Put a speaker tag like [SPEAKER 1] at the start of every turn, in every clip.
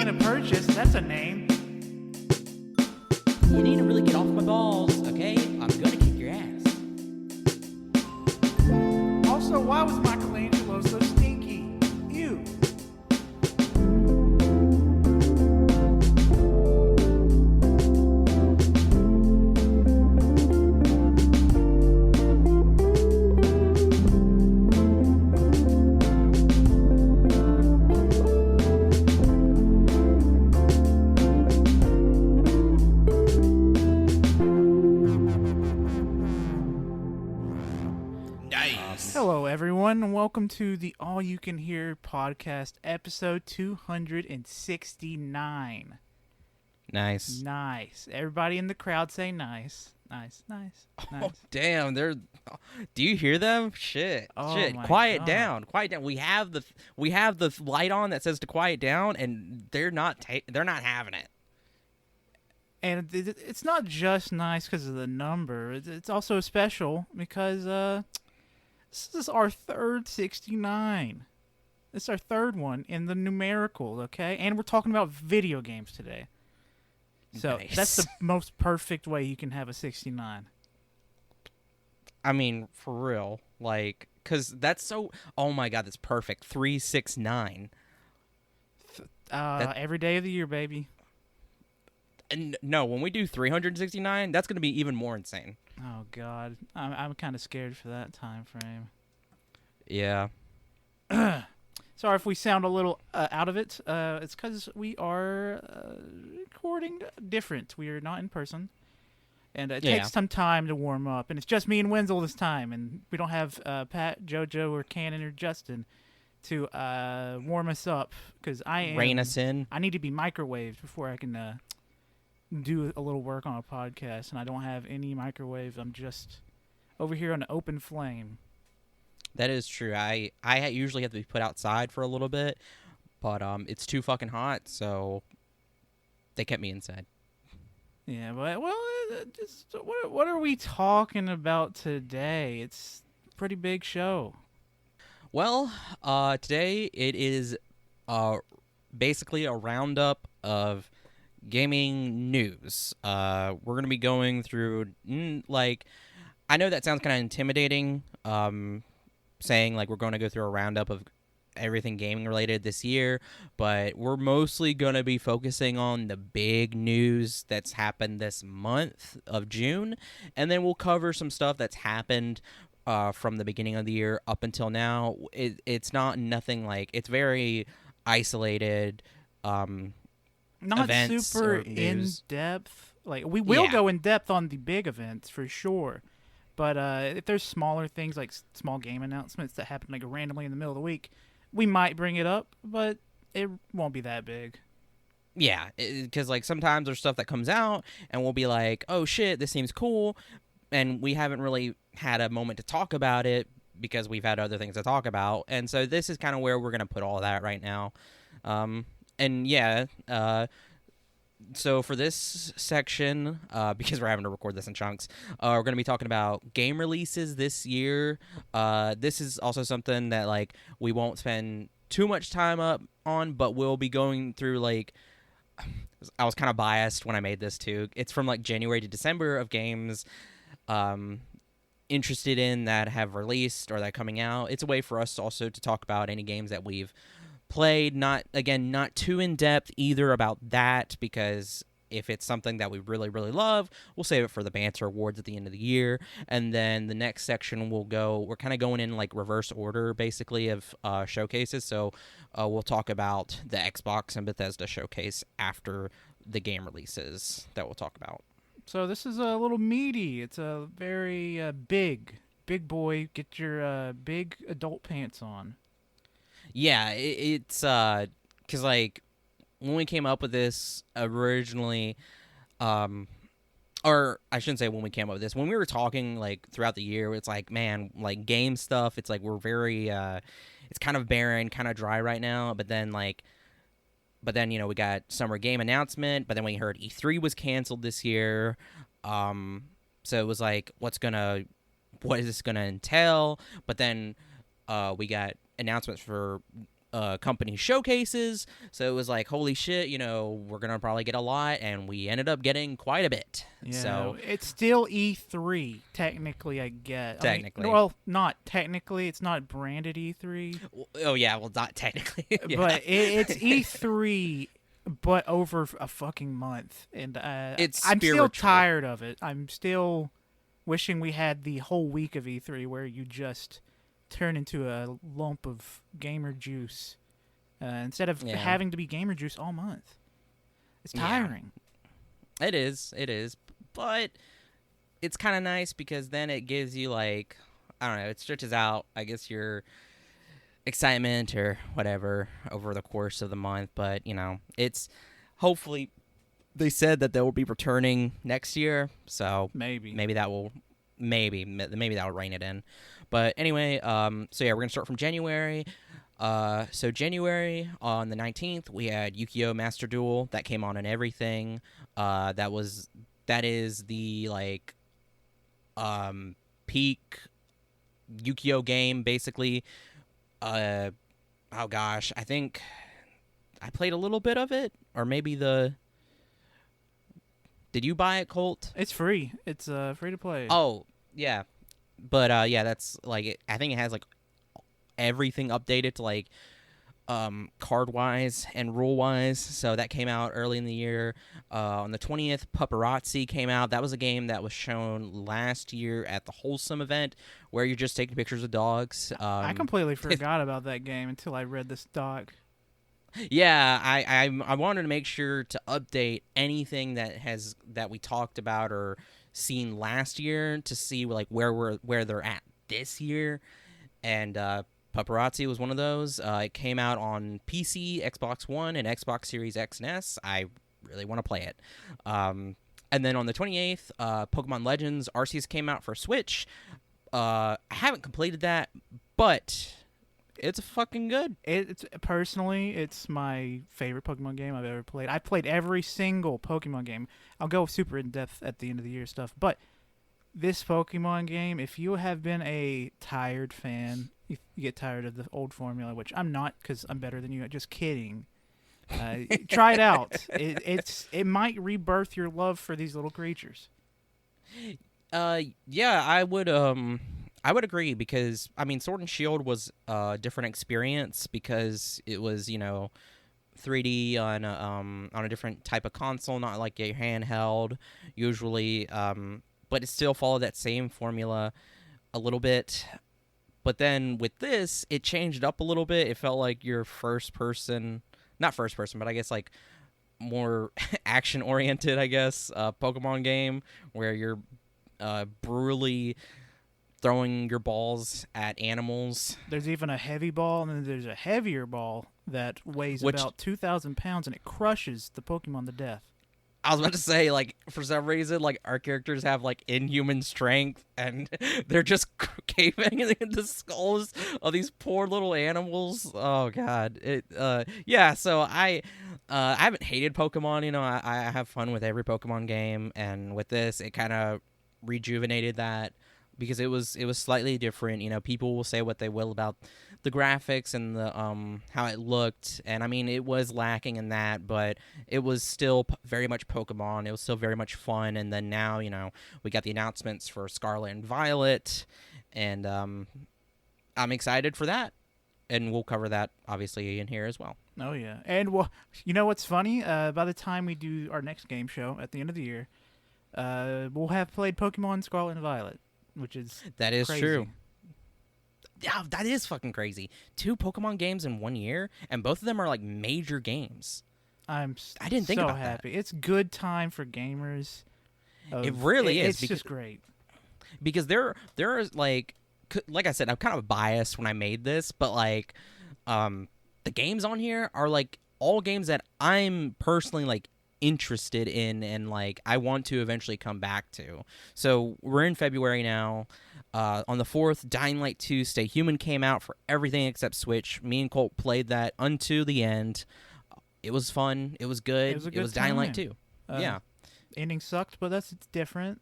[SPEAKER 1] gonna purchase. That's a name.
[SPEAKER 2] You need to really get off my balls, okay? I'm gonna kick your ass.
[SPEAKER 1] Also, why was Michelangelo so stinky? Ew. Hello, everyone, and welcome to the All You Can Hear podcast, episode 269.
[SPEAKER 2] Nice.
[SPEAKER 1] Nice. Everybody in the crowd say nice. Nice.
[SPEAKER 2] Oh, damn. Do you hear them? Shit.
[SPEAKER 1] Oh,
[SPEAKER 2] Shit.
[SPEAKER 1] my
[SPEAKER 2] Quiet
[SPEAKER 1] God.
[SPEAKER 2] down. Quiet down. We have the light on that says to quiet down, and they're not having it.
[SPEAKER 1] And it's not just nice because of the number. It's also special because this is our third 69. This is our third one in the numerical, okay? And we're talking about video games today. So
[SPEAKER 2] Nice.
[SPEAKER 1] that's the most perfect way you can have a 69.
[SPEAKER 2] I mean, for real. Like, because that's so... Oh, my God, that's perfect. 369.
[SPEAKER 1] Every day of the year, baby.
[SPEAKER 2] And no, when we do 369, that's going to be even more insane.
[SPEAKER 1] Oh, God. I'm kind of scared for that time frame.
[SPEAKER 2] Yeah.
[SPEAKER 1] Sorry if we sound a little out of it. It's because we are recording different. We are not in person. And it takes some time to warm up. And it's just me and Wenzel this time. And we don't have Pat, JoJo, or Cannon, or Justin to warm us up. Because
[SPEAKER 2] Rein us in.
[SPEAKER 1] I need to be microwaved before I can do a little work on a podcast. And I don't have any microwave. I'm just over here on an open flame.
[SPEAKER 2] That is true. I usually have to be put outside for a little bit, but it's too fucking hot, so they kept me inside.
[SPEAKER 1] Yeah, but what are we talking about today? It's a pretty big show.
[SPEAKER 2] Well, today it is basically a roundup of gaming news. We're gonna be going through I know that sounds kind of intimidating. Saying like we're going to go through a roundup of everything gaming related this year, but we're mostly going to be focusing on the big news that's happened this month of June, and then we'll cover some stuff that's happened from the beginning of the year up until now. It's not nothing like it's very isolated.
[SPEAKER 1] Not
[SPEAKER 2] Events
[SPEAKER 1] super
[SPEAKER 2] or news.
[SPEAKER 1] in depth. Like we will go in depth on the big events for sure. But if there's smaller things like small game announcements that happen like randomly in the middle of the week, we might bring it up, but it won't be that big.
[SPEAKER 2] Yeah, because like sometimes there's stuff that comes out and we'll be like, oh shit, this seems cool, and we haven't really had a moment to talk about it because we've had other things to talk about, and so this is kind of where we're gonna put all that right now. So for this section, because we're having to record this in chunks, we're going to be talking about game releases this year. This is also something that like we won't spend too much time up on, but we'll be going through like I was kind of biased when I made this too. It's from like January to December of games interested in that have released or that are coming out. It's a way for us also to talk about any games that we've played, not too in depth either about that, because if it's something that we really love, we'll save it for the banter awards at the end of the year. And then the next section we're kind of going in like reverse order basically of showcases, so we'll talk about the Xbox and Bethesda showcase after the game releases that we'll talk about.
[SPEAKER 1] So this is a little meaty. It's a very big boy, get your big adult pants on.
[SPEAKER 2] Yeah, it's because like when we came up with this originally, or I shouldn't say when we came up with this, when we were talking like throughout the year, it's like, man, like game stuff, it's like we're very it's kind of barren, kind of dry right now. But then you know, we got summer game announcement, but then we heard E3 was canceled this year, so it was like, what is this gonna entail? But then we got announcements for company showcases. So it was like, holy shit, we're gonna probably get a lot, and we ended up getting quite a bit.
[SPEAKER 1] Yeah,
[SPEAKER 2] so
[SPEAKER 1] it's still E3 technically, I guess.
[SPEAKER 2] Technically,
[SPEAKER 1] well, not technically. It's not branded E3.
[SPEAKER 2] Oh yeah, well, not technically, yeah.
[SPEAKER 1] But it's E3, but over a fucking month, and
[SPEAKER 2] it's
[SPEAKER 1] I'm
[SPEAKER 2] spiritual.
[SPEAKER 1] still tired of it. I'm still wishing we had the whole week of E3 where you just turn into a lump of gamer juice instead of having to be gamer juice all month. It's tiring.
[SPEAKER 2] Yeah. It is, but it's kind of nice because then it gives you like, I don't know, it stretches out, I guess, your excitement or whatever over the course of the month. But it's hopefully, they said that they will be returning next year, so maybe that will maybe that will rein it in. But anyway, so yeah, we're gonna start from January. So January on the 19th, we had Yu-Gi-Oh! Master Duel that came on and everything. That is the like peak Yu-Gi-Oh! Game basically. Oh gosh, I think I played a little bit of it, or maybe Did you buy it, Colt?
[SPEAKER 1] It's free. It's free to play.
[SPEAKER 2] Oh yeah, but yeah, that's like I think it has like everything updated to like card wise and rule wise. So that came out early in the year. On the 20th, Paparazzi came out. That was a game that was shown last year at the Wholesome event where you're just taking pictures of dogs.
[SPEAKER 1] I completely forgot about that game until I read this doc.
[SPEAKER 2] Yeah, I wanted to make sure to update anything that we talked about or seen last year to see like where they're at this year, and Paparazzi was one of those. It came out on PC, Xbox One, and Xbox Series X and S. I really want to play it. And then on the 28th, Pokemon Legends Arceus came out for Switch. I haven't completed that, but it's fucking good.
[SPEAKER 1] It's my favorite Pokemon game I've ever played. I played every single Pokemon game. I'll go super in depth at the end of the year stuff, but this Pokemon game, if you have been a tired fan, if you get tired of the old formula, which I'm not because I'm better than you. Just kidding. Try it out. It might rebirth your love for these little creatures.
[SPEAKER 2] Yeah, I would agree because I mean Sword and Shield was a different experience because it was 3D on a different type of console, not like a handheld usually, but it still followed that same formula a little bit. But then with this, it changed up a little bit. It felt like your not first person, but I guess like more action oriented, I guess, Pokemon game where you're brutally throwing your balls at animals.
[SPEAKER 1] There's even a heavy ball, and then there's a heavier ball that weighs about 2,000 pounds, and it crushes the Pokemon to death.
[SPEAKER 2] I was about to say, like, for some reason, like, our characters have, like, inhuman strength, and they're just caving in the skulls of these poor little animals. Oh, God. Yeah, so I haven't hated Pokemon. I have fun with every Pokemon game, and with this, it kind of rejuvenated that because it was slightly different. People will say what they will about the graphics and the how it looked, and I mean it was lacking in that, but it was still very much Pokemon. It was still very much fun. And then now we got the announcements for Scarlet and Violet, and I'm excited for that, and we'll cover that obviously in here as well.
[SPEAKER 1] Oh yeah, and well, what's funny? By the time we do our next game show at the end of the year, we'll have played Pokemon Scarlet and Violet, which is crazy.
[SPEAKER 2] True. Yeah, that is fucking crazy. 2 Pokemon games in 1 year, and both of them are like major games. I didn't think about
[SPEAKER 1] happy.
[SPEAKER 2] That.
[SPEAKER 1] It's good time for gamers.
[SPEAKER 2] It really is.
[SPEAKER 1] It's just great.
[SPEAKER 2] Because there is like I said, I'm kind of biased when I made this, but like the games on here are like all games that I'm personally like interested in and like I want to eventually come back to. So we're in February now. On the 4th, Dying Light 2 Stay Human came out for everything except Switch. Me and Colt played that unto the end. It was fun. It was good. It was Dying Light 2. Yeah.
[SPEAKER 1] Ending sucked, but it's different.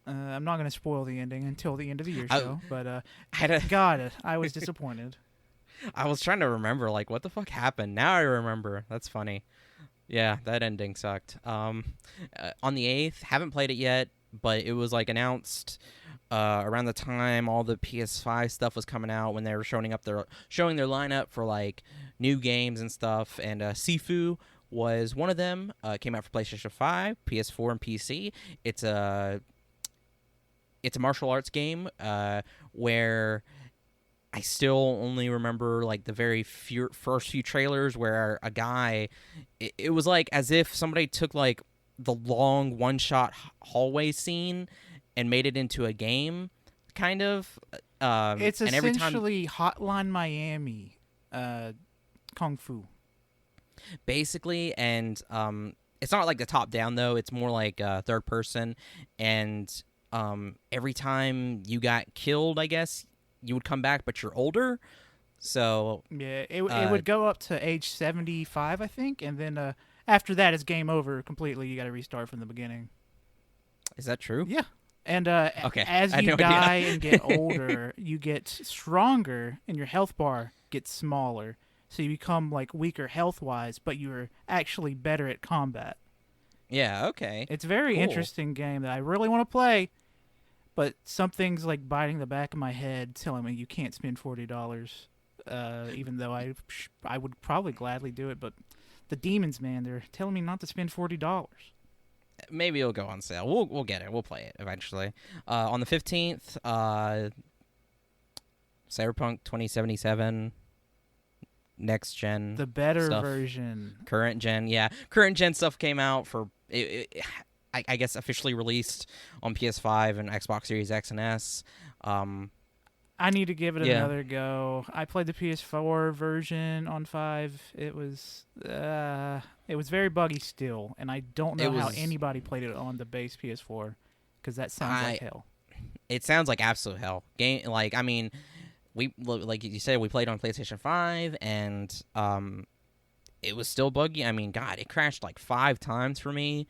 [SPEAKER 1] I'm not going to spoil the ending until the end of the year show, but God, I was disappointed.
[SPEAKER 2] I was trying to remember, like, what the fuck happened. Now I remember. That's funny. Yeah, that ending sucked. On the 8th, haven't played it yet, but it was like announced around the time all the PS5 stuff was coming out, when they were showing their lineup for like new games and stuff. And Sifu was one of them. Came out for PlayStation 5, PS4, and PC. It's a martial arts game where I still only remember like the very first few trailers where a guy, it was like as if somebody took like the long one-shot hallway scene and made it into a game, kind of.
[SPEAKER 1] It's
[SPEAKER 2] and
[SPEAKER 1] essentially Hotline Miami, Kung Fu.
[SPEAKER 2] Basically, and it's not like the top-down, though. It's more like third person, and every time you got killed, I guess, you would come back, but you're older. So
[SPEAKER 1] yeah, it would go up to age 75, I think, and then after that, it's game over completely. You got to restart from the beginning.
[SPEAKER 2] Is that true?
[SPEAKER 1] Yeah, and
[SPEAKER 2] okay.
[SPEAKER 1] as you die and get older, you get stronger, and your health bar gets smaller. So you become like weaker health-wise, but you're actually better at combat.
[SPEAKER 2] Yeah. Okay.
[SPEAKER 1] It's a very interesting game that I really want to play. But something's like biting the back of my head, telling me you can't spend $40. Even though I would probably gladly do it, but the demons, man, they're telling me not to spend $40.
[SPEAKER 2] Maybe it'll go on sale. We'll get it. We'll play it eventually. On the 15th, Cyberpunk 2077, next gen,
[SPEAKER 1] the better
[SPEAKER 2] stuff.
[SPEAKER 1] version,
[SPEAKER 2] current gen, yeah, current gen stuff came out for I guess officially released on PS5 and Xbox Series X and S.
[SPEAKER 1] I need to give it another go. I played the PS4 version on 5. It was very buggy still, and I don't know how anybody played it on the base PS4, because that sounds like hell.
[SPEAKER 2] It sounds like absolute hell. Game, like, I mean, we, like you said, we played on PlayStation 5, and it was still buggy. I mean, God, it crashed like 5 times for me.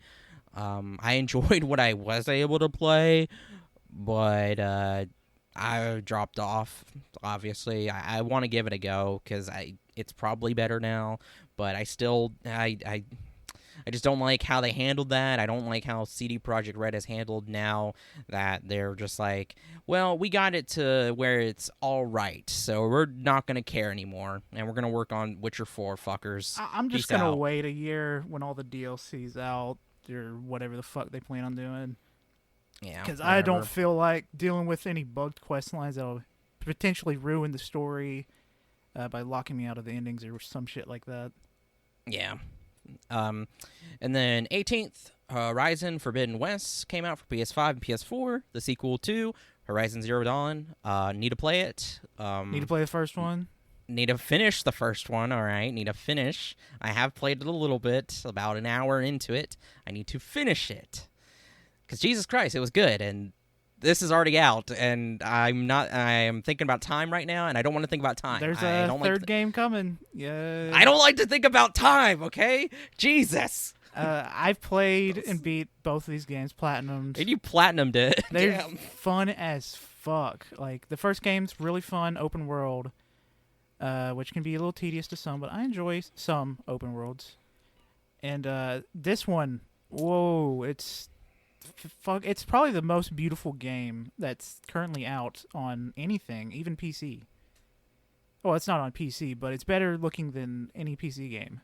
[SPEAKER 2] I enjoyed what I was able to play, but I dropped off. Obviously, I want to give it a go because it's probably better now. But I still I just don't like how they handled that. I don't like how CD Projekt Red has handled now that they're just like, well, we got it to where it's all right, so we're not gonna care anymore, and we're gonna work on Witcher 4, fuckers.
[SPEAKER 1] I'm just gonna wait a year when all the DLC's out, or whatever the fuck they plan on doing.
[SPEAKER 2] Yeah,
[SPEAKER 1] because I don't feel like dealing with any bugged quest lines that'll potentially ruin the story by locking me out of the endings or some shit like that.
[SPEAKER 2] Yeah. And then 18th, Horizon Forbidden West came out for PS5 and PS4. The sequel to Horizon Zero Dawn. Need to play it.
[SPEAKER 1] Need to play the first one.
[SPEAKER 2] Need to finish the first one, all right? Need to finish. I have played it a little bit, about an hour into it. I need to finish it. Because Jesus Christ, it was good, and this is already out, and I am thinking about time right now, and I don't want to think about time.
[SPEAKER 1] There's a third game coming. Yeah.
[SPEAKER 2] I don't like to think about time, okay? Jesus.
[SPEAKER 1] I've played and beat both of these games, platinumed.
[SPEAKER 2] And you platinumed it.
[SPEAKER 1] They're fun as fuck. Like, the first game's really fun, open world, which can be a little tedious to some, but I enjoy some open worlds. And this one, whoa, it's probably the most beautiful game that's currently out on anything, even PC. Well, it's not on PC, but it's better looking than any PC game.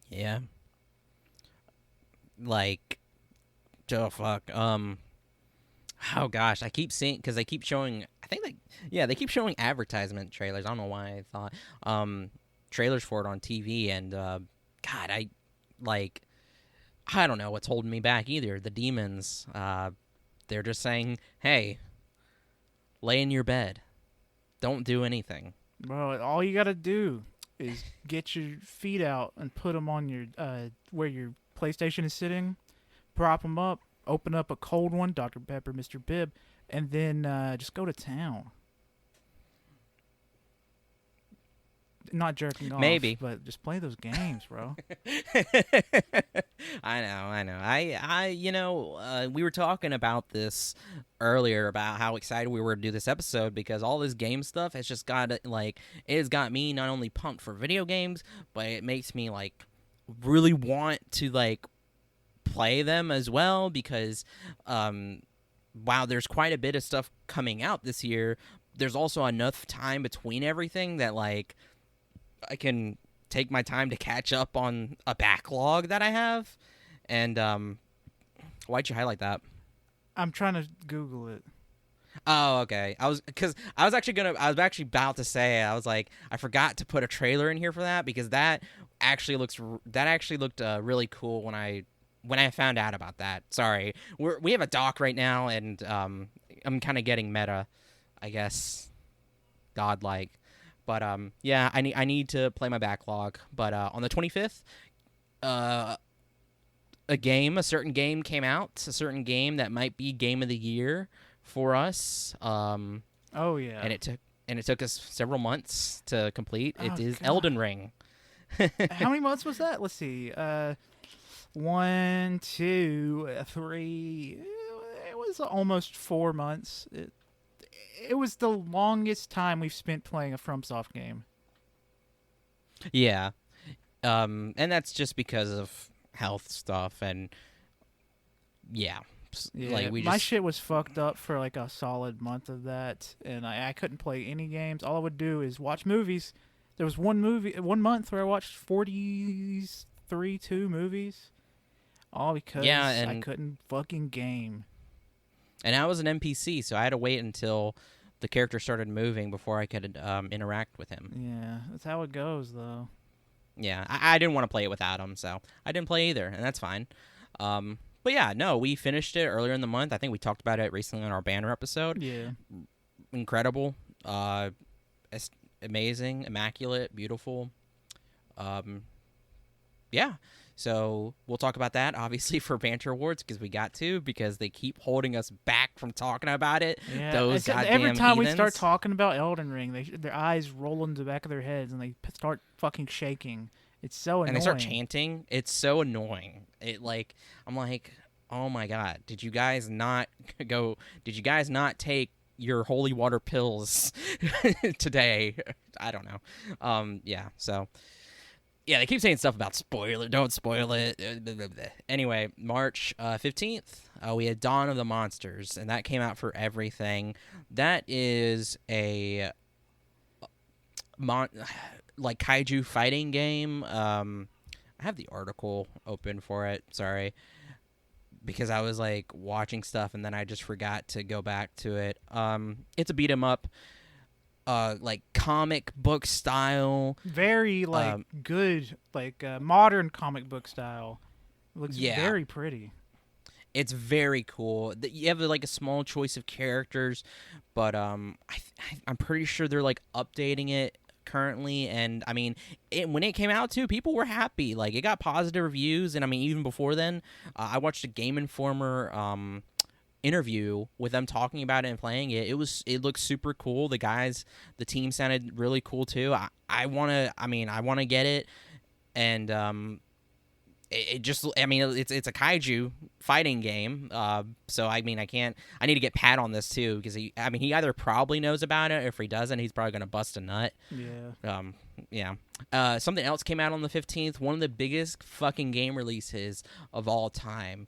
[SPEAKER 2] Yeah. Like, oh fuck. Oh gosh, I keep seeing, because they keep showing. I think they keep showing advertisement trailers. I don't know why I thought trailers for it on TV, and God, I don't know what's holding me back either. The demons, they're just saying, "Hey, lay in your bed, don't do anything."
[SPEAKER 1] Bro, all you gotta do is get your feet out and put them on your where your PlayStation is sitting, prop them up, open up a cold one, Dr. Pepper, Mr. Bibb, and then just go to town. Not jerking off,
[SPEAKER 2] Maybe.
[SPEAKER 1] but just play those games, bro.
[SPEAKER 2] I know. We were talking about this earlier about how excited we were to do this episode because all this game stuff has just got it has got me not only pumped for video games, but it makes me really want to play them as well because while there's quite a bit of stuff coming out this year, there's also enough time between everything that I can take my time to catch up on a backlog that I have. And why'd you highlight that?
[SPEAKER 1] I'm trying to Google it.
[SPEAKER 2] Oh, okay. I was actually about to say, I was like, I forgot to put a trailer in here for that because that actually looked really cool when I found out about that. Sorry, we have a doc right now, and I'm kind of getting meta, I guess, godlike. But yeah, I need to play my backlog. But on the 25th, a certain game came out, a certain game that might be game of the year for us.
[SPEAKER 1] Oh yeah,
[SPEAKER 2] and it took us several months to complete. It is
[SPEAKER 1] God.
[SPEAKER 2] Elden Ring.
[SPEAKER 1] How many months was that? Let's see. 1, 2, 3. It was almost 4 months. It was the longest time we've spent playing a FromSoft game.
[SPEAKER 2] Yeah. And that's just because of health stuff and yeah.
[SPEAKER 1] My shit was fucked up for a solid month of that, and I couldn't play any games. All I would do is watch movies. There was one month where I watched 42 movies, all because I couldn't fucking game.
[SPEAKER 2] And I was an NPC, so I had to wait until the character started moving before I could interact with him.
[SPEAKER 1] Yeah, that's how it goes, though.
[SPEAKER 2] Yeah, I didn't want to play it without him, so I didn't play either, and that's fine. But yeah, no, we finished it earlier in the month. I think we talked about it recently on our banner episode.
[SPEAKER 1] Yeah.
[SPEAKER 2] Incredible. Amazing, immaculate, beautiful. Yeah. So we'll talk about that, obviously, for Banter Awards, because they keep holding us back from talking about it.
[SPEAKER 1] Yeah,
[SPEAKER 2] those goddamn
[SPEAKER 1] every time
[SPEAKER 2] heathens.
[SPEAKER 1] we start talking about Elden Ring, their eyes roll into the back of their heads, and they start fucking shaking. It's so annoying.
[SPEAKER 2] And they start chanting. It's so annoying. I'm like, oh my God, did you guys not take your holy water pills today? I don't know. Yeah, so... Yeah, they keep saying stuff about don't spoil it. Anyway, March 15th, we had Dawn of the Monsters, and that came out for everything. That is a kaiju fighting game. I have the article open for it, sorry, because I was watching stuff and then I just forgot to go back to it. It's a beat 'em up. Comic book style,
[SPEAKER 1] very good, modern comic book style. It looks very pretty.
[SPEAKER 2] It's very cool. You have a small choice of characters, but I'm pretty sure they're updating it currently. And I mean, when it came out too, people were happy. It got positive reviews, and I mean, even before then, I watched a Game Informer interview with them talking about it and playing it. It looked super cool. The team sounded really cool too. I want to get it, and it's a kaiju fighting game. So I mean, I need to get Pat on this too, because he either probably knows about it, or if he doesn't, he's probably gonna bust a nut.
[SPEAKER 1] Yeah.
[SPEAKER 2] Yeah. Something else came out on the 15th. One of the biggest fucking game releases of all time.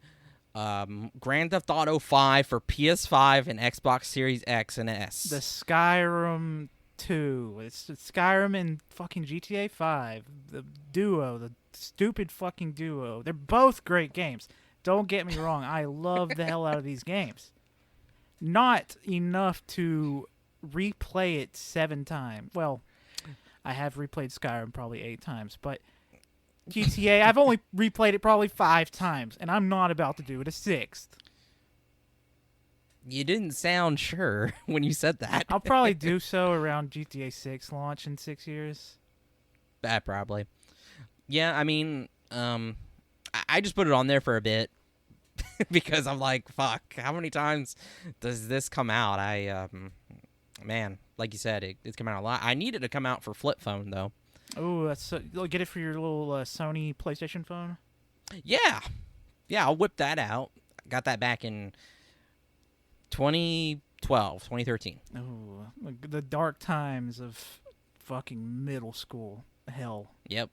[SPEAKER 2] Grand Theft Auto 5 for PS5 and Xbox Series X and S.
[SPEAKER 1] The Skyrim 2. It's Skyrim and fucking GTA 5. The stupid fucking duo. They're both great games. Don't get me wrong. I love the hell out of these games. Not enough to replay it 7 times. Well, I have replayed Skyrim probably 8 times, but GTA, I've only replayed it probably 5 times, and I'm not about to do it a 6th.
[SPEAKER 2] You didn't sound sure when you said that.
[SPEAKER 1] I'll probably do so around GTA 6 launch in 6 years.
[SPEAKER 2] That probably. Yeah, I mean, I just put it on there for a bit because I'm like, fuck, how many times does this come out? Man, like you said, it's come out a lot. I need it to come out for flip phone, though.
[SPEAKER 1] Oh, that's you'll get it for your little Sony PlayStation phone.
[SPEAKER 2] Yeah, yeah, I'll whip that out. Got that back in 2012, 2013.
[SPEAKER 1] Oh, the dark times of fucking middle school hell.
[SPEAKER 2] Yep.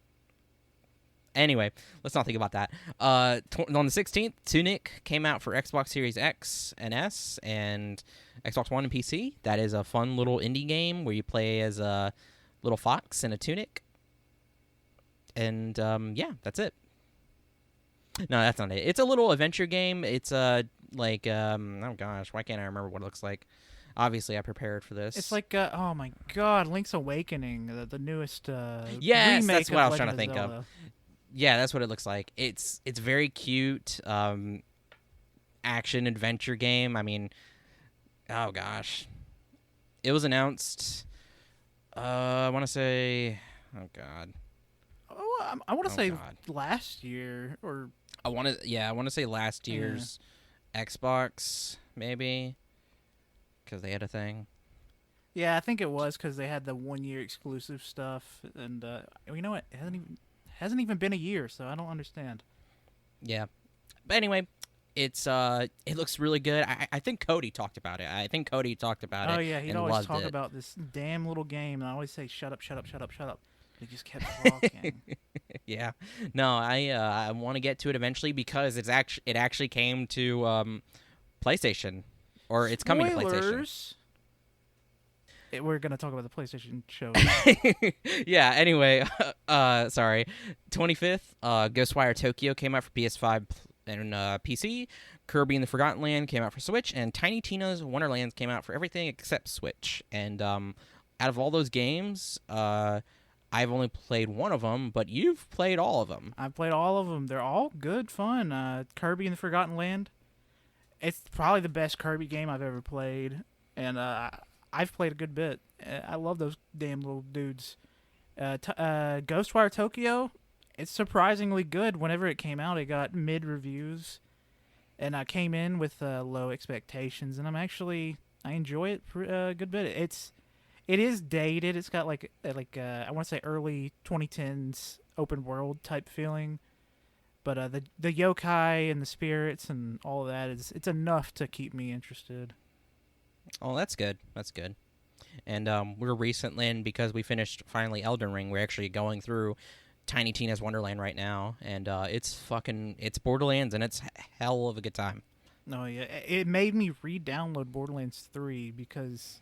[SPEAKER 2] Anyway, let's not think about that. On the 16th, Tunic came out for Xbox Series X and S and Xbox One and PC. That is a fun little indie game where you play as a little fox in a tunic. And yeah, that's it. No, that's not it. It's a little adventure game. It's oh gosh, why can't I remember what it looks like? Obviously, I prepared for this.
[SPEAKER 1] It's like oh my god, Link's Awakening, the newest
[SPEAKER 2] yes,
[SPEAKER 1] remake
[SPEAKER 2] that's what I was trying to
[SPEAKER 1] Legend
[SPEAKER 2] think
[SPEAKER 1] Zelda.
[SPEAKER 2] of. Yeah, that's what it looks like. It's very cute. Action adventure game. I mean, oh gosh, it was announced. I want to say, oh god.
[SPEAKER 1] Oh, I want to say
[SPEAKER 2] God.
[SPEAKER 1] last year or
[SPEAKER 2] I want to say last year's Xbox maybe, because they had a thing.
[SPEAKER 1] yeah, I think it was because they had the 1 year exclusive stuff, and you know what? It hasn't even been a year, so I don't understand.
[SPEAKER 2] Yeah, but anyway, it looks really good. I think Cody talked about it. I think Cody talked about it.
[SPEAKER 1] Oh yeah, he'd
[SPEAKER 2] and
[SPEAKER 1] always
[SPEAKER 2] loved
[SPEAKER 1] talk
[SPEAKER 2] it.
[SPEAKER 1] about this damn little game, and I always say, "Shut up, shut up, shut up, shut up." But he just kept talking.
[SPEAKER 2] Yeah, no, I want to get to it eventually because it actually came to PlayStation, or it's coming to PlayStation.
[SPEAKER 1] Spoilers. We're gonna talk about the PlayStation show.
[SPEAKER 2] Yeah. Anyway, sorry. 25th, Ghostwire Tokyo came out for PS5 and PC. Kirby and the Forgotten Land came out for Switch, and Tiny Tina's Wonderlands came out for everything except Switch. And out of all those games, I've only played one of them, but you've played all of them.
[SPEAKER 1] I've played all of them. They're all good fun. Kirby and the Forgotten Land. It's probably the best Kirby game I've ever played, and I've played a good bit. I love those damn little dudes. Ghostwire Tokyo, it's surprisingly good. Whenever it came out, it got mid reviews, and I came in with low expectations, and I enjoy it a good bit. It is dated. It's got like I want to say early 2010s open world type feeling, but the yokai and the spirits and all of that it's enough to keep me interested.
[SPEAKER 2] Oh, that's good. That's good. And we're recently, and because we finished finally Elden Ring, we're actually going through Tiny Tina's Wonderland right now, and it's Borderlands, and it's hell of a good time.
[SPEAKER 1] Oh yeah, it made me re-download Borderlands 3 because,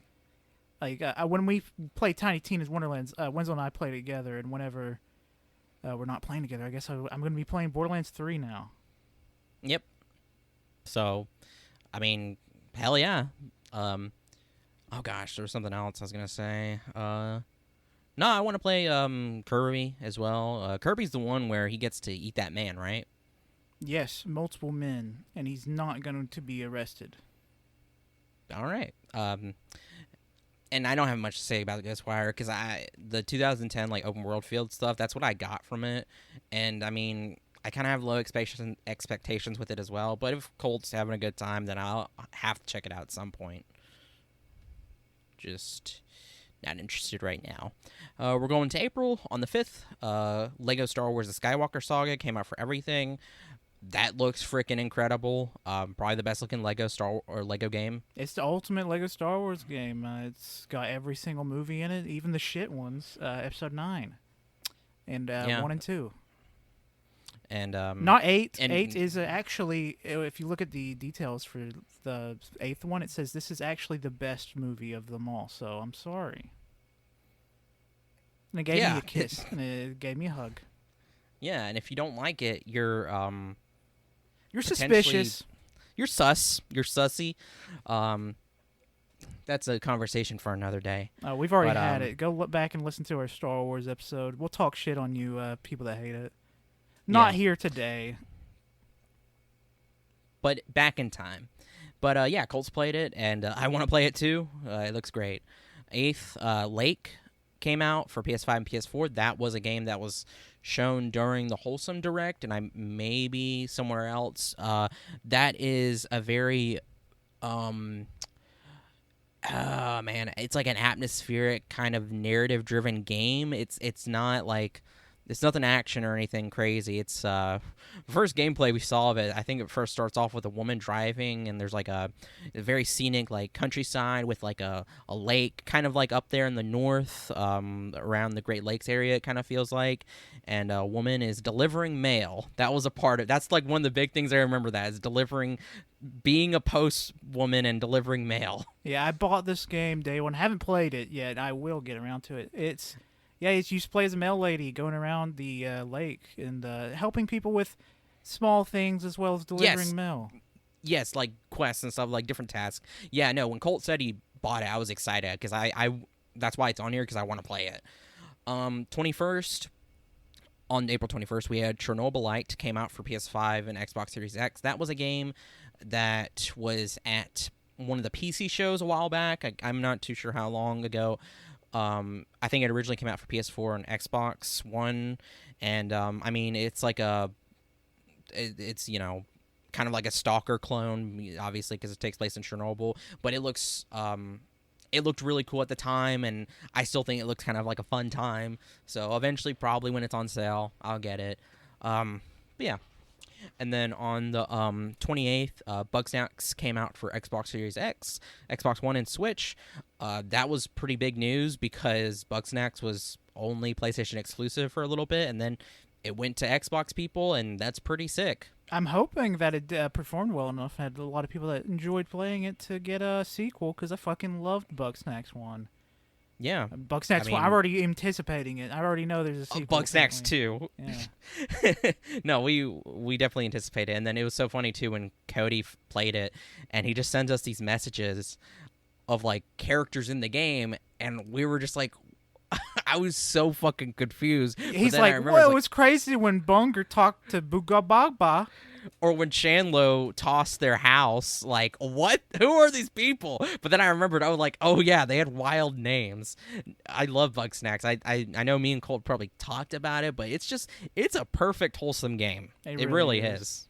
[SPEAKER 1] like, when we play Tiny Tina's Wonderlands, Wenzel and I play together, and whenever we're not playing together, I guess I'm going to be playing Borderlands 3 now.
[SPEAKER 2] Yep. So, I mean, hell yeah. Oh gosh, there was something else I was gonna say. No, I want to play Kirby as well. Kirby's the one where he gets to eat that man, right?
[SPEAKER 1] Yes, multiple men, and he's not going to be arrested.
[SPEAKER 2] All right. And I don't have much to say about the Ghostwire because the 2010 like open world field stuff, that's what I got from it, and I mean, I kind of have low expectations with it as well. But if Colt's having a good time, then I'll have to check it out at some point. Just not interested right now. We're going to April on the 5th. Lego Star Wars: The Skywalker Saga came out for everything. That looks freaking incredible. Probably the best looking Lego game.
[SPEAKER 1] It's the ultimate Lego Star Wars game. It's got every single movie in it, even the shit ones. Episode 9 and 1 and 2.
[SPEAKER 2] And
[SPEAKER 1] not 8.
[SPEAKER 2] And
[SPEAKER 1] 8 is actually, if you look at the details for the 8th one, it says this is actually the best movie of them all. So I'm sorry. And it gave me a kiss, and it gave me a hug.
[SPEAKER 2] Yeah, and if you don't like it, you're
[SPEAKER 1] suspicious.
[SPEAKER 2] You're sus. You're sussy. That's a conversation for another day.
[SPEAKER 1] We've already had it. Go look back and listen to our Star Wars episode. We'll talk shit on you, people that hate it. Not here today.
[SPEAKER 2] But back in time. But yeah, Colt's played it, and I want to play it too. It looks great. 8th, Lake came out for PS5 and PS4. That was a game that was shown during the Wholesome Direct, and I maybe somewhere else. That is a very Oh man, it's like an atmospheric kind of narrative-driven game. It's not like it's nothing action or anything crazy. It's first gameplay we saw of it. I think it first starts off with a woman driving, and there's like a very scenic like countryside with like a lake, kind of like up there in the north, around the Great Lakes area. It kind of feels like, and a woman is delivering mail. That was a part of. That's like one of the big things I remember. That is delivering, being a post woman and delivering mail.
[SPEAKER 1] Yeah, I bought this game day one. Haven't played it yet. I will get around to it. It's you used to play as a mail lady going around the lake and helping people with small things as well as delivering mail.
[SPEAKER 2] Yes, like quests and stuff, like different tasks. Yeah, no, when Colt said he bought it, I was excited because I that's why it's on here, because I want to play it. 21st, on April 21st, we had Chernobylite, came out for PS5 and Xbox Series X. That was a game that was at one of the PC shows a while back. I'm not too sure how long ago. I think it originally came out for PS4 and Xbox One, and I mean, it's like it's kind of like a Stalker clone, obviously, because it takes place in Chernobyl. But it looks, it looked really cool at the time, and I still think it looks kind of like a fun time. So eventually, probably when it's on sale, I'll get it. But yeah. And then on the 28th, Bugsnax came out for Xbox Series X, Xbox One, and Switch. That was pretty big news because Bugsnax was only PlayStation exclusive for a little bit, and then it went to Xbox people, and that's pretty sick.
[SPEAKER 1] I'm hoping that it performed well enough. I had a lot of people that enjoyed playing it to get a sequel, because I fucking loved Bugsnax 1.
[SPEAKER 2] Yeah.
[SPEAKER 1] Bugsnax 1, I'm already anticipating it. I already know there's a sequel.
[SPEAKER 2] Bugsnax 2.
[SPEAKER 1] Yeah.
[SPEAKER 2] No, we definitely anticipate it. And then it was so funny, too, when Cody played it, and he just sends us these messages of, like, characters in the game, and we were just like, I was so fucking confused.
[SPEAKER 1] He's like, well, it was crazy when Bunger talked to Bugabagba.
[SPEAKER 2] Or when Chandlo tossed their house, like, what? Who are these people? But then I remembered, I was like, oh yeah, they had wild names. I love Bugsnax. I know me and Colt probably talked about it, but it's a perfect, wholesome game. It really is.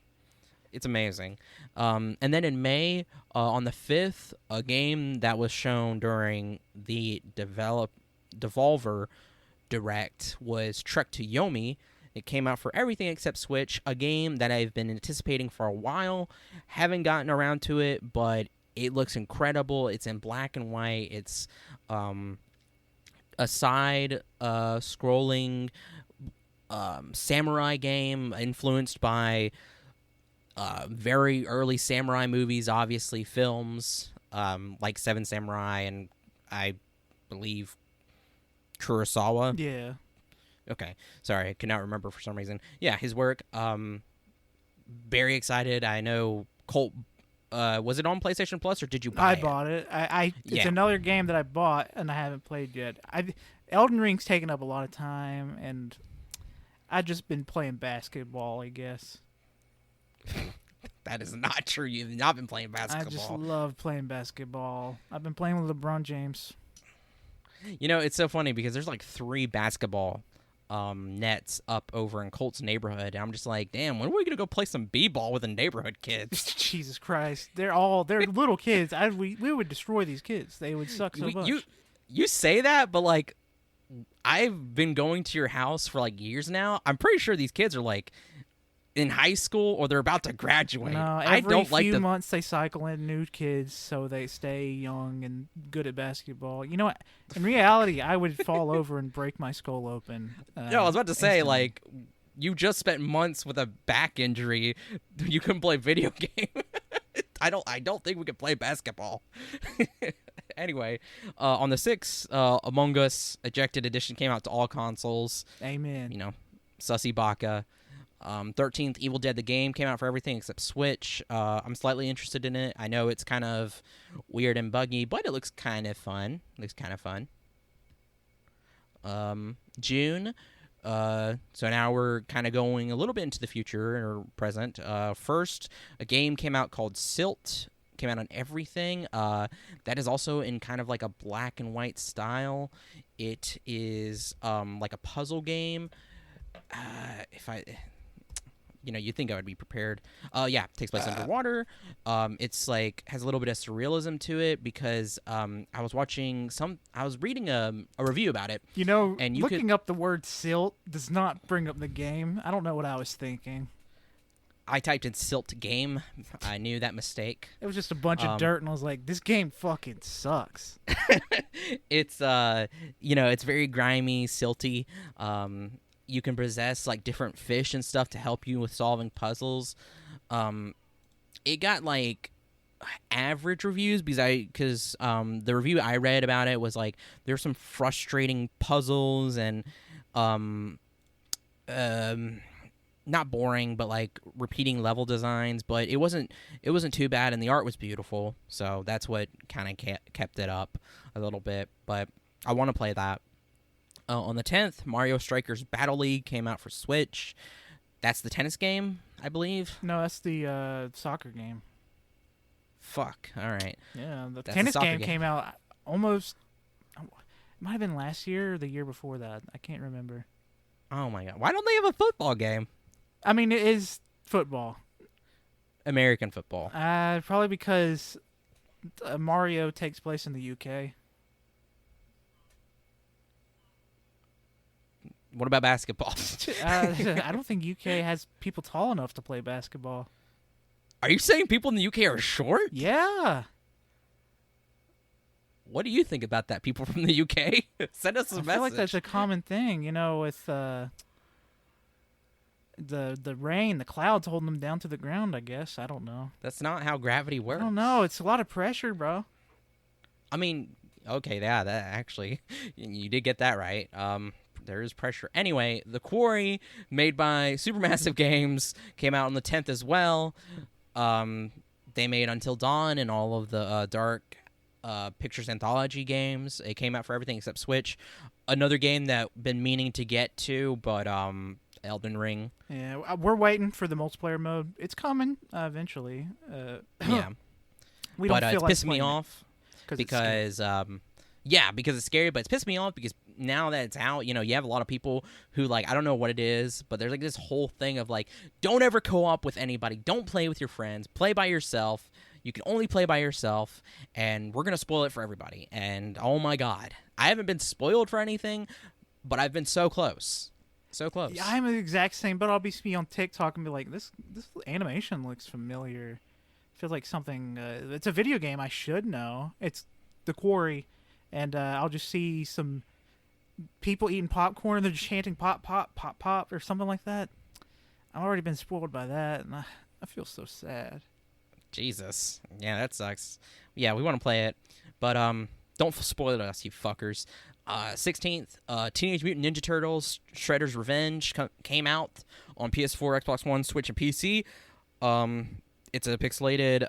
[SPEAKER 2] It's amazing. And then in May, on the 5th, a game that was shown during the Devolver Direct was Trek to Yomi. It came out for everything except Switch, a game that I've been anticipating for a while. Haven't gotten around to it, but it looks incredible. It's in black and white. It's a side scrolling samurai game influenced by very early samurai movies, obviously films, like Seven Samurai and I believe Kurosawa.
[SPEAKER 1] Yeah.
[SPEAKER 2] Okay, sorry, I cannot remember for some reason. Yeah, his work. Very excited. I know Colt. Was it on PlayStation Plus or did you buy it?
[SPEAKER 1] I bought it. It's another game that I bought and I haven't played yet. Elden Ring's taken up a lot of time, and I've just been playing basketball, I guess.
[SPEAKER 2] That is not true. You've not been playing basketball.
[SPEAKER 1] I just love playing basketball. I've been playing with LeBron James.
[SPEAKER 2] You know, it's so funny because there's like 3 basketball nets up over in Colt's neighborhood. And I'm just like, damn, when are we gonna go play some b-ball with the neighborhood kids?
[SPEAKER 1] Jesus Christ, they're little kids. We would destroy these kids. They would suck so much.
[SPEAKER 2] You say that, but like, I've been going to your house for like years now. I'm pretty sure these kids are like in high school or they're about to graduate.
[SPEAKER 1] No, every few months they cycle in new kids so they stay young and good at basketball. You know what? In reality, I would fall over and break my skull open.
[SPEAKER 2] No, I was about to say, like, you just spent months with a back injury. You couldn't play video game. I don't think we could play basketball. Anyway, on the 6th, Among Us Ejected Edition came out to all consoles.
[SPEAKER 1] Amen.
[SPEAKER 2] You know, Sussy Baka. 13th, Evil Dead the game came out for everything except Switch. I'm slightly interested in it. I know it's kind of weird and buggy, but it looks kind of fun. June. So now we're kind of going a little bit into the future or present. First, a game came out called Silt. Came out on everything. That is also in kind of like a black and white style. It is like a puzzle game. you think I would be prepared. Yeah, it takes place underwater. It's like has a little bit of surrealism to it because I was reading a review about it. And
[SPEAKER 1] looking up the word silt does not bring up the game. I don't know what I was thinking.
[SPEAKER 2] I typed in silt game. I knew that mistake.
[SPEAKER 1] It was just a bunch of dirt, and I was like, this game fucking sucks.
[SPEAKER 2] It's it's very grimy, silty. You can possess like different fish and stuff to help you with solving puzzles. It got like average reviews because the review I read about it was like there's some frustrating puzzles and not boring, but like repeating level designs. But it wasn't too bad, and the art was beautiful. So that's what kind of kept it up a little bit. But I want to play that. On the 10th, Mario Strikers Battle League came out for Switch. That's the tennis game, I believe.
[SPEAKER 1] No, that's the soccer game.
[SPEAKER 2] Fuck. All right.
[SPEAKER 1] Yeah, the tennis game came out almost. It might have been last year or the year before that. I can't remember.
[SPEAKER 2] Oh my god! Why don't they have a football game?
[SPEAKER 1] I mean, it is football.
[SPEAKER 2] American football.
[SPEAKER 1] Probably because Mario takes place in the UK.
[SPEAKER 2] What about basketball?
[SPEAKER 1] I don't think UK has people tall enough to play basketball.
[SPEAKER 2] Are you saying people in the UK are short?
[SPEAKER 1] Yeah.
[SPEAKER 2] What do you think about that, people from the UK? Send us a message.
[SPEAKER 1] I feel like that's a common thing, with the rain, the clouds holding them down to the ground, I guess. I don't know.
[SPEAKER 2] That's not how gravity works.
[SPEAKER 1] I don't know. It's a lot of pressure, bro.
[SPEAKER 2] I mean, okay, yeah, that actually, you did get that right. There is pressure. Anyway, The Quarry, made by Supermassive Games, came out on the 10th as well. They made Until Dawn and all of the Dark Pictures Anthology games. It came out for everything except Switch. Another game that been meaning to get to, but Elden Ring.
[SPEAKER 1] Yeah, we're waiting for the multiplayer mode. It's coming eventually.
[SPEAKER 2] Yeah.
[SPEAKER 1] We don't feel
[SPEAKER 2] it's
[SPEAKER 1] like
[SPEAKER 2] pissing me off because because it's scary, but it's pissed me off because now that it's out, you have a lot of people who like, I don't know what it is, but there's like this whole thing of like, don't ever co-op with anybody. Don't play with your friends. Play by yourself. You can only play by yourself, and we're going to spoil it for everybody. And oh my God, I haven't been spoiled for anything, but I've been so close. So close.
[SPEAKER 1] Yeah, I'm the exact same, but I'll be on TikTok and be like, this animation looks familiar. Feels like something, it's a video game I should know. It's The Quarry, and I'll just see some people eating popcorn, they're just chanting pop, pop, pop, pop, or something like that. I've already been spoiled by that, and I feel so sad.
[SPEAKER 2] Jesus. Yeah, that sucks. Yeah, we want to play it, but don't spoil us, you fuckers. 16th, Teenage Mutant Ninja Turtles Shredder's Revenge came out on PS4, Xbox One, Switch, and PC. It's a pixelated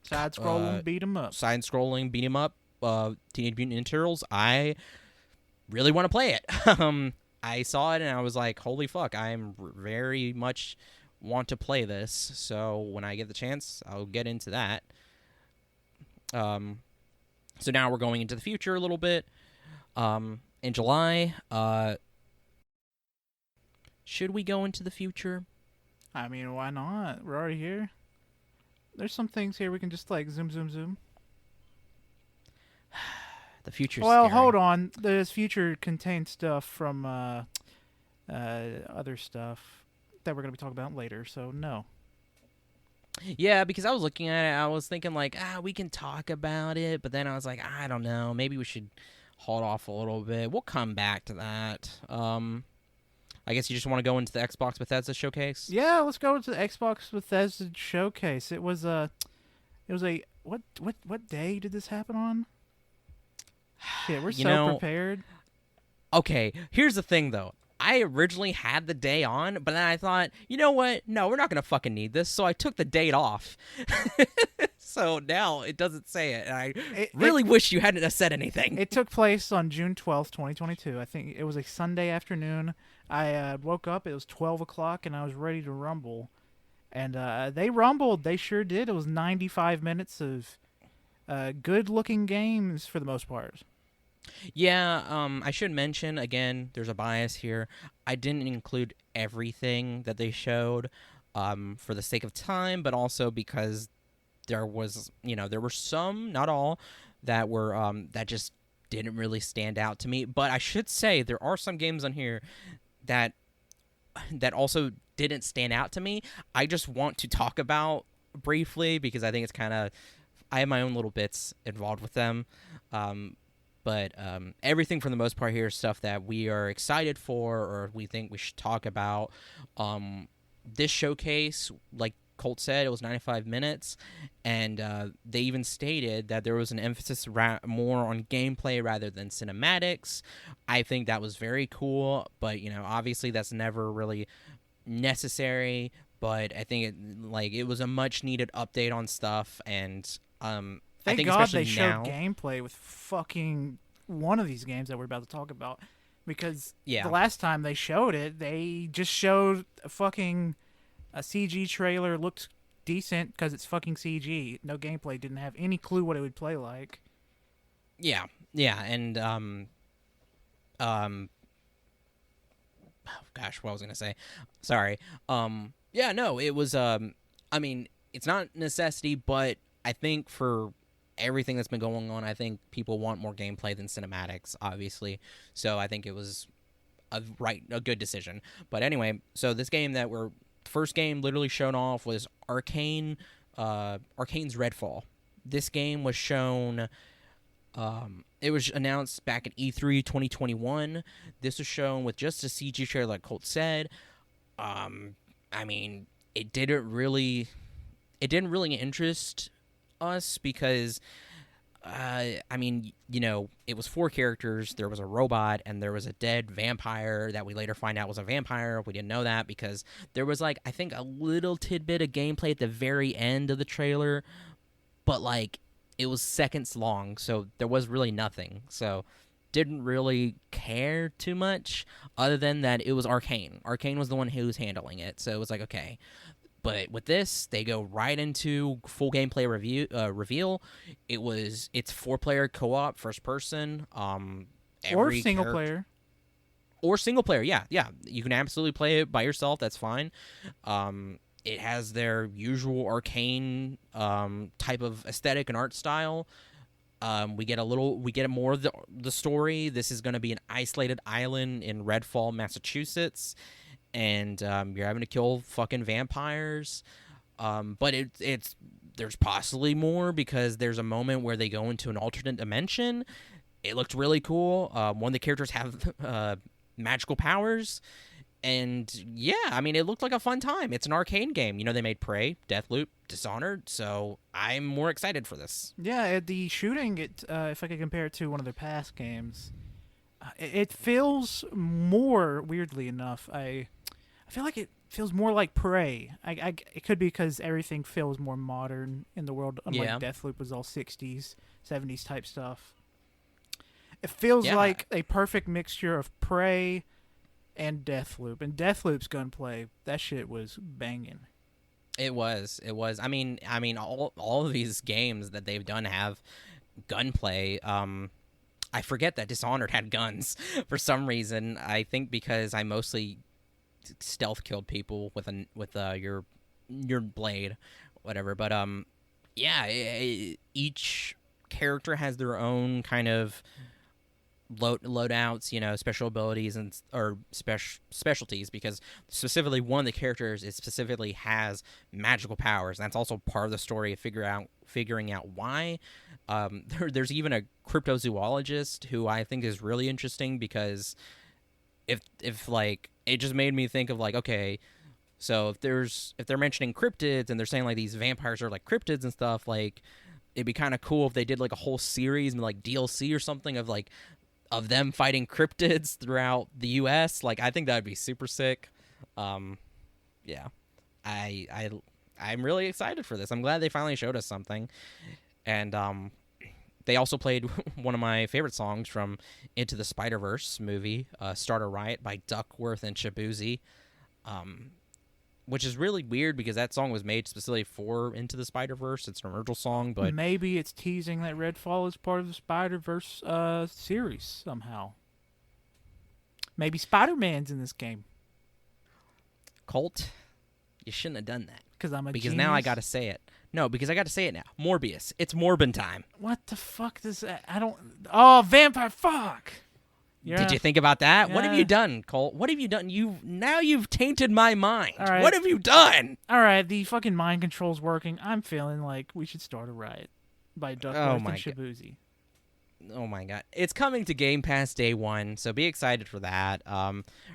[SPEAKER 1] side-scrolling beat 'em up.
[SPEAKER 2] Side-scrolling beat 'em up. Teenage Mutant Ninja Turtles. I really want to play it. I saw it and I was like, holy fuck, I'm very much want to play this. So when I get the chance, I'll get into that. So now we're going into the future a little bit. In July, should we go into the future?
[SPEAKER 1] I mean, why not? We're already here. There's some things here we can just like zoom, zoom, zoom.
[SPEAKER 2] The future's
[SPEAKER 1] well,
[SPEAKER 2] scary.
[SPEAKER 1] hold on. This future contains stuff from other stuff that we're going to be talking about later, so no.
[SPEAKER 2] Yeah, because I was looking at it, I was thinking like, we can talk about it, but then I was like, I don't know, maybe we should hold off a little bit. We'll come back to that. I guess you just want to go into the Xbox Bethesda showcase?
[SPEAKER 1] Yeah, let's go into the Xbox Bethesda showcase. It was what day did this happen on? Shit, we're prepared.
[SPEAKER 2] Okay, here's the thing though. I originally had the day on, but then I thought, you know what? No, we're not going to fucking need this. So I took the date off. So now it doesn't say it. And I really wish you hadn't said anything.
[SPEAKER 1] It took place on June 12th, 2022. I think it was a Sunday afternoon. I woke up. It was 12 o'clock, and I was ready to rumble. And they rumbled. They sure did. It was 95 minutes of good-looking games for the most part.
[SPEAKER 2] Yeah, I should mention again, there's a bias here. I didn't include everything that they showed for the sake of time, but also because there was, there were some, not all, that were that just didn't really stand out to me. But I should say there are some games on here that also didn't stand out to me. I just want to talk about briefly because I think it's kind of I have my own little bits involved with them. Um, but everything for the most part here is stuff that we are excited for or we think we should talk about. This showcase, like Colt said, it was 95 minutes, and they even stated that there was an emphasis more on gameplay rather than cinematics. I think that was very cool, but obviously that's never really necessary. But I think it was a much needed update on stuff, and I
[SPEAKER 1] Thank
[SPEAKER 2] think
[SPEAKER 1] God
[SPEAKER 2] especially
[SPEAKER 1] they showed
[SPEAKER 2] now,
[SPEAKER 1] gameplay with fucking one of these games that we're about to talk about, because the
[SPEAKER 2] yeah.
[SPEAKER 1] last time they showed it, they just showed a CG trailer. Looked decent because it's fucking CG. No gameplay. Didn't have any clue what it would play like.
[SPEAKER 2] Yeah, yeah, and um, oh gosh, what was I gonna say? Sorry. Yeah, no, it was. I mean, it's not necessity, but I think for everything that's been going on, I think people want more gameplay than cinematics, obviously. So I think it was a good decision. But anyway, so this game that we're first game literally shown off was Arcane's Redfall. This game was shown. It was announced back in E3 2021. This was shown with just a CG trailer, like Colt said. I mean, it didn't really interest us because, I mean, it was 4 characters. There was a robot and there was a dead vampire that we later find out was a vampire. We didn't know that because there was I think a little tidbit of gameplay at the very end of the trailer, but it was seconds long, so there was really nothing. So didn't really care too much other than that it was Arcane. Arcane was the one who was handling it, so it was okay. But with this, they go right into full gameplay reveal. It's 4-player co-op, first person.
[SPEAKER 1] Or single player.
[SPEAKER 2] Or single player, yeah. You can absolutely play it by yourself. That's fine. It has their usual Arcane type of aesthetic and art style. We get more of the story. This is going to be an isolated island in Redfall, Massachusetts, and you're having to kill fucking vampires. But there's possibly more because there's a moment where they go into an alternate dimension. It looked really cool. One of the characters have magical powers. And yeah, I mean, it looked like a fun time. It's an Arcane game. They made Prey, Deathloop, Dishonored, so I'm more excited for this.
[SPEAKER 1] Yeah, the shooting, if I could compare it to one of their past games, it feels more, weirdly enough, I feel like it feels more like Prey. It could be because everything feels more modern in the world, unlike Deathloop was all 60s, 70s type stuff. It feels like a perfect mixture of Prey and Deathloop. And Deathloop's gunplay, that shit was banging.
[SPEAKER 2] It was. I mean, all of these games that they've done have gunplay. I forget that Dishonored had guns for some reason. I think because I mostly stealth killed people with your blade, whatever. But yeah, each character has their own kind of loadouts, special abilities or specialties, because specifically one of the characters specifically has magical powers. And that's also part of the story of figuring out why. There's even a cryptozoologist who I think is really interesting because if it just made me think of okay, so if they're mentioning cryptids and they're saying these vampires are cryptids and stuff, it'd be kind of cool if they did a whole series DLC or something of them fighting cryptids throughout the U.S. I think that would be super sick. Yeah, I'm really excited for this. I'm glad they finally showed us something, and they also played one of my favorite songs from Into the Spider-Verse movie, "Start a Riot" by Duckworth and Shabuzi. which is really weird because that song was made specifically for Into the Spider-Verse. It's an original song, but
[SPEAKER 1] maybe it's teasing that Redfall is part of the Spider-Verse series somehow. Maybe Spider-Man's in this game.
[SPEAKER 2] Colt, you shouldn't have done that.
[SPEAKER 1] Because I'm a
[SPEAKER 2] Because
[SPEAKER 1] genius?
[SPEAKER 2] now I got to say it. No, because I got to say it now. Morbius. It's Morbin time.
[SPEAKER 1] What the fuck does that... I don't... Oh, vampire, fuck!
[SPEAKER 2] Did you think about that?
[SPEAKER 1] Yeah.
[SPEAKER 2] What have you done, Colt? What have you done? You've tainted my mind.
[SPEAKER 1] All right.
[SPEAKER 2] What have you done?
[SPEAKER 1] All right, the fucking mind control's working. I'm feeling like we should start a riot by Duckworth and Shabuzi.
[SPEAKER 2] Oh my god. It's coming to Game Pass day 1, so be excited for that.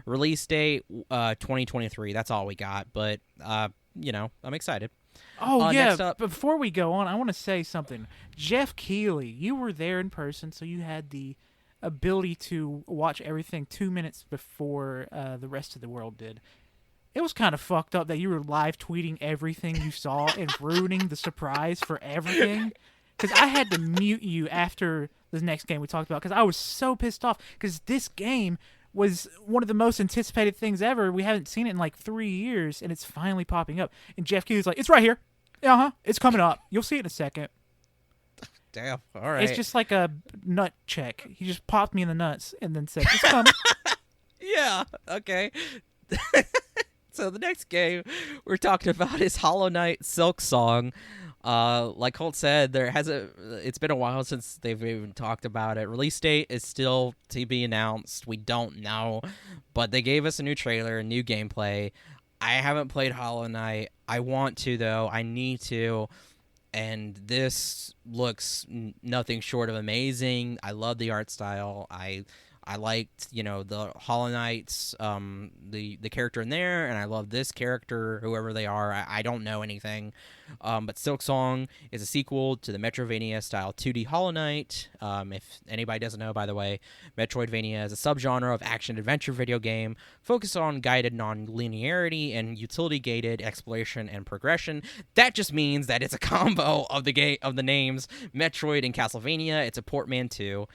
[SPEAKER 2] Release date 2023. That's all we got, but I'm excited.
[SPEAKER 1] Oh yeah,
[SPEAKER 2] next up,
[SPEAKER 1] before we go on, I want to say something. Jeff Keighley, you were there in person, so you had the ability to watch everything 2 minutes before the rest of the world did. It was kind of fucked up that you were live tweeting everything you saw and ruining the surprise for everything. Because I had to mute you after the next game we talked about because I was so pissed off because this game was one of the most anticipated things ever. We haven't seen it in like 3 years, and it's finally popping up. And Jeff Keighley's like, it's right here. It's coming up. You'll see it in a second.
[SPEAKER 2] Damn. All right.
[SPEAKER 1] It's just like a nut check. He just popped me in the nuts and then said, it's coming.
[SPEAKER 2] Yeah. Okay. So the next game we're talking about is Hollow Knight Silk Song. Like Colt said, it's been a while since they've even talked about it. Release date is still to be announced. We don't know, but they gave us a new trailer, a new gameplay. I haven't played Hollow Knight. I want to, though. I need to. And this looks nothing short of amazing. I love the art style. I liked, the Hollow Knights, the character in there, and I love this character, whoever they are. I don't know anything. But Silksong is a sequel to the Metroidvania-style 2D Hollow Knight. If anybody doesn't know, by the way, Metroidvania is a subgenre of action-adventure video game focused on guided non-linearity and utility-gated exploration and progression. That just means that it's a combo of the names Metroid and Castlevania. It's a portmanteau.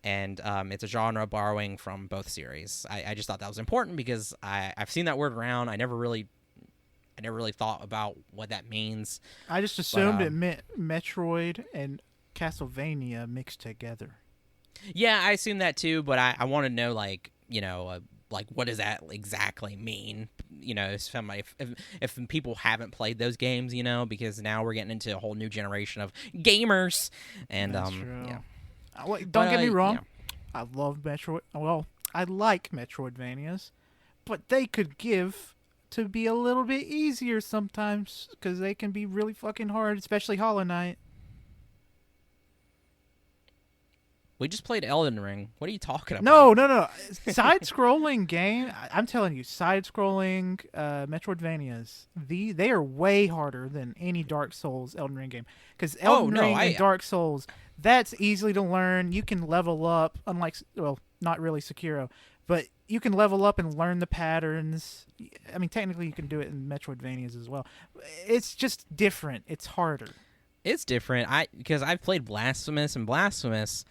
[SPEAKER 2] And it's a genre borrowing from both series. I just thought that was important because I've seen that word around. I never really thought about what that means.
[SPEAKER 1] I just assumed it meant Metroid and Castlevania mixed together.
[SPEAKER 2] Yeah, I assumed that too, but I want to know, like what does that exactly mean? If people haven't played those games, because now we're getting into a whole new generation of gamers. And
[SPEAKER 1] That's true.
[SPEAKER 2] Yeah.
[SPEAKER 1] Don't get me wrong.
[SPEAKER 2] Yeah.
[SPEAKER 1] I love Metroid. Well, I like Metroidvanias, but they could give to be a little bit easier sometimes because they can be really fucking hard, especially Hollow Knight.
[SPEAKER 2] We just played Elden Ring. What are you talking about?
[SPEAKER 1] No. Side-scrolling game. I'm telling you, side-scrolling Metroidvanias. They are way harder than any Dark Souls Elden Ring game. Because Elden Ring and Dark Souls, that's easily to learn. You can level up, unlike, well, not really Sekiro, but you can level up and learn the patterns. I mean, technically you can do it in Metroidvanias as well. It's just different. It's harder.
[SPEAKER 2] It's different. Because I've played Blasphemous, and Blasphemous,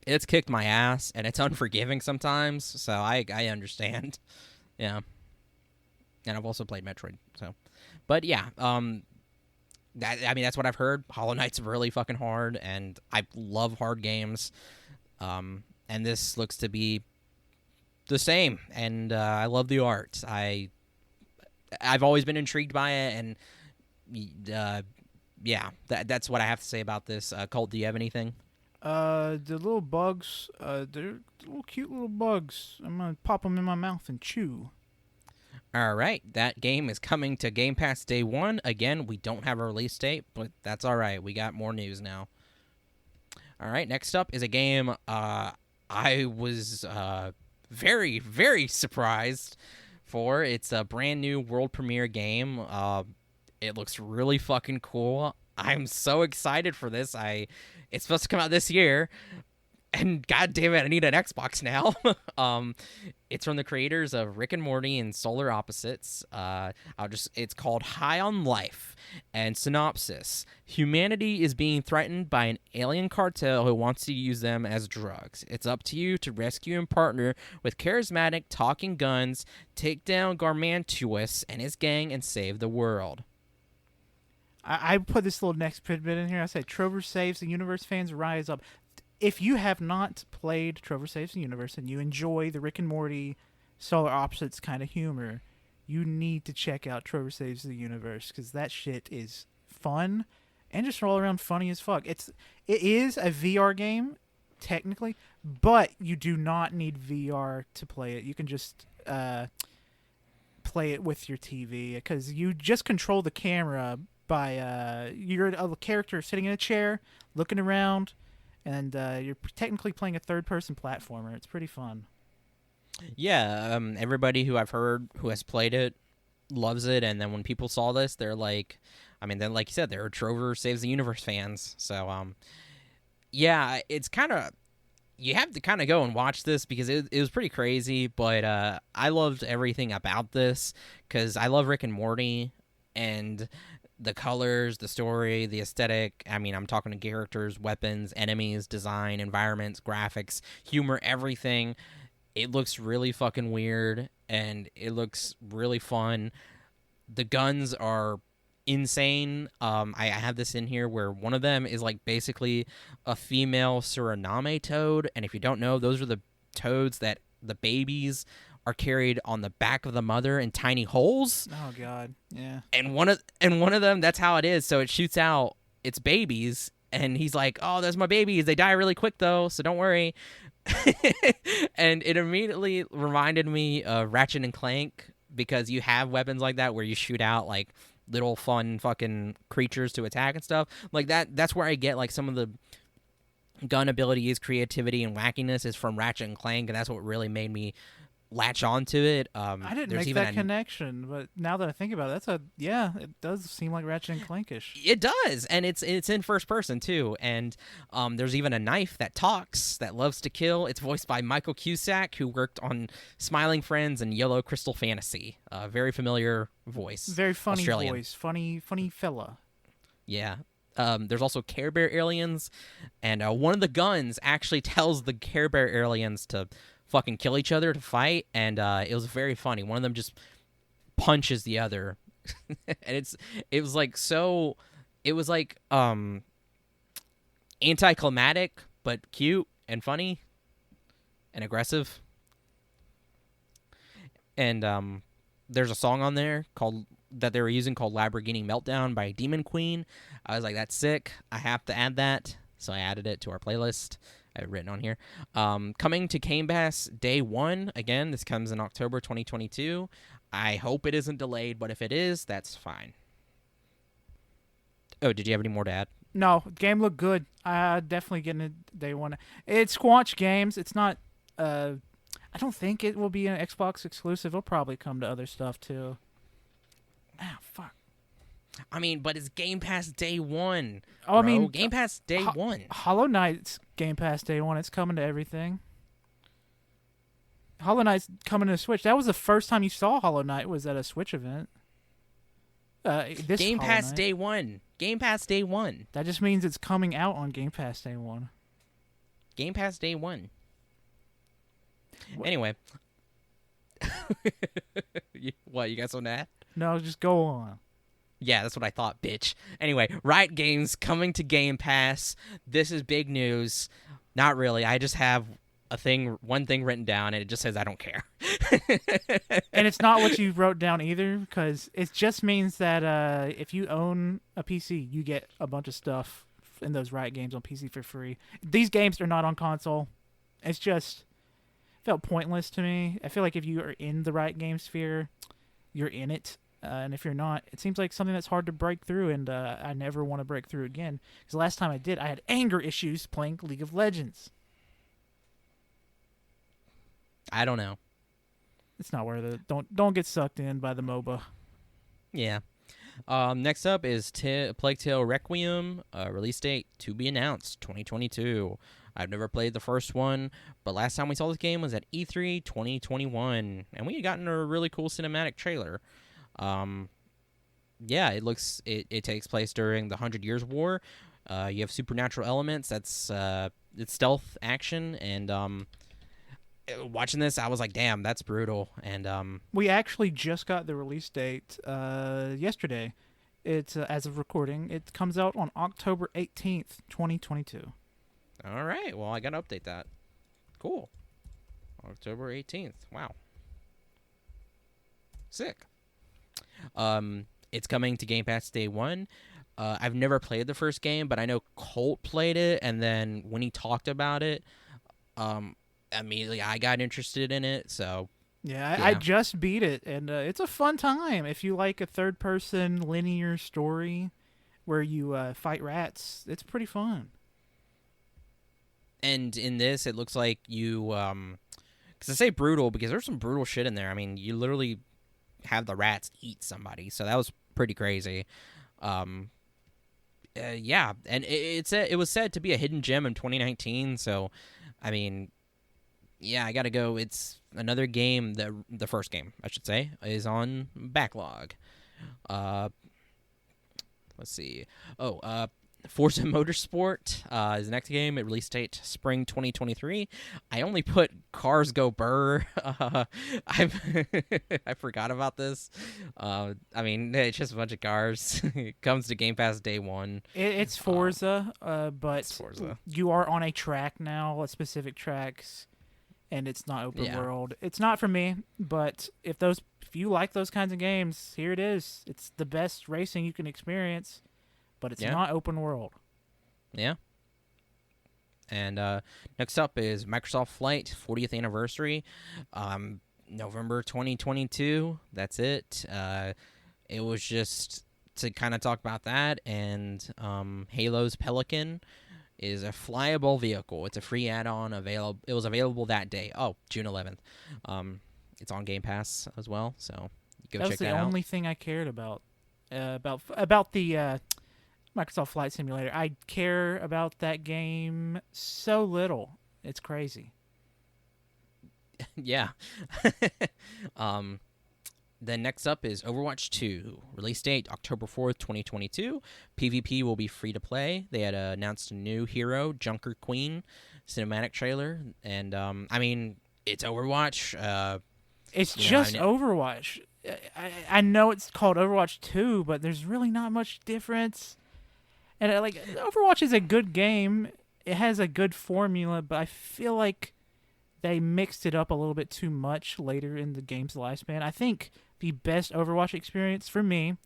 [SPEAKER 2] it's kicked my ass, and it's unforgiving sometimes, so I understand. Yeah. And I've also played Metroid, so. But yeah, that's what I've heard. Hollow Knight's really fucking hard, and I love hard games. And this looks to be the same, and I love the art. I've always been intrigued by it, and yeah, that's what I have to say about this. Colt, do you have anything?
[SPEAKER 1] The little bugs, they're little cute little bugs. I'm gonna pop them in my mouth and chew.
[SPEAKER 2] All right, that game is coming to Game Pass day 1. Again, we don't have a release date, but that's all right. We got more news now. All right, next up is a game I was very, very surprised for. It's a brand new world premiere game. It looks really fucking cool. I'm so excited for this. It's supposed to come out this year. and god damn it, I need an Xbox now. It's from the creators of Rick and Morty and Solar Opposites. It's called High on Life. And synopsis: humanity is being threatened by an alien cartel who wants to use them as drugs. It's up to you to rescue and partner with charismatic talking guns, take down Garmantuous and his gang, and save the world.
[SPEAKER 1] I put this little next tidbit in here. I said Trover Saves the Universe fans rise up. If you have not played Trover Saves the Universe and you enjoy the Rick and Morty Solar Opposites kind of humor, you need to check out Trover Saves the Universe, because that shit is fun and just all around funny as fuck. It is a VR game, technically, but you do not need VR to play it. You can just play it with your TV, because you just control the camera by you're a character sitting in a chair, looking around, and you're technically playing a third-person platformer. It's pretty fun.
[SPEAKER 2] Yeah, everybody who I've heard who has played it loves it, and then when people saw this, they're like, I mean, then like you said, they're Trover Saves the Universe fans. So, yeah, it's kind of, you have to kind of go and watch this because it was pretty crazy, but I loved everything about this because I love Rick and Morty, and the colors, the story, the aesthetic. I mean, I'm talking to characters, weapons, enemies, design, environments, graphics, humor, everything. It looks really fucking weird, and it looks really fun. The guns are insane. I have this in here where one of them is like basically a female Suriname toad, and if you don't know, those are the toads that the babies are carried on the back of the mother in tiny holes.
[SPEAKER 1] Oh god, yeah.
[SPEAKER 2] And one of them, that's how it is. So it shoots out its babies, and he's like, "Oh, there's my babies. They die really quick though, so don't worry." And it immediately reminded me of Ratchet and Clank, because you have weapons like that where you shoot out like little fun fucking creatures to attack and stuff like that. That's where I get like some of the gun abilities, creativity, and wackiness is from Ratchet and Clank, and that's what really made me latch onto it.
[SPEAKER 1] I didn't make that connection, but now that I think about it, it does seem like Ratchet and Clankish.
[SPEAKER 2] It does, and it's in first person too. And there's even a knife that talks, that loves to kill. It's voiced by Michael Cusack, who worked on Smiling Friends and Yellow Crystal Fantasy. Very familiar voice.
[SPEAKER 1] Very funny
[SPEAKER 2] Australian
[SPEAKER 1] voice. Funny fella.
[SPEAKER 2] Yeah. There's also Care Bear aliens, and one of the guns actually tells the Care Bear aliens to fucking kill each other to fight, and it was very funny. One of them just punches the other, and it was like anticlimactic but cute and funny and aggressive. And there's a song on there that they were using called Lamborghini Meltdown by Demon Queen. I was like, that's sick. I have to add that, so I added it to our playlist. I have written on here. Coming to Game Pass Day 1. Again, this comes in October 2022. I hope it isn't delayed, but if it is, that's fine. Oh, did you have any more to add?
[SPEAKER 1] No, game looked good. Definitely getting it Day 1. It's Squanch Games. It's not... I don't think it will be an Xbox exclusive. It'll probably come to other stuff, too. Ah, fuck.
[SPEAKER 2] I mean, but it's Game Pass Day 1.
[SPEAKER 1] Oh, I mean,
[SPEAKER 2] Game Pass Day 1.
[SPEAKER 1] Hollow Knight's Game Pass Day 1. It's coming to everything. Hollow Knight's coming to Switch. That was the first time you saw Hollow Knight, was at a Switch event.
[SPEAKER 2] Game Pass Day 1. Game Pass Day 1.
[SPEAKER 1] That just means it's coming out on Game Pass Day 1.
[SPEAKER 2] Game Pass Day 1. What? Anyway. What, you got something to add?
[SPEAKER 1] No, just go on.
[SPEAKER 2] Yeah, that's what I thought, bitch. Anyway, Riot Games coming to Game Pass. This is big news. Not really. I just have one thing written down, and it just says I don't care.
[SPEAKER 1] And it's not what you wrote down either, because it just means that if you own a PC, you get a bunch of stuff in those Riot Games on PC for free. These games are not on console. It's just felt pointless to me. I feel like if you are in the Riot Games sphere, you're in it. And if you're not, it seems like something that's hard to break through, and I never want to break through again. Because the last time I did, I had anger issues playing League of Legends.
[SPEAKER 2] I don't know.
[SPEAKER 1] It's not worth it. Don't get sucked in by the MOBA.
[SPEAKER 2] Yeah. Next up is Plague Tale Requiem, release date to be announced, 2022. I've never played the first one, but last time we saw this game was at E3 2021, and we had gotten a really cool cinematic trailer. Yeah, it takes place during the 100 Years' War. You have supernatural elements. It's stealth action, and watching this, I was like, damn, that's brutal. And
[SPEAKER 1] we actually just got the release date yesterday. It's as of recording, it comes out on October 18th, 2022.
[SPEAKER 2] All right, well, I gotta update that. Cool. October 18th. Wow. Sick. It's coming to Game Pass day one. I've never played the first game, but I know Colt played it, and then when he talked about it, immediately I got interested in it. So
[SPEAKER 1] yeah, I just beat it, and it's a fun time if you like a third-person linear story where you fight rats. It's pretty fun.
[SPEAKER 2] And in this, it looks like you, because I say brutal because there's some brutal shit in there. I mean, you literally have the rats eat somebody, so that was pretty crazy. Yeah, and it was said to be a hidden gem in 2019. So, I mean, yeah, I gotta go. It's another game that the first game, I should say, is on backlog. Let's see. Forza Motorsport is the next game. It release date spring 2023. I only put Cars Go Burr. I forgot about this. I mean, it's just a bunch of cars. It comes to Game Pass day one.
[SPEAKER 1] It's Forza, but
[SPEAKER 2] it's Forza.
[SPEAKER 1] You are on a track now, specific tracks, and it's not open world. It's not for me, but if you like those kinds of games, here it is. It's the best racing you can experience. But it's not open world.
[SPEAKER 2] Yeah. And next up is Microsoft Flight 40th anniversary, November 2022. That's it. It was just to kind of talk about that. And Halo's Pelican is a flyable vehicle. It's a free add-on available. It was available that day. Oh, June 11th. It's on Game Pass as well. So go check that out.
[SPEAKER 1] That was the only thing I cared about the Microsoft Flight Simulator. I care about that game so little. It's crazy.
[SPEAKER 2] Yeah. Then next up is Overwatch 2. Release date October 4th, 2022. PvP will be free to play. They had announced a new hero, Junker Queen, cinematic trailer. And, I mean, it's Overwatch.
[SPEAKER 1] It's just Overwatch. I know it's called Overwatch 2, but there's really not much difference. And Overwatch is a good game. It has a good formula, but I feel like they mixed it up a little bit too much later in the game's lifespan. I think the best Overwatch experience for me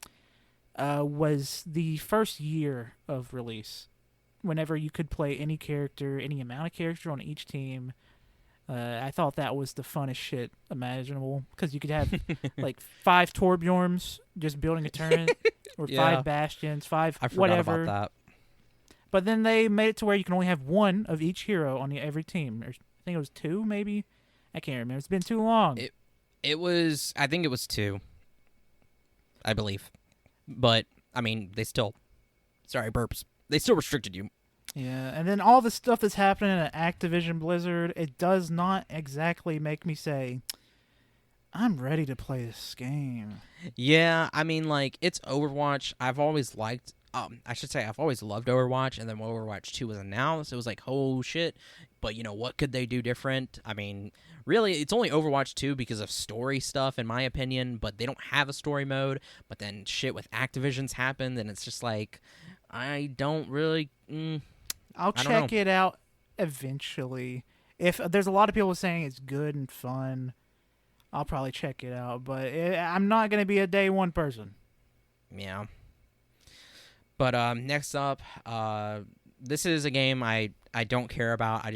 [SPEAKER 1] was the first year of release, whenever you could play any character, any amount of character on each team. I thought that was the funnest shit imaginable because you could have 5 Torbjorns just building a turret, or 5 Bastions, 5
[SPEAKER 2] I forgot
[SPEAKER 1] whatever.
[SPEAKER 2] about that.
[SPEAKER 1] But then they made it to where you can only have 1 of each hero on every team. Or I think it was 2, maybe. I can't remember. It's been too long.
[SPEAKER 2] It was. I think it was 2. I believe, but I mean, they still. Sorry, burps. They still restricted you.
[SPEAKER 1] Yeah, and then all the stuff that's happening at Activision Blizzard, it does not exactly make me say, I'm ready to play this game.
[SPEAKER 2] Yeah, I mean, it's Overwatch. I've always liked, I've always loved Overwatch, and then when Overwatch 2 was announced, it was like, oh shit, but what could they do different? I mean, really, it's only Overwatch 2 because of story stuff, in my opinion, but they don't have a story mode, but then shit with Activision's happened, and it's just like, I don't really...
[SPEAKER 1] I'll check it out eventually. If there's a lot of people saying it's good and fun, I'll probably check it out. But I'm not going to be a day one person.
[SPEAKER 2] Yeah. But next up, this is a game I don't care about. I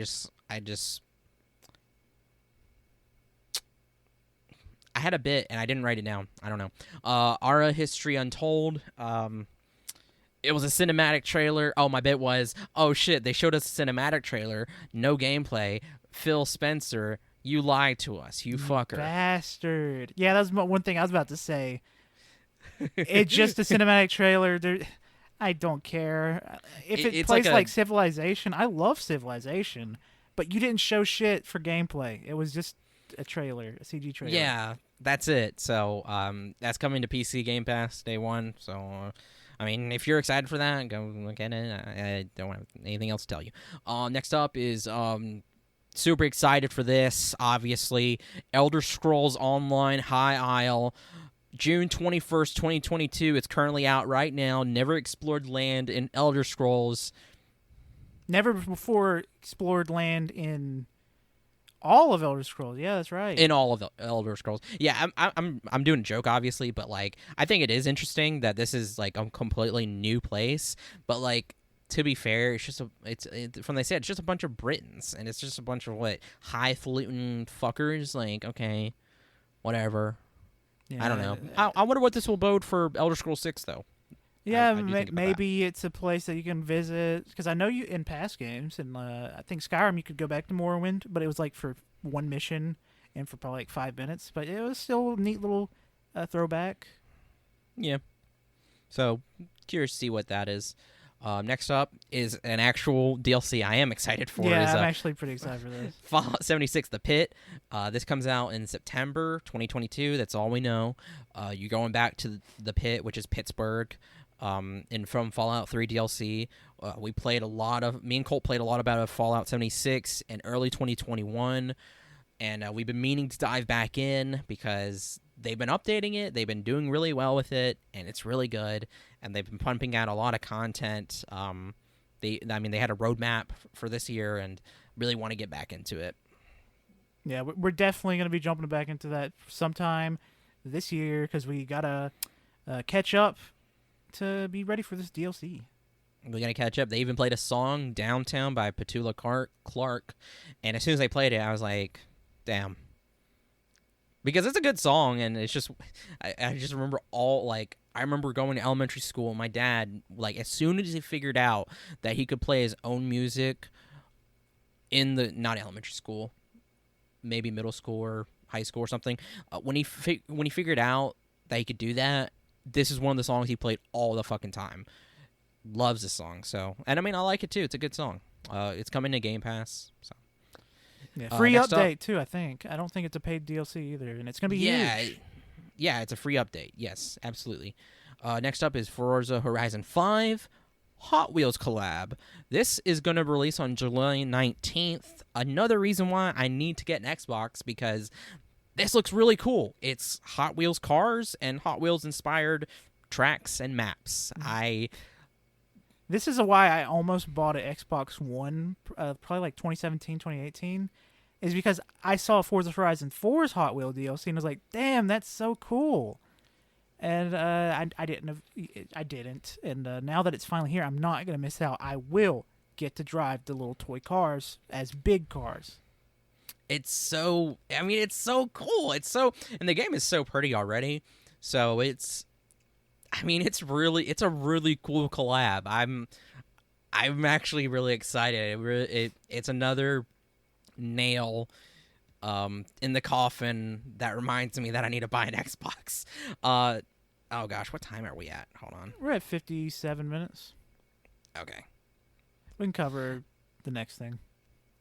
[SPEAKER 2] had a bit and I didn't write it down. I don't know. Ara History Untold. It was a cinematic trailer. Oh, my bit was, oh shit, they showed us a cinematic trailer, no gameplay. Phil Spencer, you lied to us, you fucker.
[SPEAKER 1] Bastard. Yeah, that was one thing I was about to say. It's just a cinematic trailer. I don't care. If
[SPEAKER 2] It's
[SPEAKER 1] plays
[SPEAKER 2] like
[SPEAKER 1] like Civilization, I love Civilization, but you didn't show shit for gameplay. It was just a trailer, a CG trailer.
[SPEAKER 2] yeah, that's it. So that's coming to PC Game Pass day one. So I mean, if you're excited for that, go look at it. I don't have anything else to tell you. Next up is super excited for this. Obviously, Elder Scrolls Online High Isle. June 21st, 2022. It's currently out right now. Never explored land in Elder Scrolls.
[SPEAKER 1] Never before explored land in all of Elder Scrolls. Yeah, that's right.
[SPEAKER 2] In all of the Elder Scrolls. Yeah, I'm doing a joke, obviously, but like I think it is interesting that this is like a completely new place. But like to be fair, it's just from they said it's just a bunch of Britons, and it's just a bunch of what highfalutin fuckers. Like okay, whatever.
[SPEAKER 1] Yeah,
[SPEAKER 2] I don't know. I wonder what this will bode for Elder Scrolls 6, though.
[SPEAKER 1] Yeah,
[SPEAKER 2] I
[SPEAKER 1] maybe it's a place that you can visit. Because I know you in past games, and I think Skyrim you could go back to Morrowind, but it was like for one mission and for probably like 5 minutes. But it was still a neat little throwback.
[SPEAKER 2] Yeah. So, curious to see what that is. Next up is an actual DLC I am excited for.
[SPEAKER 1] Yeah, I'm actually pretty excited for this.
[SPEAKER 2] Fallout 76 The Pit. This comes out in September 2022. That's all we know. You're going back to the Pit, which is Pittsburgh, and from Fallout 3 DLC. Me and Colt played a lot about Fallout 76 in early 2021, and we've been meaning to dive back in because they've been updating it. They've been doing really well with it, and it's really good. And they've been pumping out a lot of content. They had a roadmap for this year, and really want to get back into it.
[SPEAKER 1] Yeah, we're definitely going to be jumping back into that sometime this year because we gotta catch up to be ready for this DLC.
[SPEAKER 2] We're gonna catch up. They even played a song "Downtown" by Petula Clark, and as soon as they played it, I was like, "Damn." Because it's a good song, and it's just, I just remember I remember going to elementary school, and my dad, like, as soon as he figured out that he could play his own music not elementary school, maybe middle school or high school or something, when he figured out that he could do that, this is one of the songs he played all the fucking time. Loves this song, so, and I mean, I like it too. It's a good song. It's coming to Game Pass, so.
[SPEAKER 1] Yeah, free update too. I think. I don't think it's a paid DLC either, and it's gonna be huge.
[SPEAKER 2] Yeah, it's a free update. Yes, absolutely. Next up is Forza Horizon 5 Hot Wheels collab. This is gonna release on July 19th. Another reason why I need to get an Xbox because this looks really cool. It's Hot Wheels cars and Hot Wheels inspired tracks and maps.
[SPEAKER 1] This is why I almost bought an Xbox One, probably like 2017, 2018, is because I saw Forza Horizon 4's Hot Wheel DLC and was like, damn, that's so cool. And I didn't. And now that it's finally here, I'm not going to miss out. I will get to drive the little toy cars as big cars.
[SPEAKER 2] It's so cool. And the game is so pretty already. So it's a really cool collab. I'm actually really excited. It's another nail in the coffin that reminds me that I need to buy an Xbox. Oh gosh, what time are we at? Hold on.
[SPEAKER 1] We're at 57 minutes.
[SPEAKER 2] Okay.
[SPEAKER 1] We can cover the next thing.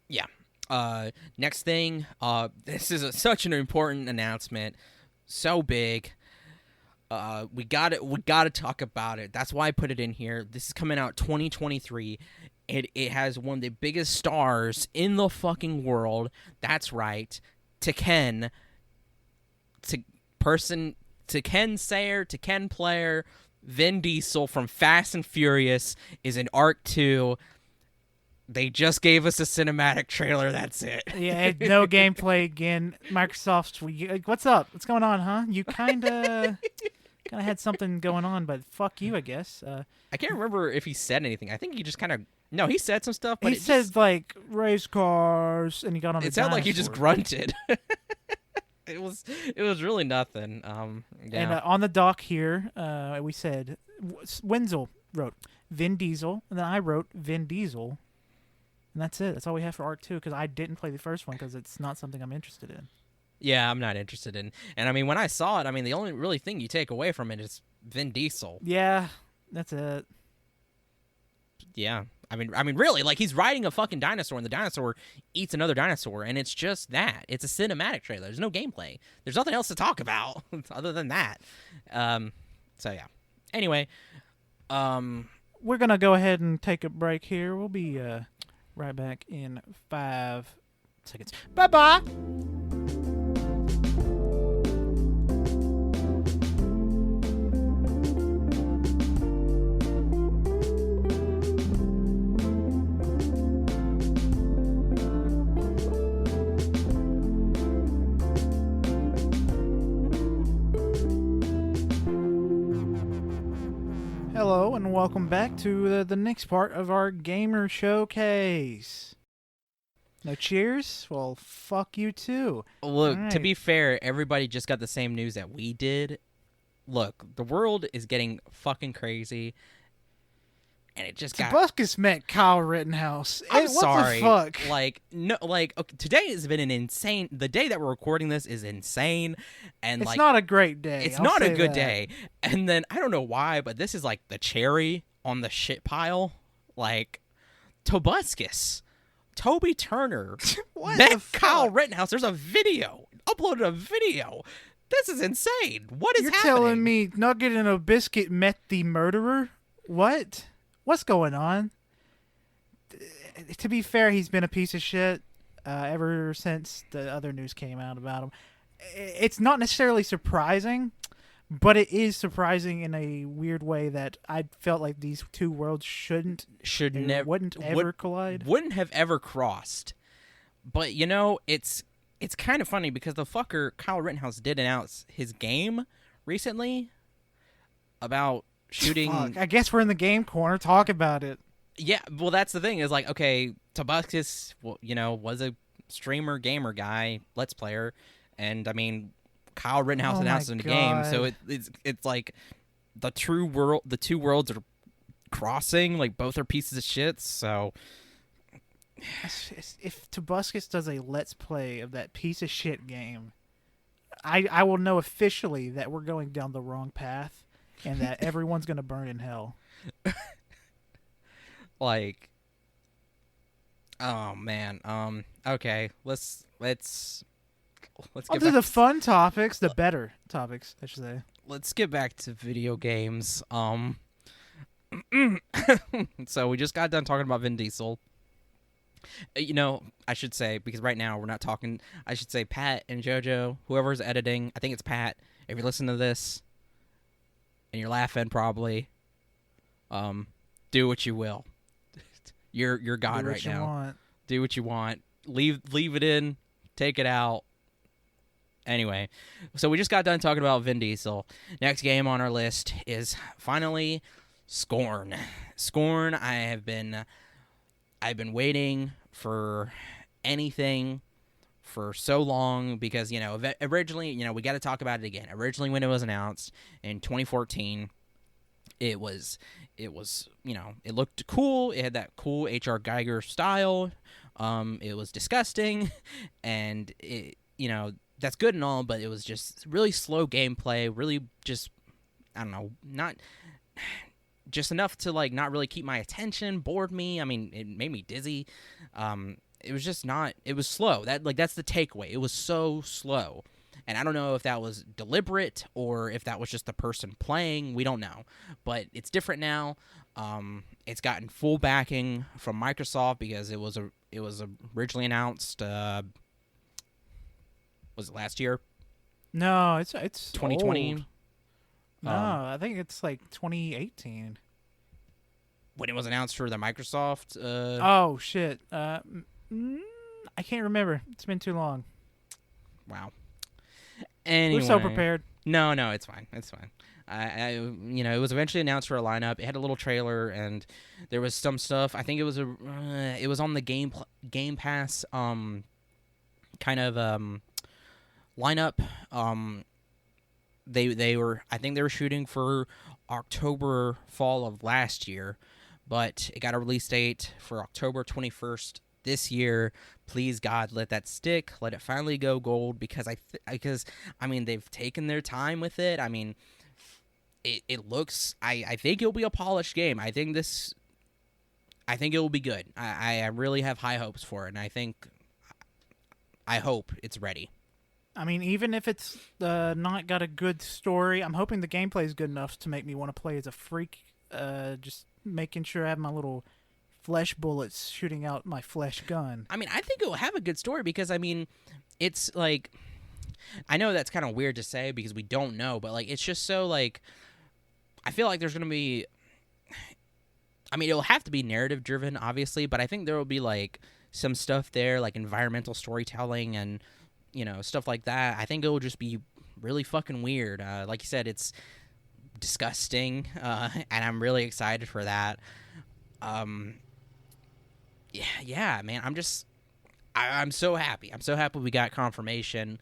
[SPEAKER 2] Yeah. Next thing, this is such an important announcement. So big. We got to talk about it. That's why I put it in here. This is coming out 2023. It has one of the biggest stars in the fucking world. That's right. Ken Sayer, Ken player, Vin Diesel from Fast and Furious is in Arc 2. They just gave us a cinematic trailer. That's it.
[SPEAKER 1] Yeah, no gameplay again. Microsoft, what's up? What's going on, huh? You kind of had something going on, but fuck you, I guess.
[SPEAKER 2] I can't remember if he said anything. I think he just kind of... No, he said some stuff, but
[SPEAKER 1] he said, like, race cars, and he got on the
[SPEAKER 2] It sounded like he just grunted. It was really nothing. Yeah.
[SPEAKER 1] And on the doc here, we said... Wenzel wrote Vin Diesel, and then I wrote Vin Diesel. And that's it. That's all we have for Arc 2, because I didn't play the first one, because it's not something I'm interested in.
[SPEAKER 2] Yeah, I'm not interested in. And I mean, when I saw it, I mean, the only really thing you take away from it is Vin Diesel.
[SPEAKER 1] Yeah, that's it.
[SPEAKER 2] Yeah. I mean, really, like, he's riding a fucking dinosaur, and the dinosaur eats another dinosaur, and it's just that. It's a cinematic trailer. There's no gameplay. There's nothing else to talk about other than that. So, yeah. Anyway,
[SPEAKER 1] we're going to go ahead and take a break here. We'll be right back in 5 seconds. Bye-bye! Hello and welcome back to the next part of our gamer showcase. No cheers? Well, fuck you too.
[SPEAKER 2] Look,
[SPEAKER 1] right.
[SPEAKER 2] To be fair, everybody just got the same news that we did. Look, the world is getting fucking crazy, and it just got...
[SPEAKER 1] Tobuscus met Kyle Rittenhouse.
[SPEAKER 2] I'm sorry.
[SPEAKER 1] What the fuck?
[SPEAKER 2] Like, no, like, okay, today has been an insane... The day that we're recording this is insane, and
[SPEAKER 1] it's
[SPEAKER 2] like...
[SPEAKER 1] not a great day.
[SPEAKER 2] It's
[SPEAKER 1] I'll
[SPEAKER 2] not a
[SPEAKER 1] say
[SPEAKER 2] good
[SPEAKER 1] that.
[SPEAKER 2] day. And then, I don't know why, but this is like the cherry on the shit pile. Like, Tobuscus, Toby Turner,
[SPEAKER 1] What
[SPEAKER 2] met
[SPEAKER 1] the fuck?
[SPEAKER 2] Kyle Rittenhouse. There's a video. Uploaded a video. This is insane. What is
[SPEAKER 1] You're
[SPEAKER 2] happening?
[SPEAKER 1] telling me Nugget and a Biscuit met the murderer? What? What's going on? To be fair, he's been a piece of shit ever since the other news came out about him. It's not necessarily surprising, but it is surprising in a weird way that I felt like these two worlds wouldn't ever collide.
[SPEAKER 2] Wouldn't have ever crossed. But, you know, it's kind of funny because the fucker, Kyle Rittenhouse, did announce his game recently about shooting...
[SPEAKER 1] Fuck, I guess we're in the game corner. Talk about it.
[SPEAKER 2] Yeah, well, that's the thing. Is like, okay, Tobuscus, well, you know, was a streamer, gamer guy, Let's Player, and I mean, Kyle Rittenhouse announced in the game, so it's like the two worlds are crossing. Like, both are pieces of shit. So,
[SPEAKER 1] if Tobuscus does a Let's Play of that piece of shit game, I will know officially that we're going down the wrong path and that everyone's gonna burn in hell.
[SPEAKER 2] Like, oh man, okay, let's
[SPEAKER 1] I'll
[SPEAKER 2] get
[SPEAKER 1] do
[SPEAKER 2] back
[SPEAKER 1] the fun topics, the better topics, I should say.
[SPEAKER 2] let's get back to video games. So we just got done talking about Vin Diesel. You know, I should say, because right now we're not talking, I should say Pat and JoJo, whoever's editing, I think it's Pat. If you listen to this and you're laughing, probably, do what you will. You're God right now.
[SPEAKER 1] Want.
[SPEAKER 2] Do what you want. Leave it in. Take it out. Anyway, so we just got done talking about Vin Diesel. Next game on our list is finally Scorn. Scorn. I've been waiting for anything for so long because, you know, originally, you know, we got to talk about it again. Originally, when it was announced in 2014, it was, you know, it looked cool. It had that cool H.R. Geiger style. It was disgusting, and it, you know, that's good and all, but it was just really slow gameplay. Really, just, I don't know, not just enough to like not really keep my attention. Bored me. I mean, it made me dizzy. It was just not. It was slow. That's the takeaway. It was so slow. And I don't know if that was deliberate or if that was just the person playing. We don't know. But it's different now. It's gotten full backing from Microsoft because it was originally announced, was it last year?
[SPEAKER 1] No, it's
[SPEAKER 2] 2020.
[SPEAKER 1] Old. No, I think it's like 2018.
[SPEAKER 2] When it was announced for the Microsoft.
[SPEAKER 1] Oh shit. I can't remember. It's been too long.
[SPEAKER 2] Wow. Anyway,
[SPEAKER 1] we're so prepared.
[SPEAKER 2] No, it's fine. It's fine. You know, it was eventually announced for a lineup. It had a little trailer, and there was some stuff. I think it was on the Game Pass kind of lineup. They were, I think they were shooting for October, fall of last year, but it got a release date for October 21st this year. Please, God, let that stick. Let it finally go gold, because I mean, they've taken their time with it. I mean, it looks, I think it'll be a polished game. I think this I think it will be good. I really have high hopes for it, and I hope it's ready.
[SPEAKER 1] I mean, even if it's not got a good story, I'm hoping the gameplay is good enough to make me want to play as a freak. Just making sure I have my little flesh bullets shooting out my flesh gun.
[SPEAKER 2] I mean, I think it will have a good story because, I mean, it's like, I know that's kind of weird to say because we don't know, but like, it's just so like, I feel like there's going to be, I mean, it'll have to be narrative driven, obviously, but I think there will be like some stuff there, like environmental storytelling and, you know, stuff like that. I think it will just be really fucking weird. Like you said, it's disgusting, and I'm really excited for that. Yeah, man, I'm so happy. I'm so happy we got confirmation.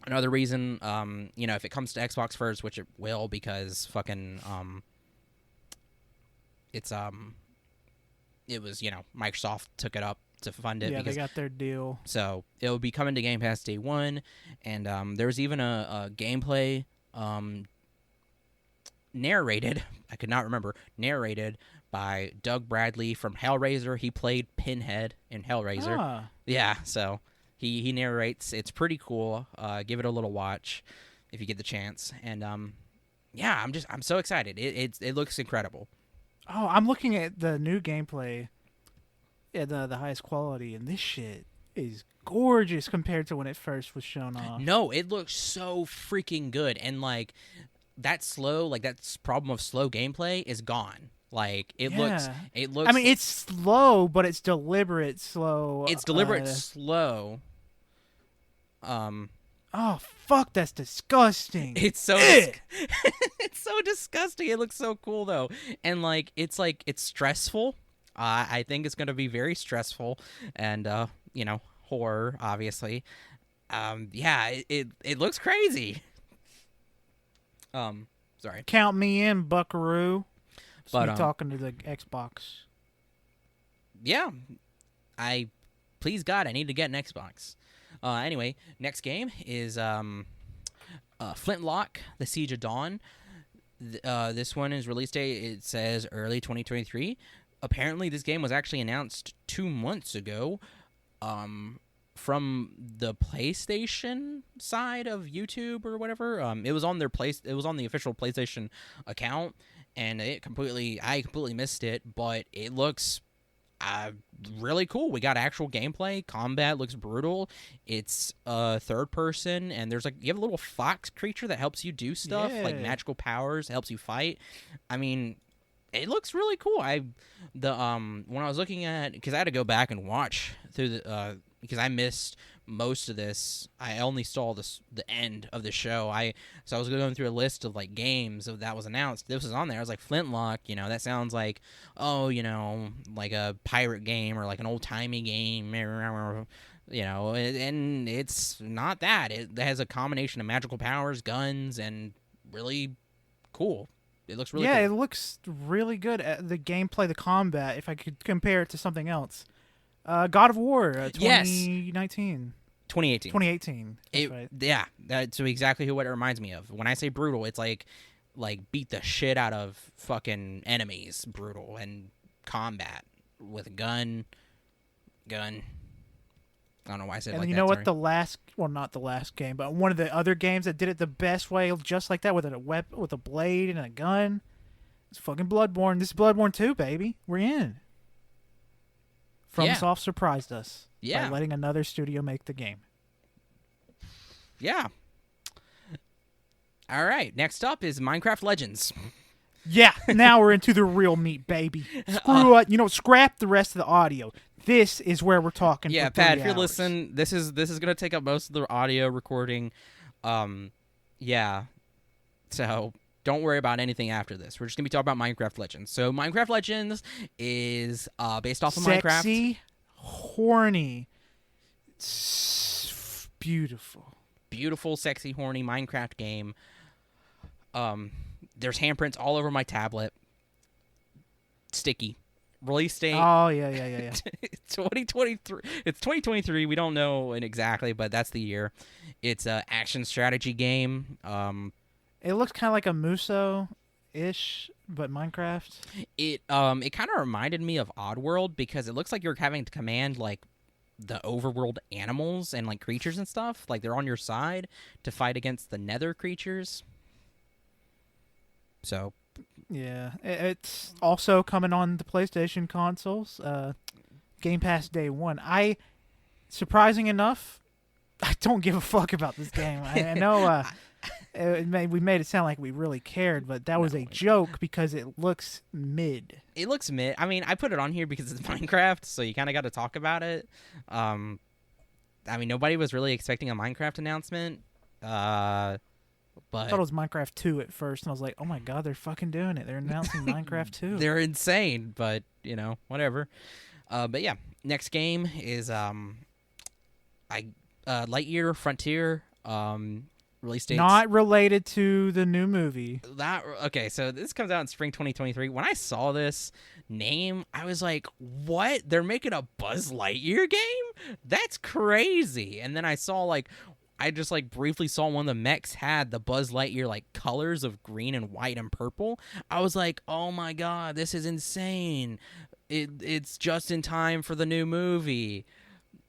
[SPEAKER 2] Another reason, you know, if it comes to Xbox first, which it will, because fucking, it was, you know, Microsoft took it up to fund it.
[SPEAKER 1] Yeah,
[SPEAKER 2] because
[SPEAKER 1] they got their deal.
[SPEAKER 2] So it will be coming to Game Pass day one, and there's even a gameplay narrated. I could not remember. Narrated by Doug Bradley from Hellraiser. He played Pinhead in Hellraiser.
[SPEAKER 1] Ah.
[SPEAKER 2] Yeah, so he narrates. It's pretty cool. Give it a little watch if you get the chance. And yeah, I'm so excited. It looks incredible.
[SPEAKER 1] Oh, I'm looking at the new gameplay at the highest quality, and this shit is gorgeous compared to when it first was shown off.
[SPEAKER 2] No, it looks so freaking good, and like that problem of slow gameplay is gone. Like it looks.
[SPEAKER 1] I mean, it's slow, but it's deliberate slow.
[SPEAKER 2] It's deliberate slow.
[SPEAKER 1] Oh fuck, that's disgusting.
[SPEAKER 2] It's so it's so disgusting. It looks so cool though, and like it's stressful. I think it's going to be very stressful, and you know, horror obviously. Yeah, it looks crazy. Sorry.
[SPEAKER 1] Count me in, Buckaroo.
[SPEAKER 2] But
[SPEAKER 1] me talking to the Xbox.
[SPEAKER 2] Yeah, please God, I need to get an Xbox. Anyway, next game is Flintlock: The Siege of Dawn. This one is release date. It says early 2023. Apparently, this game was actually announced 2 months ago. From the PlayStation side of YouTube or whatever. It was on It was on the official PlayStation account, and I completely missed it. But it looks really cool. We got actual gameplay. Combat looks brutal. It's third person, and there's you have a little fox creature that helps you do stuff, like magical powers, helps you fight. I mean, it looks really cool. When I was looking at, because I had to go back and watch through because I missed most of this. I only saw the end of the show. So I was going through a list of like games that was announced. This was on there. I was like, Flintlock, you know, that sounds like, oh, you know, like a pirate game or like an old timey game, you know, and it's not that. It has a combination of magical powers, guns, and really cool. It looks really cool.
[SPEAKER 1] It looks really good. The gameplay, the combat, if I could compare it to something else. God of War, 2019.
[SPEAKER 2] 2018.
[SPEAKER 1] 2018. That's right.
[SPEAKER 2] Yeah, that's exactly what it reminds me of. When I say brutal, it's like beat the shit out of fucking enemies, brutal, and combat with a gun. I don't know why I said it like that.
[SPEAKER 1] And you know what? Not the last game, but one of the other games that did it the best way, just like that, with a blade and a gun, it's fucking Bloodborne. This is Bloodborne 2, baby. We're in. FromSoft surprised us by letting another studio make the game.
[SPEAKER 2] Yeah. All right. Next up is Minecraft Legends.
[SPEAKER 1] Yeah. Now we're into the real meat, baby. Scrap the rest of the audio. This is where we're talking.
[SPEAKER 2] Yeah,
[SPEAKER 1] for
[SPEAKER 2] Pat, if you're
[SPEAKER 1] hours.
[SPEAKER 2] listening, this is gonna take up most of the audio recording. Yeah. So don't worry about anything after this. We're just going to be talking about Minecraft Legends. So Minecraft Legends is based off of Minecraft.
[SPEAKER 1] Sexy, horny, beautiful.
[SPEAKER 2] Beautiful, sexy, horny Minecraft game. There's handprints all over my tablet. Sticky. Release date.
[SPEAKER 1] Oh, yeah.
[SPEAKER 2] 2023. It's 2023. We don't know exactly, but that's the year. It's an action strategy game.
[SPEAKER 1] It looks kind of like a Muso-ish but Minecraft.
[SPEAKER 2] It kind of reminded me of Oddworld because it looks like you're having to command like the overworld animals and like creatures and stuff. Like they're on your side to fight against the Nether creatures. So,
[SPEAKER 1] Yeah, it's also coming on the PlayStation consoles. Game Pass day one. Surprising enough, I don't give a fuck about this game. I know we made it sound like we really cared, but that was a joke because it looks mid.
[SPEAKER 2] It looks mid. I mean, I put it on here because it's Minecraft, so you kind of got to talk about it. I mean, nobody was really expecting a Minecraft announcement. But
[SPEAKER 1] I thought it was Minecraft 2 at first, and I was like, oh my god, they're fucking doing it. They're announcing Minecraft 2.
[SPEAKER 2] They're insane, but, whatever. But yeah, next game is Lightyear Frontier, release date.
[SPEAKER 1] Not related to the new movie.
[SPEAKER 2] Okay, so this comes out in spring 2023. When I saw this name, I was like, what? They're making a Buzz Lightyear game? That's crazy. And then I just briefly saw one of the mechs had the Buzz Lightyear colors of green and white and purple. I was like, oh my god, this is insane. It's just in time for the new movie.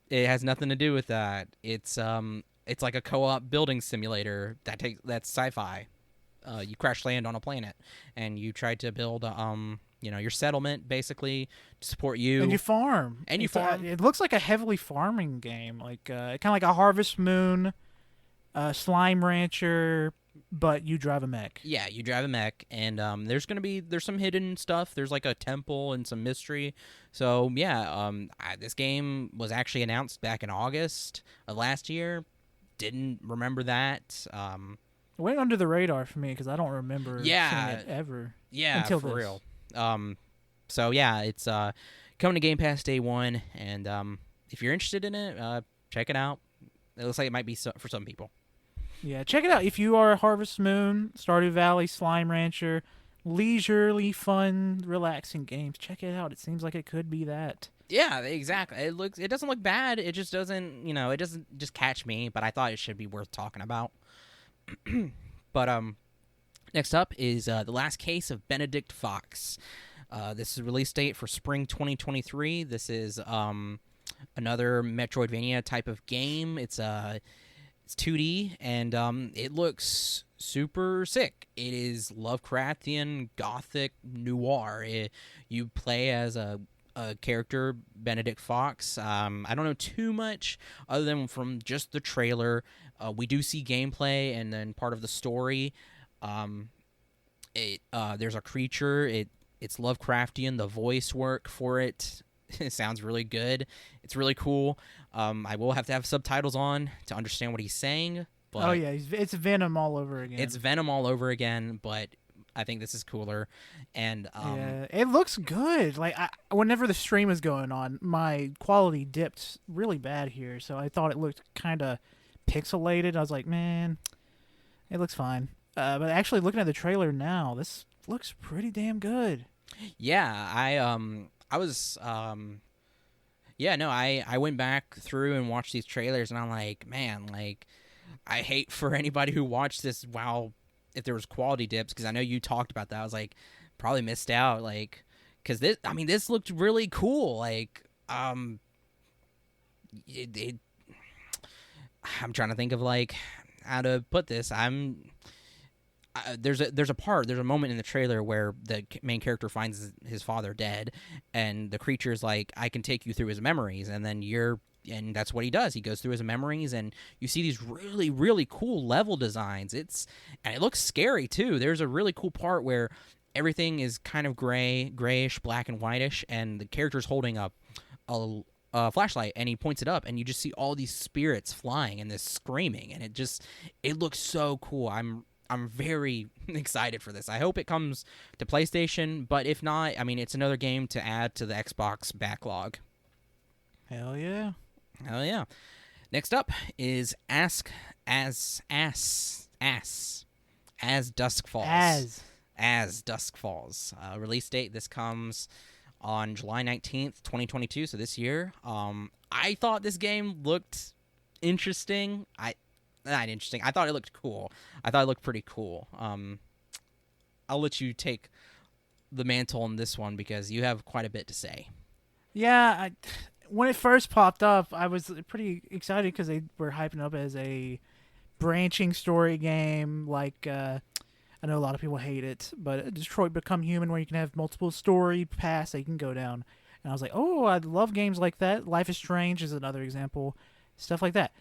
[SPEAKER 2] It has nothing to do with that. It's like a co-op building simulator that's sci-fi. You crash land on a planet and you try to build your settlement basically to support you.
[SPEAKER 1] And you farm. It looks like a heavily farming game, kind of like a Harvest Moon, Slime Rancher, but you drive a mech.
[SPEAKER 2] Yeah, you drive a mech, and there's some hidden stuff. There's a temple and some mystery. So yeah, this game was actually announced back in August of last year. Didn't remember that.
[SPEAKER 1] It went under the radar for me because I don't remember seeing it ever.
[SPEAKER 2] Yeah,
[SPEAKER 1] until
[SPEAKER 2] for
[SPEAKER 1] this.
[SPEAKER 2] real. So yeah, it's coming to Game Pass day one, and if you're interested in it, check it out. It looks like it might be for some people.
[SPEAKER 1] Yeah, check it out. If you are a Harvest Moon, Stardew Valley, Slime Rancher, leisurely, fun, relaxing games, check it out. It seems like it could be that.
[SPEAKER 2] Yeah, exactly. It doesn't look bad. It just doesn't, it doesn't just catch me, but I thought it should be worth talking about. But next up is The Last Case of Benedict Fox. This is release date for spring 2023. This is another Metroidvania type of game. It's 2D, and it looks super sick. It is Lovecraftian gothic noir. You play as a character, Benedict Fox. I don't know too much other than from just the trailer. We do see gameplay and then part of the story. There's a creature. It's Lovecraftian. The voice work for it sounds really good. It's really cool. I will have to have subtitles on to understand what he's saying. But
[SPEAKER 1] oh yeah, it's Venom all over again.
[SPEAKER 2] It's Venom all over again, but I think this is cooler. And
[SPEAKER 1] yeah, it looks good. Whenever the stream was going on, my quality dipped really bad here, so I thought it looked kind of pixelated. I was like, man, it looks fine. But actually, looking at the trailer now, this looks pretty damn good.
[SPEAKER 2] Yeah, I went back through and watched these trailers, and I'm like, man, I hate for anybody who watched this if there was quality dips, because I know you talked about that. I was like, probably missed out, because this looked really cool. I'm trying to think of how to put this. There's a moment in the trailer where the main character finds his father dead, and the creature's like, I can take you through his memories, and that's what he does. He goes through his memories, and you see these really, really cool level designs. And it looks scary too. There's a really cool part where everything is kind of grayish, black and whitish, and the character's holding up a flashlight, and he points it up, and you just see all these spirits flying and this screaming, and it looks so cool. I'm very excited for this. I hope it comes to PlayStation, but if not, it's another game to add to the Xbox backlog.
[SPEAKER 1] Hell yeah.
[SPEAKER 2] Hell yeah. Next up is As Dusk Falls. As Dusk Falls. Release date, this comes on July 19th, 2022, so this year. I thought this game looked interesting. Not interesting. I thought it looked cool. I thought it looked pretty cool. I'll let you take the mantle on this one because you have quite a bit to say.
[SPEAKER 1] Yeah, when it first popped up, I was pretty excited because they were hyping up as a branching story game. Like, I know a lot of people hate it, but Detroit Become Human, where you can have multiple story paths that you can go down. And I was like, oh, I love games like that. Life is Strange is another example. Stuff like that.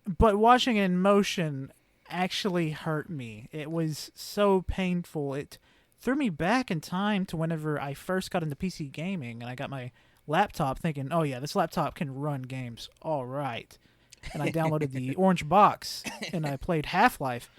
[SPEAKER 1] But watching it in motion actually hurt me. It was so painful. It threw me back in time to whenever I first got into PC gaming, and I got my laptop thinking, oh yeah, this laptop can run games all right. And I downloaded the Orange Box, and I played Half-Life,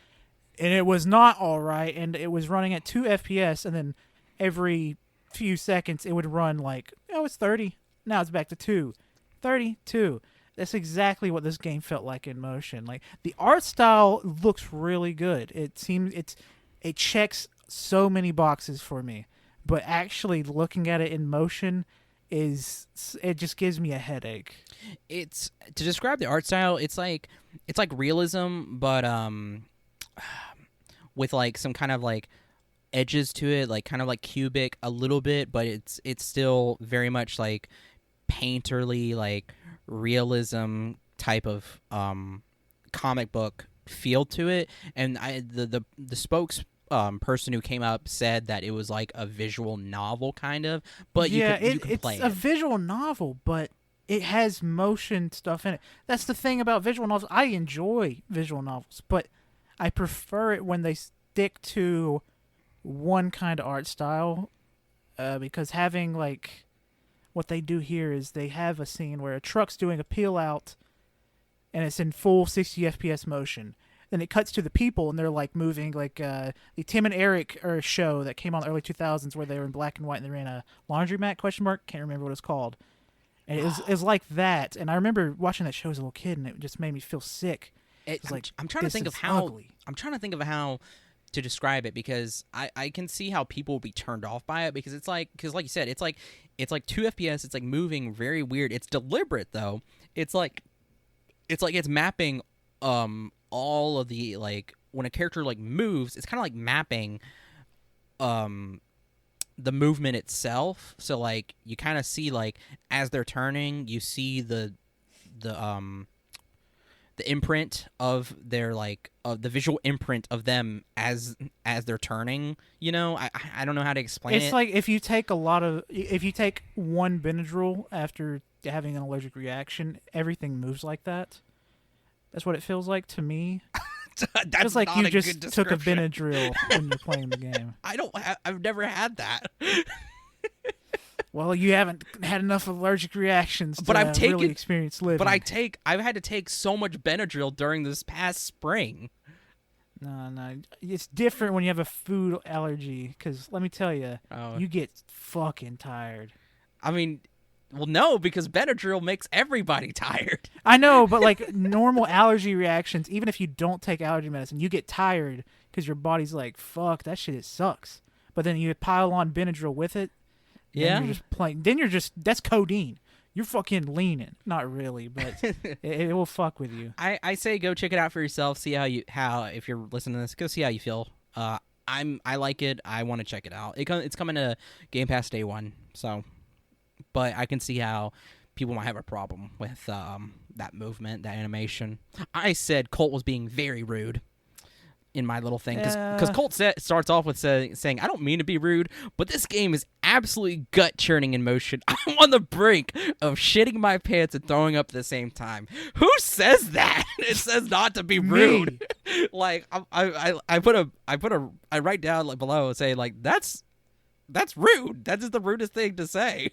[SPEAKER 1] and it was not all right, and it was running at 2 FPS, and then every few seconds it would run like, oh, it's 30. Now it's back to 2. 32. That's exactly what this game felt like in motion. Like, the art style looks really good. It checks so many boxes for me, but actually looking at it in motion it just gives me a headache.
[SPEAKER 2] It's to describe the art style, it's like realism, but with like some kind of like edges to it, like kind of like cubic a little bit, but it's still very much like painterly, like realism type of comic book feel to it. And the spokes person who came up said that it was like a visual novel kind of, but you can play it.
[SPEAKER 1] It's a visual novel, but it has motion stuff in it. That's the thing about visual novels. I enjoy visual novels, but I prefer it when they stick to one kind of art style, because having like what they do here is they have a scene where a truck's doing a peel out and it's in full 60 FPS motion. Then it cuts to the people and they're like moving, like the Tim and Eric show that came on in the early 2000s where they were in black and white and they were in a laundromat ? Can't remember what it's called. And it was like that. And I remember watching that show as a little kid and it just made me feel sick.
[SPEAKER 2] I'm trying to think of how to describe it, because I can see how people will be turned off by it, because like you said, it's like 2 FPS. It's like moving very weird. It's deliberate though. It's like it's mapping all of the, like, when a character like moves, it's kind of like mapping the movement itself. So like you kind of see, like, as they're turning, you see the imprint of their, like, of the visual imprint of them as they're turning. You know, I don't know how to explain it.
[SPEAKER 1] It's like if you take one Benadryl after having an allergic reaction, everything moves like that. That's what it feels like to me.
[SPEAKER 2] That's
[SPEAKER 1] it's like
[SPEAKER 2] not
[SPEAKER 1] you
[SPEAKER 2] a
[SPEAKER 1] just
[SPEAKER 2] good
[SPEAKER 1] took a
[SPEAKER 2] description.
[SPEAKER 1] Benadryl when you're playing the game.
[SPEAKER 2] I've never had that.
[SPEAKER 1] Well, you haven't had enough allergic reactions to really experience living.
[SPEAKER 2] But I've had to take so much Benadryl during this past spring.
[SPEAKER 1] No, it's different when you have a food allergy. Because let me tell you, you get fucking tired.
[SPEAKER 2] I mean, well, no, because Benadryl makes everybody tired.
[SPEAKER 1] I know, but like normal allergy reactions, even if you don't take allergy medicine, you get tired because your body's like, fuck, that shit, it sucks. But then you pile on Benadryl with it.
[SPEAKER 2] Yeah.
[SPEAKER 1] You're just playing. Then that's codeine. You're fucking leaning. Not really, but it will fuck with you.
[SPEAKER 2] I say go check it out for yourself. See how if you're listening to this, go see how you feel. I like it. I want to check it out. It's coming to Game Pass day one, so. But I can see how people might have a problem with that movement, that animation. I said Colt was being very rude in my little thing, because Colt starts off with saying, I don't mean to be rude, but this game is absolutely gut-churning in motion. I'm on the brink of shitting my pants and throwing up at the same time. Who says that? It says not to be rude. Like, I write down, like, below and say, like, that's rude. That is the rudest thing to say.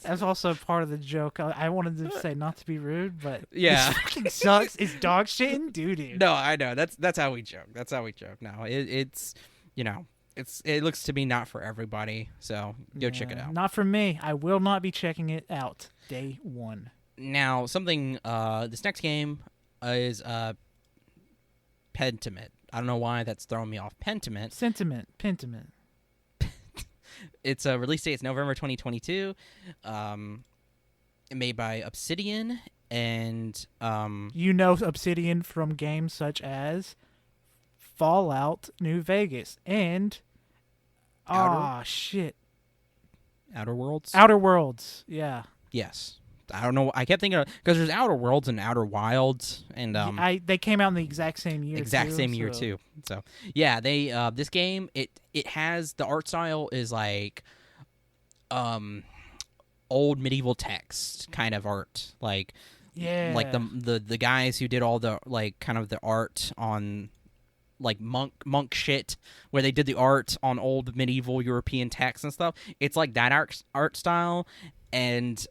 [SPEAKER 1] That's also part of the joke. I wanted to say not to be rude, but
[SPEAKER 2] yeah,
[SPEAKER 1] this fucking sucks. It's dog shit and doo-doo.
[SPEAKER 2] No, I know. That's how we joke. No, it's you know, it looks to be not for everybody. So go check it out.
[SPEAKER 1] Not for me. I will not be checking it out day one.
[SPEAKER 2] Now, something. This next game is Pentiment. I don't know why that's throwing me off. Pentiment.
[SPEAKER 1] Pentiment.
[SPEAKER 2] Its release date is November 2022. Made by Obsidian, and
[SPEAKER 1] Obsidian from games such as Fallout New Vegas and Ah, shit.
[SPEAKER 2] Outer Worlds?
[SPEAKER 1] Outer Worlds, yeah.
[SPEAKER 2] Yes. I don't know. I kept thinking because there's Outer Worlds and Outer Wilds, and
[SPEAKER 1] they came out in the exact same year.
[SPEAKER 2] Year too. So yeah, they this game it has the art style is like old medieval text kind of art, like the guys who did all the like kind of the art on like monk shit where they did the art on old medieval European texts and stuff. It's like that art style, and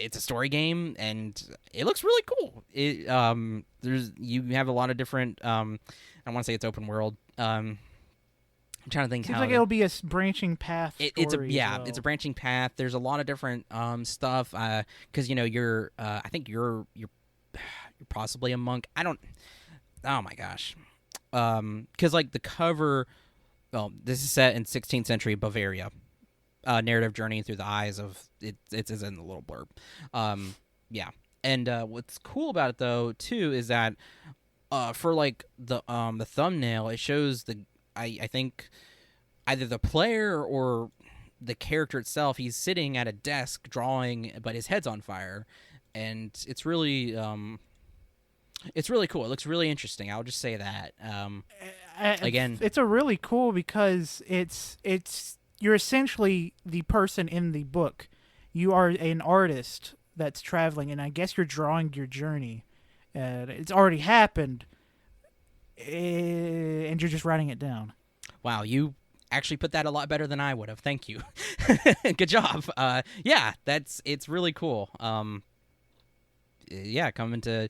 [SPEAKER 2] it's a story game, and it looks really cool. You have a lot of different. I want to say it's open world. I'm trying to think.
[SPEAKER 1] Seems like it'll be a branching path.
[SPEAKER 2] It's a branching path. There's a lot of different stuff. Because you're. I think you're possibly a monk. I don't. Oh my gosh. Because like the cover. Well, this is set in 16th century Bavaria. Narrative journey through the eyes of it. It's in the little blurb. Yeah. And what's cool about it though too is that for like the thumbnail, it shows I think either the player or the character itself. He's sitting at a desk drawing, but his head's on fire, and it's really cool. It looks really interesting. I'll just say that. Again,
[SPEAKER 1] it's a really cool because it's you're essentially the person in the book. You are an artist that's traveling, and I guess you're drawing your journey. It's already happened, and you're just writing it down.
[SPEAKER 2] Wow, you actually put that a lot better than I would have. Thank you. Good job. Yeah, it's really cool. Yeah, coming to,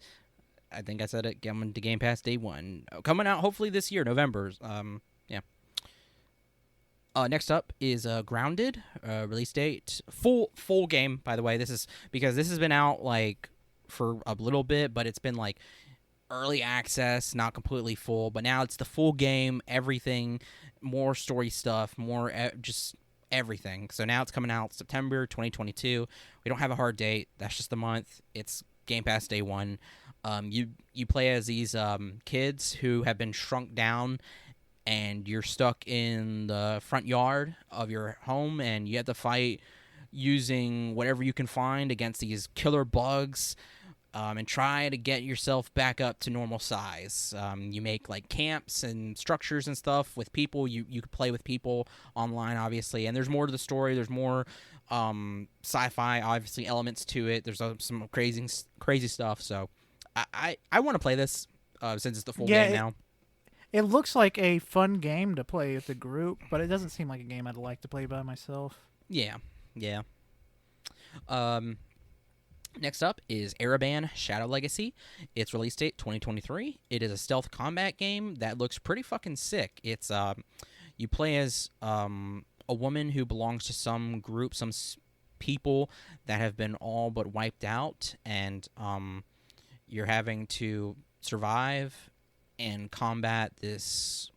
[SPEAKER 2] I think I said it, coming to Game Pass day one. Coming out hopefully this year, November. Yeah. Next up is Grounded, release date, full game. By the way, this is because this has been out like for a little bit, but it's been like early access, not completely full. But now it's the full game, everything, more story stuff, more just everything. So now it's coming out September 2022. We don't have a hard date. That's just the month. It's Game Pass day one. You play as these kids who have been shrunk down, and you're stuck in the front yard of your home, and you have to fight using whatever you can find against these killer bugs, and try to get yourself back up to normal size. You make like camps and structures and stuff with people. You can play with people online, obviously, and there's more to the story. There's more sci-fi, obviously, elements to it. There's some crazy stuff. So I want to play this since it's the full game now.
[SPEAKER 1] It looks like a fun game to play with a group, but it doesn't seem like a game I'd like to play by myself.
[SPEAKER 2] Yeah. Next up is Ereban Shadow Legacy. Its release date 2023. It is a stealth combat game that looks pretty fucking sick. It's you play as a woman who belongs to some group, some people that have been all but wiped out, and you're having to survive and combat this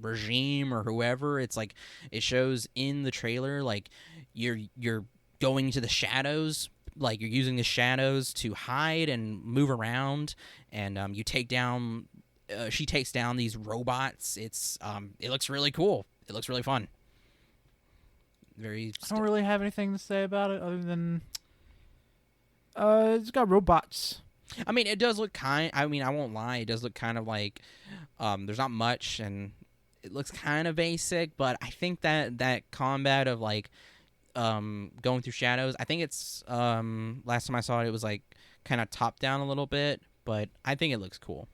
[SPEAKER 2] regime or whoever. It's like it shows in the trailer like you're going to the shadows, like you're using the shadows to hide and move around, and you take down she takes down these robots. It looks really cool. It looks really fun. I
[SPEAKER 1] don't really have anything to say about it other than it's got robots.
[SPEAKER 2] I mean, it does look I won't lie, it does look kind of like there's not much, and it looks kind of basic, but I think that combat of like going through shadows, I think it's last time I saw it was like kind of top down a little bit, but I think it looks cool.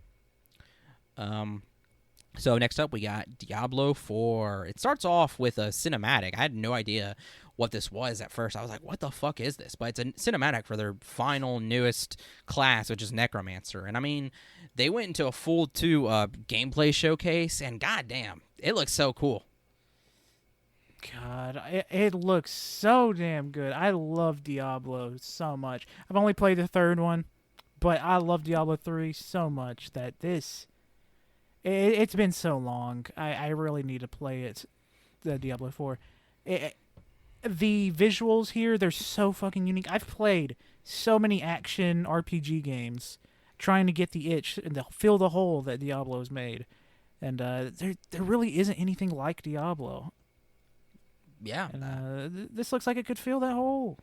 [SPEAKER 2] So next up we got Diablo 4. It starts off with a cinematic. I had no idea what this was at first. I was like, what the fuck is this? But it's a cinematic for their final newest class, which is Necromancer. And I mean, they went into a full gameplay showcase, and goddamn, it looks so cool.
[SPEAKER 1] God, it looks so damn good. I love Diablo so much. I've only played the third one, but I love Diablo 3 so much that it's been so long. I really need to play it, the Diablo 4. The visuals here, they're so fucking unique. I've played so many action RPG games trying to get the itch and to fill the hole that Diablo's made. and there really isn't anything like Diablo.
[SPEAKER 2] Yeah.
[SPEAKER 1] And this looks like it could fill that hole.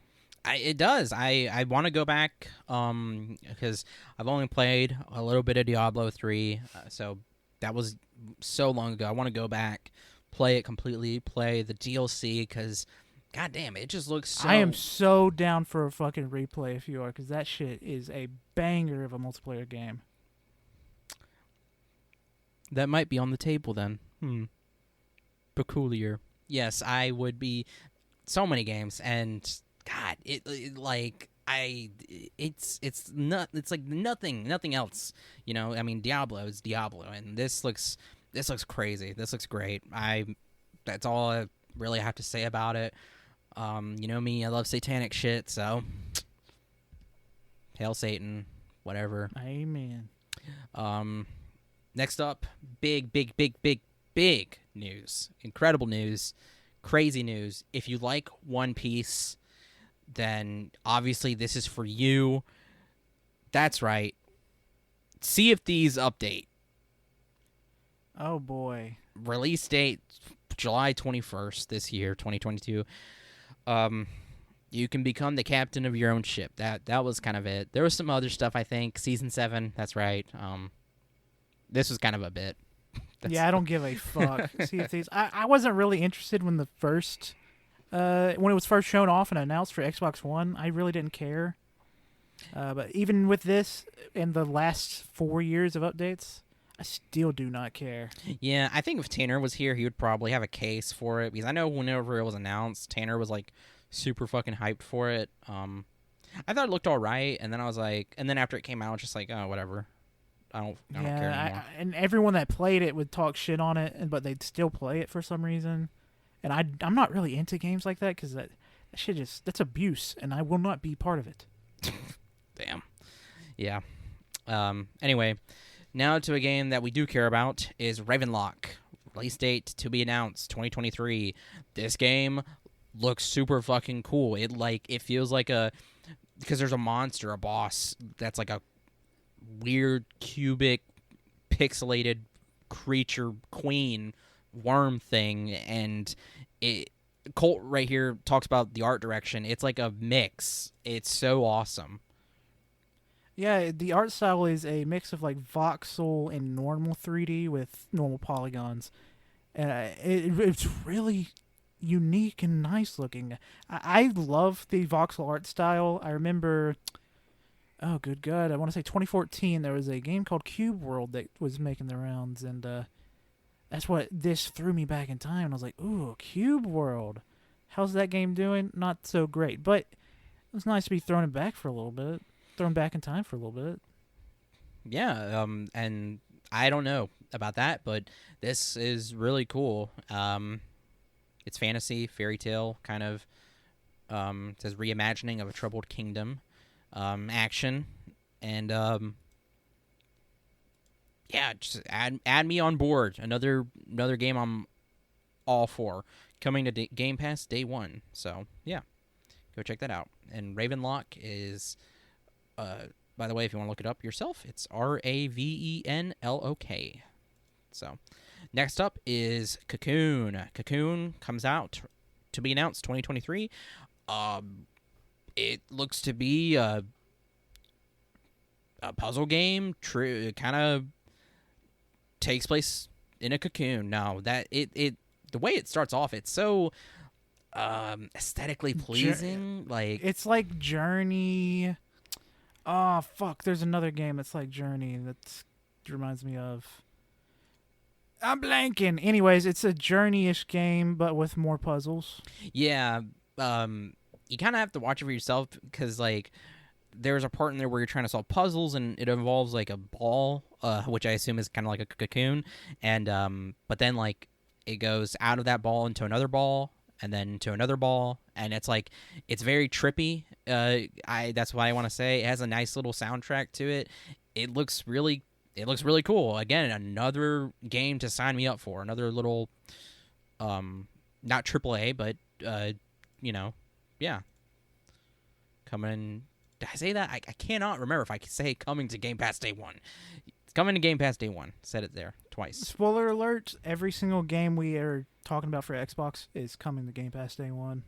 [SPEAKER 2] It does. I want to go back because I've only played a little bit of Diablo 3, so that was so long ago. I want to go back, play it completely, play the DLC because, goddamn, it just looks so...
[SPEAKER 1] I am so down for a fucking replay if you are, because that shit is a banger of a multiplayer game.
[SPEAKER 2] That might be on the table then. Peculiar. Yes, I would be... So many games, and... God, it's like nothing else. You know, I mean, Diablo is Diablo, and this looks crazy. This looks great. That's all I really have to say about it. You know me, I love satanic shit, so hail Satan, whatever.
[SPEAKER 1] Amen.
[SPEAKER 2] Next up, big news, incredible news, crazy news. If you like One Piece, then obviously this is for you. That's right. Sea of Thieves update.
[SPEAKER 1] Oh boy.
[SPEAKER 2] Release date July 21st this year, 2022. You can become the captain of your own ship. That was kind of it. There was some other stuff, I think. Season 7, that's right. This was kind of a bit.
[SPEAKER 1] Yeah, I don't give a fuck. Sea of Thieves. I wasn't really interested when when it was first shown off and announced for Xbox One. I really didn't care. But even with this and the last 4 years of updates, I still do not care.
[SPEAKER 2] Yeah, I think if Tanner was here, he would probably have a case for it, because I know whenever it was announced, Tanner was like super fucking hyped for it. I thought it looked all right, and then I was like, and then after it came out, I was just like, oh, whatever. I don't care anymore.
[SPEAKER 1] And everyone that played it would talk shit on it, but they'd still play it for some reason. And I'm not really into games like that, because that shit that's abuse, and I will not be part of it.
[SPEAKER 2] Damn. Yeah. Anyway, now to a game that we do care about is Ravenlock. Release date to be announced, 2023. This game looks super fucking cool. It feels like because there's a monster, a boss that's like a weird cubic pixelated creature queen worm thing, and Colt right here talks about the art direction. It's like a mix. It's so awesome.
[SPEAKER 1] Yeah, the art style is a mix of like voxel and normal 3D with normal polygons. It's really unique and nice looking. I love the voxel art style. I remember, oh good God, I want to say 2014, there was a game called Cube World that was making the rounds, and that's what this threw me back in time. And I was like, ooh, Cube World. How's that game doing? Not so great, but it was nice to be thrown back for a little bit. Thrown back in time for a little bit.
[SPEAKER 2] Yeah, and I don't know about that, but this is really cool. It's fantasy, fairy tale, kind of. It says reimagining of a troubled kingdom, action, and yeah, just add me on board. Another game I'm all for. Coming to Game Pass day one. So yeah, go check that out. And Ravenlock is. By the way, if you want to look it up yourself, it's Ravenlock. So, next up is Cocoon. Cocoon comes out to be announced 2023. It looks to be a puzzle game. Kind of takes place in a cocoon. Now that the way it starts off, it's so aesthetically pleasing. Like
[SPEAKER 1] it's like Journey. Oh, fuck. There's another game that's like Journey that reminds me of. I'm blanking. Anyways, it's a Journey-ish game, but with more puzzles.
[SPEAKER 2] Yeah. You kind of have to watch it for yourself, because, like, there's a part in there where you're trying to solve puzzles, and it involves, like, a ball, which I assume is kind of like a cocoon. And, but then, like, it goes out of that ball into another ball, and then to another ball, and it's like, it's very trippy. That's what I want to say. It has a nice little soundtrack to it. It looks really cool. Again, another game to sign me up for. Another little, not AAA, but yeah. Coming. Did I say that? I cannot remember if I could say coming to Game Pass day one. It's coming to Game Pass day one. Said it there. twice.
[SPEAKER 1] Spoiler alert, every single game we are talking about for Xbox is coming to Game Pass day one.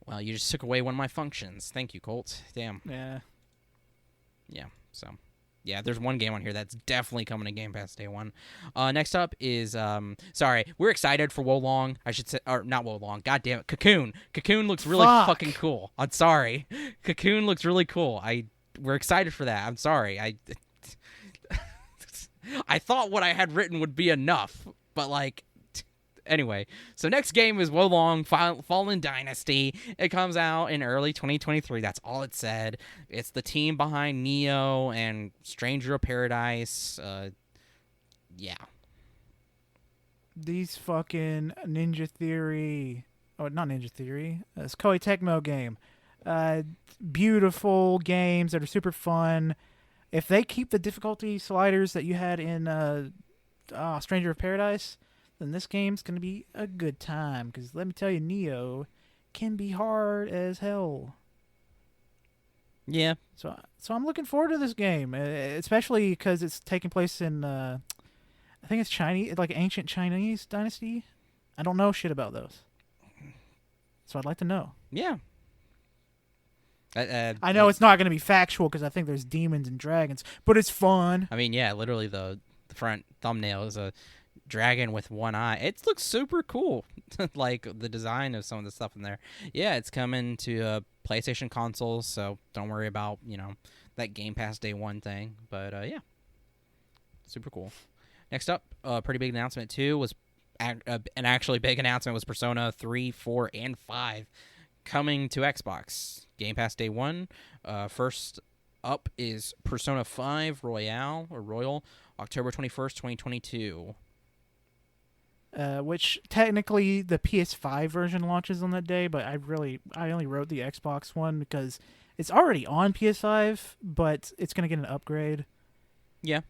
[SPEAKER 2] Well, you just took away one of my functions. Thank you, Colt. Damn.
[SPEAKER 1] Yeah.
[SPEAKER 2] Yeah, so... Yeah, there's one game on here that's definitely coming to Game Pass day one. Next up is, we're excited for Wolong. I should say, or not Wolong. God damn it, Cocoon. Cocoon looks really fucking cool. I'm sorry. Cocoon looks really cool. We're excited for that. I'm sorry. I thought what I had written would be enough, but like, anyway. So next game is Wolong Fallen Dynasty. It comes out in early 2023. That's all it said. It's the team behind Neo and Stranger of Paradise. Yeah.
[SPEAKER 1] These fucking Ninja Theory... Oh, not Ninja Theory. It's Koei Tecmo game. Beautiful games that are super fun. If they keep the difficulty sliders that you had in Stranger of Paradise... then this game's going to be a good time, because let me tell you, Neo can be hard as hell.
[SPEAKER 2] Yeah.
[SPEAKER 1] So I'm looking forward to this game, especially because it's taking place in, I think it's Chinese, like ancient Chinese dynasty. I don't know shit about those. So I'd like to know.
[SPEAKER 2] Yeah.
[SPEAKER 1] I know it's not going to be factual, because I think there's demons and dragons, but it's fun.
[SPEAKER 2] I mean, yeah, literally the front thumbnail is a dragon with one eye. It looks super cool. Like the design of some of the stuff in there. Yeah, it's coming to PlayStation consoles, so don't worry about, that Game Pass day one thing. But yeah, super cool. Next up, a pretty big announcement too was an actually big announcement was Persona 3, 4, and 5 coming to Xbox. Game Pass day one. First up is Persona 5 Royal, October 21st, 2022.
[SPEAKER 1] Which technically the PS5 version launches on that day, but I only wrote the Xbox one because it's already on PS5, but it's going to get an upgrade.
[SPEAKER 2] Yeah.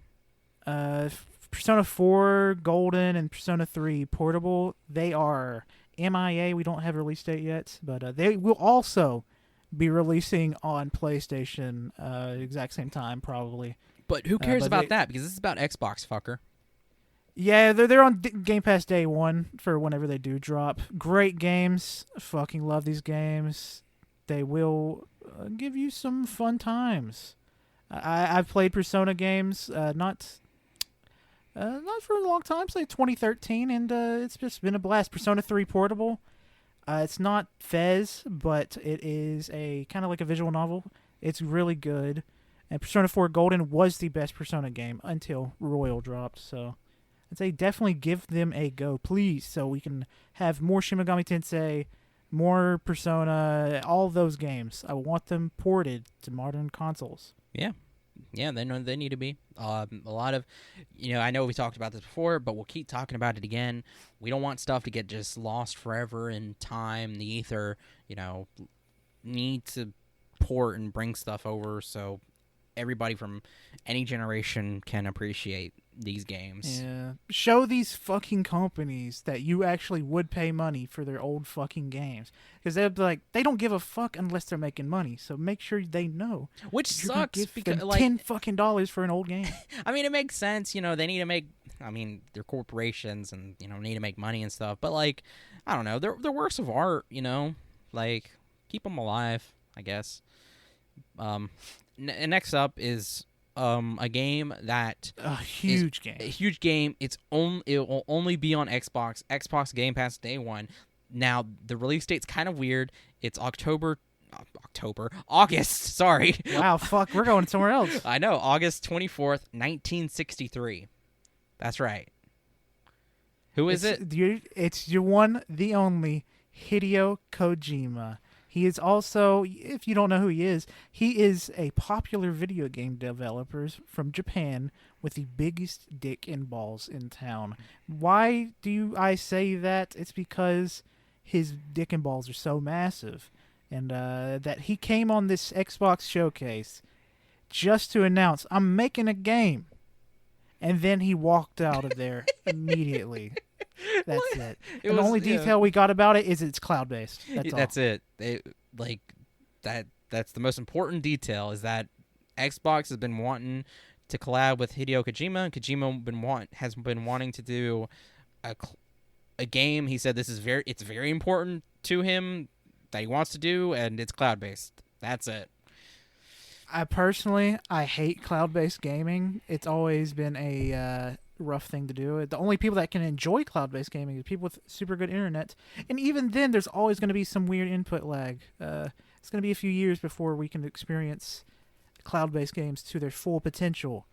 [SPEAKER 1] Persona 4 Golden and Persona 3 Portable, they are MIA. We don't have a release date yet, but they will also be releasing on PlayStation exact same time, probably.
[SPEAKER 2] But who cares about that? Because this is about Xbox, fucker.
[SPEAKER 1] Yeah, they're on Game Pass day one for whenever they do drop. Great games. Fucking love these games. They will give you some fun times. I've played Persona games, not for a long time, say 2013, and it's just been a blast. Persona 3 Portable. It's not Fez, but it is a kind of like a visual novel. It's really good. And Persona 4 Golden was the best Persona game until Royal dropped, so I'd say definitely give them a go, please, so we can have more Shin Megami Tensei, more Persona, all those games. I want them ported to modern consoles.
[SPEAKER 2] Yeah. Yeah, they need to be. A lot of, I know we talked about this before, but we'll keep talking about it again. We don't want stuff to get just lost forever in time, the ether. Need to port and bring stuff over so everybody from any generation can appreciate these games.
[SPEAKER 1] Yeah. Show these fucking companies that you actually would pay money for their old fucking games. Because they'd be like, they don't give a fuck unless they're making money. So make sure they know.
[SPEAKER 2] Which sucks because
[SPEAKER 1] them $10 fucking dollars for an old game.
[SPEAKER 2] I mean, it makes sense. They need to make. I mean, they're corporations and need to make money and stuff. But like, I don't know. They're works of art. Like keep them alive, I guess. Next up is a game that
[SPEAKER 1] a huge
[SPEAKER 2] game. It will only be on Xbox Game Pass day one. Now the release date's kind of weird. It's August. Sorry.
[SPEAKER 1] Wow, fuck, we're going somewhere else.
[SPEAKER 2] I know. August 24th, 1963. That's right. Who is it?
[SPEAKER 1] It's your one, the only Hideo Kojima. He is also, if you don't know who he is a popular video game developer from Japan with the biggest dick and balls in town. Why do I say that? It's because his dick and balls are so massive. And that he came on this Xbox showcase just to announce, I'm making a game. And then he walked out of there immediately. That's it. And the only detail we got about it is it's cloud-based.
[SPEAKER 2] That's it. That's the most important detail is that Xbox has been wanting to collab with Hideo Kojima. Kojima has been wanting to do a game. He said it's very important to him that he wants to do, and it's cloud-based. That's it.
[SPEAKER 1] I hate cloud-based gaming. It's always been a rough thing to do. The only people that can enjoy cloud-based gaming is people with super good internet, and even then, there's always going to be some weird input lag. It's going to be a few years before we can experience cloud-based games to their full potential.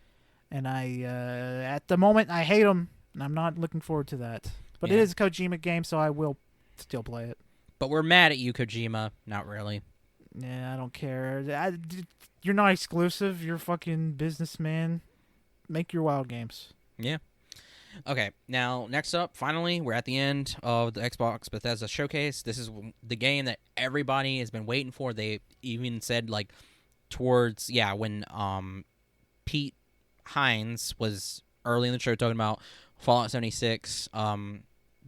[SPEAKER 1] And at the moment, I hate them, and I'm not looking forward to that. But it is a Kojima game, so I will still play it.
[SPEAKER 2] But we're mad at you, Kojima. Not really.
[SPEAKER 1] Yeah, I don't care. You're not exclusive. You're a fucking businessman. Make your wild games.
[SPEAKER 2] Yeah. Okay, now, next up, finally, we're at the end of the Xbox Bethesda showcase. This is the game that everybody has been waiting for. They even said, like, towards, when Pete Hines was early in the show talking about Fallout 76,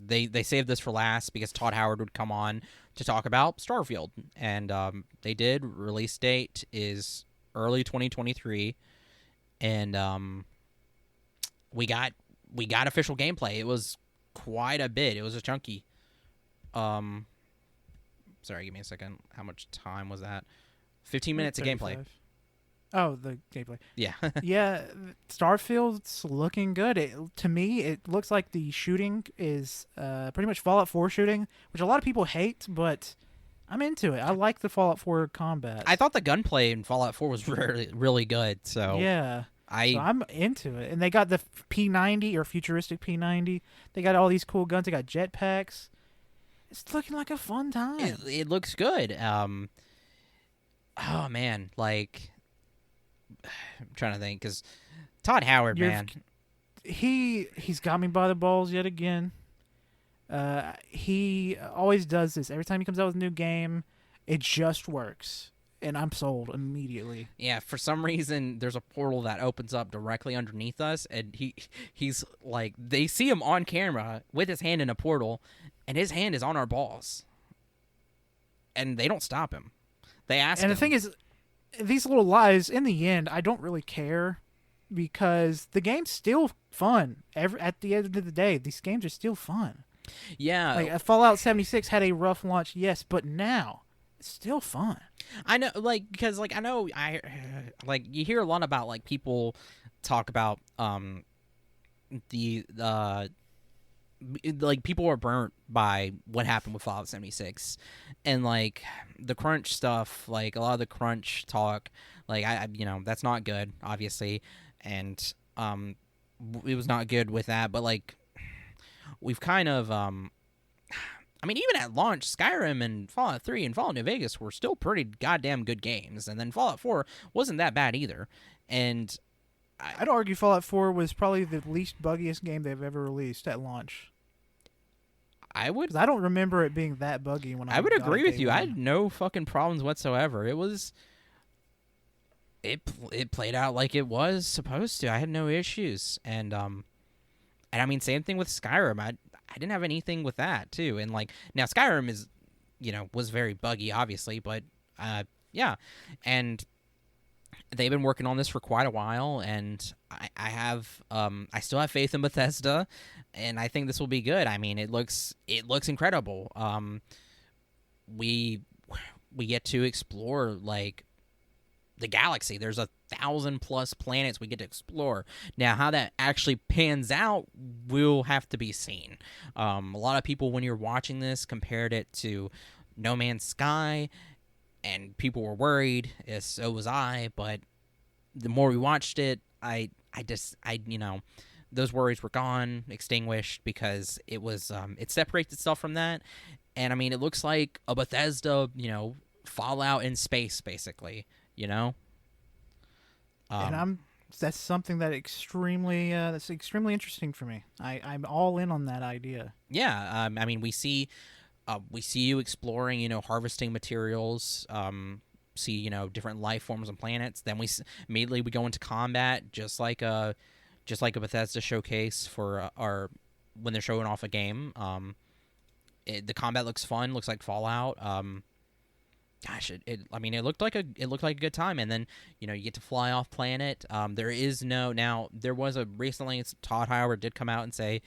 [SPEAKER 2] they saved this for last because Todd Howard would come on to talk about Starfield. And they did. Release date is early 2023. And we got official gameplay. It was quite a bit. It was a chunky. Sorry, give me a second. How much time was that? 15 minutes of gameplay.
[SPEAKER 1] Oh, the gameplay.
[SPEAKER 2] Yeah.
[SPEAKER 1] Yeah, Starfield's looking good. To me, it looks like the shooting is pretty much Fallout 4 shooting, which a lot of people hate, but I'm into it. I like the Fallout 4 combat.
[SPEAKER 2] I thought the gunplay in Fallout 4 was really, really good. So
[SPEAKER 1] yeah. So I'm into it. And they got the P90 or futuristic P90. They got all these cool guns. They got jetpacks. It's looking like a fun time.
[SPEAKER 2] It looks good. Oh, man. Like, I'm trying to think because Todd Howard, man.
[SPEAKER 1] He's got me by the balls yet again. He always does this. Every time he comes out with a new game, it just works. And I'm sold immediately. Yeah,
[SPEAKER 2] for some reason, there's a portal that opens up directly underneath us, and he's like, they see him on camera with his hand in a portal, and his hand is on our balls. And they don't stop him. They ask him.
[SPEAKER 1] And the thing is, these little lies, in the end, I don't really care, because the game's still fun. At the end of the day, these games are still fun.
[SPEAKER 2] Yeah.
[SPEAKER 1] Like, Fallout 76 had a rough launch, yes, but now it's still fun.
[SPEAKER 2] I know, like, because, like, like, you hear a lot about, like, people talk about, like, people are burnt by what happened with Fallout 76, and, like, the crunch stuff, like, a lot of the crunch talk, like, that's not good, obviously, and, it was not good with that, but, like, we've kind of, even at launch, Skyrim and Fallout 3 and Fallout New Vegas were still pretty goddamn good games. And then Fallout 4 wasn't that bad either. And
[SPEAKER 1] I'd argue Fallout 4 was probably the least buggiest game they've ever released at launch. I don't remember it being that buggy when I
[SPEAKER 2] would agree with you. I had no fucking problems whatsoever. It played out like it was supposed to. I had no issues. And same thing with Skyrim. I didn't have anything with that too. And like now Skyrim is, was very buggy obviously, but yeah. And they've been working on this for quite a while, and I still have faith in Bethesda, and I think this will be good. I mean, it looks incredible. We get to explore like the galaxy. There's 1,000+ planets we get to explore. Now, how that actually pans out will have to be seen. A lot of people, when you're watching this, compared it to No Man's Sky, and people were worried. So was I. But the more we watched it, those worries were gone, extinguished, because it was it separates itself from that. And I mean, it looks like a Bethesda, Fallout in space, basically. And
[SPEAKER 1] that's something that that's extremely interesting for me. I'm all in on that idea.
[SPEAKER 2] Yeah, we see you exploring, harvesting materials, see different life forms and planets. Then immediately we go into combat, just like a Bethesda showcase for when they're showing off a game. The combat looks fun, looks like Fallout. gosh, I mean, it looked like a good time, and then you get to fly off planet. There is no now. There was a recently Todd Howard did come out and say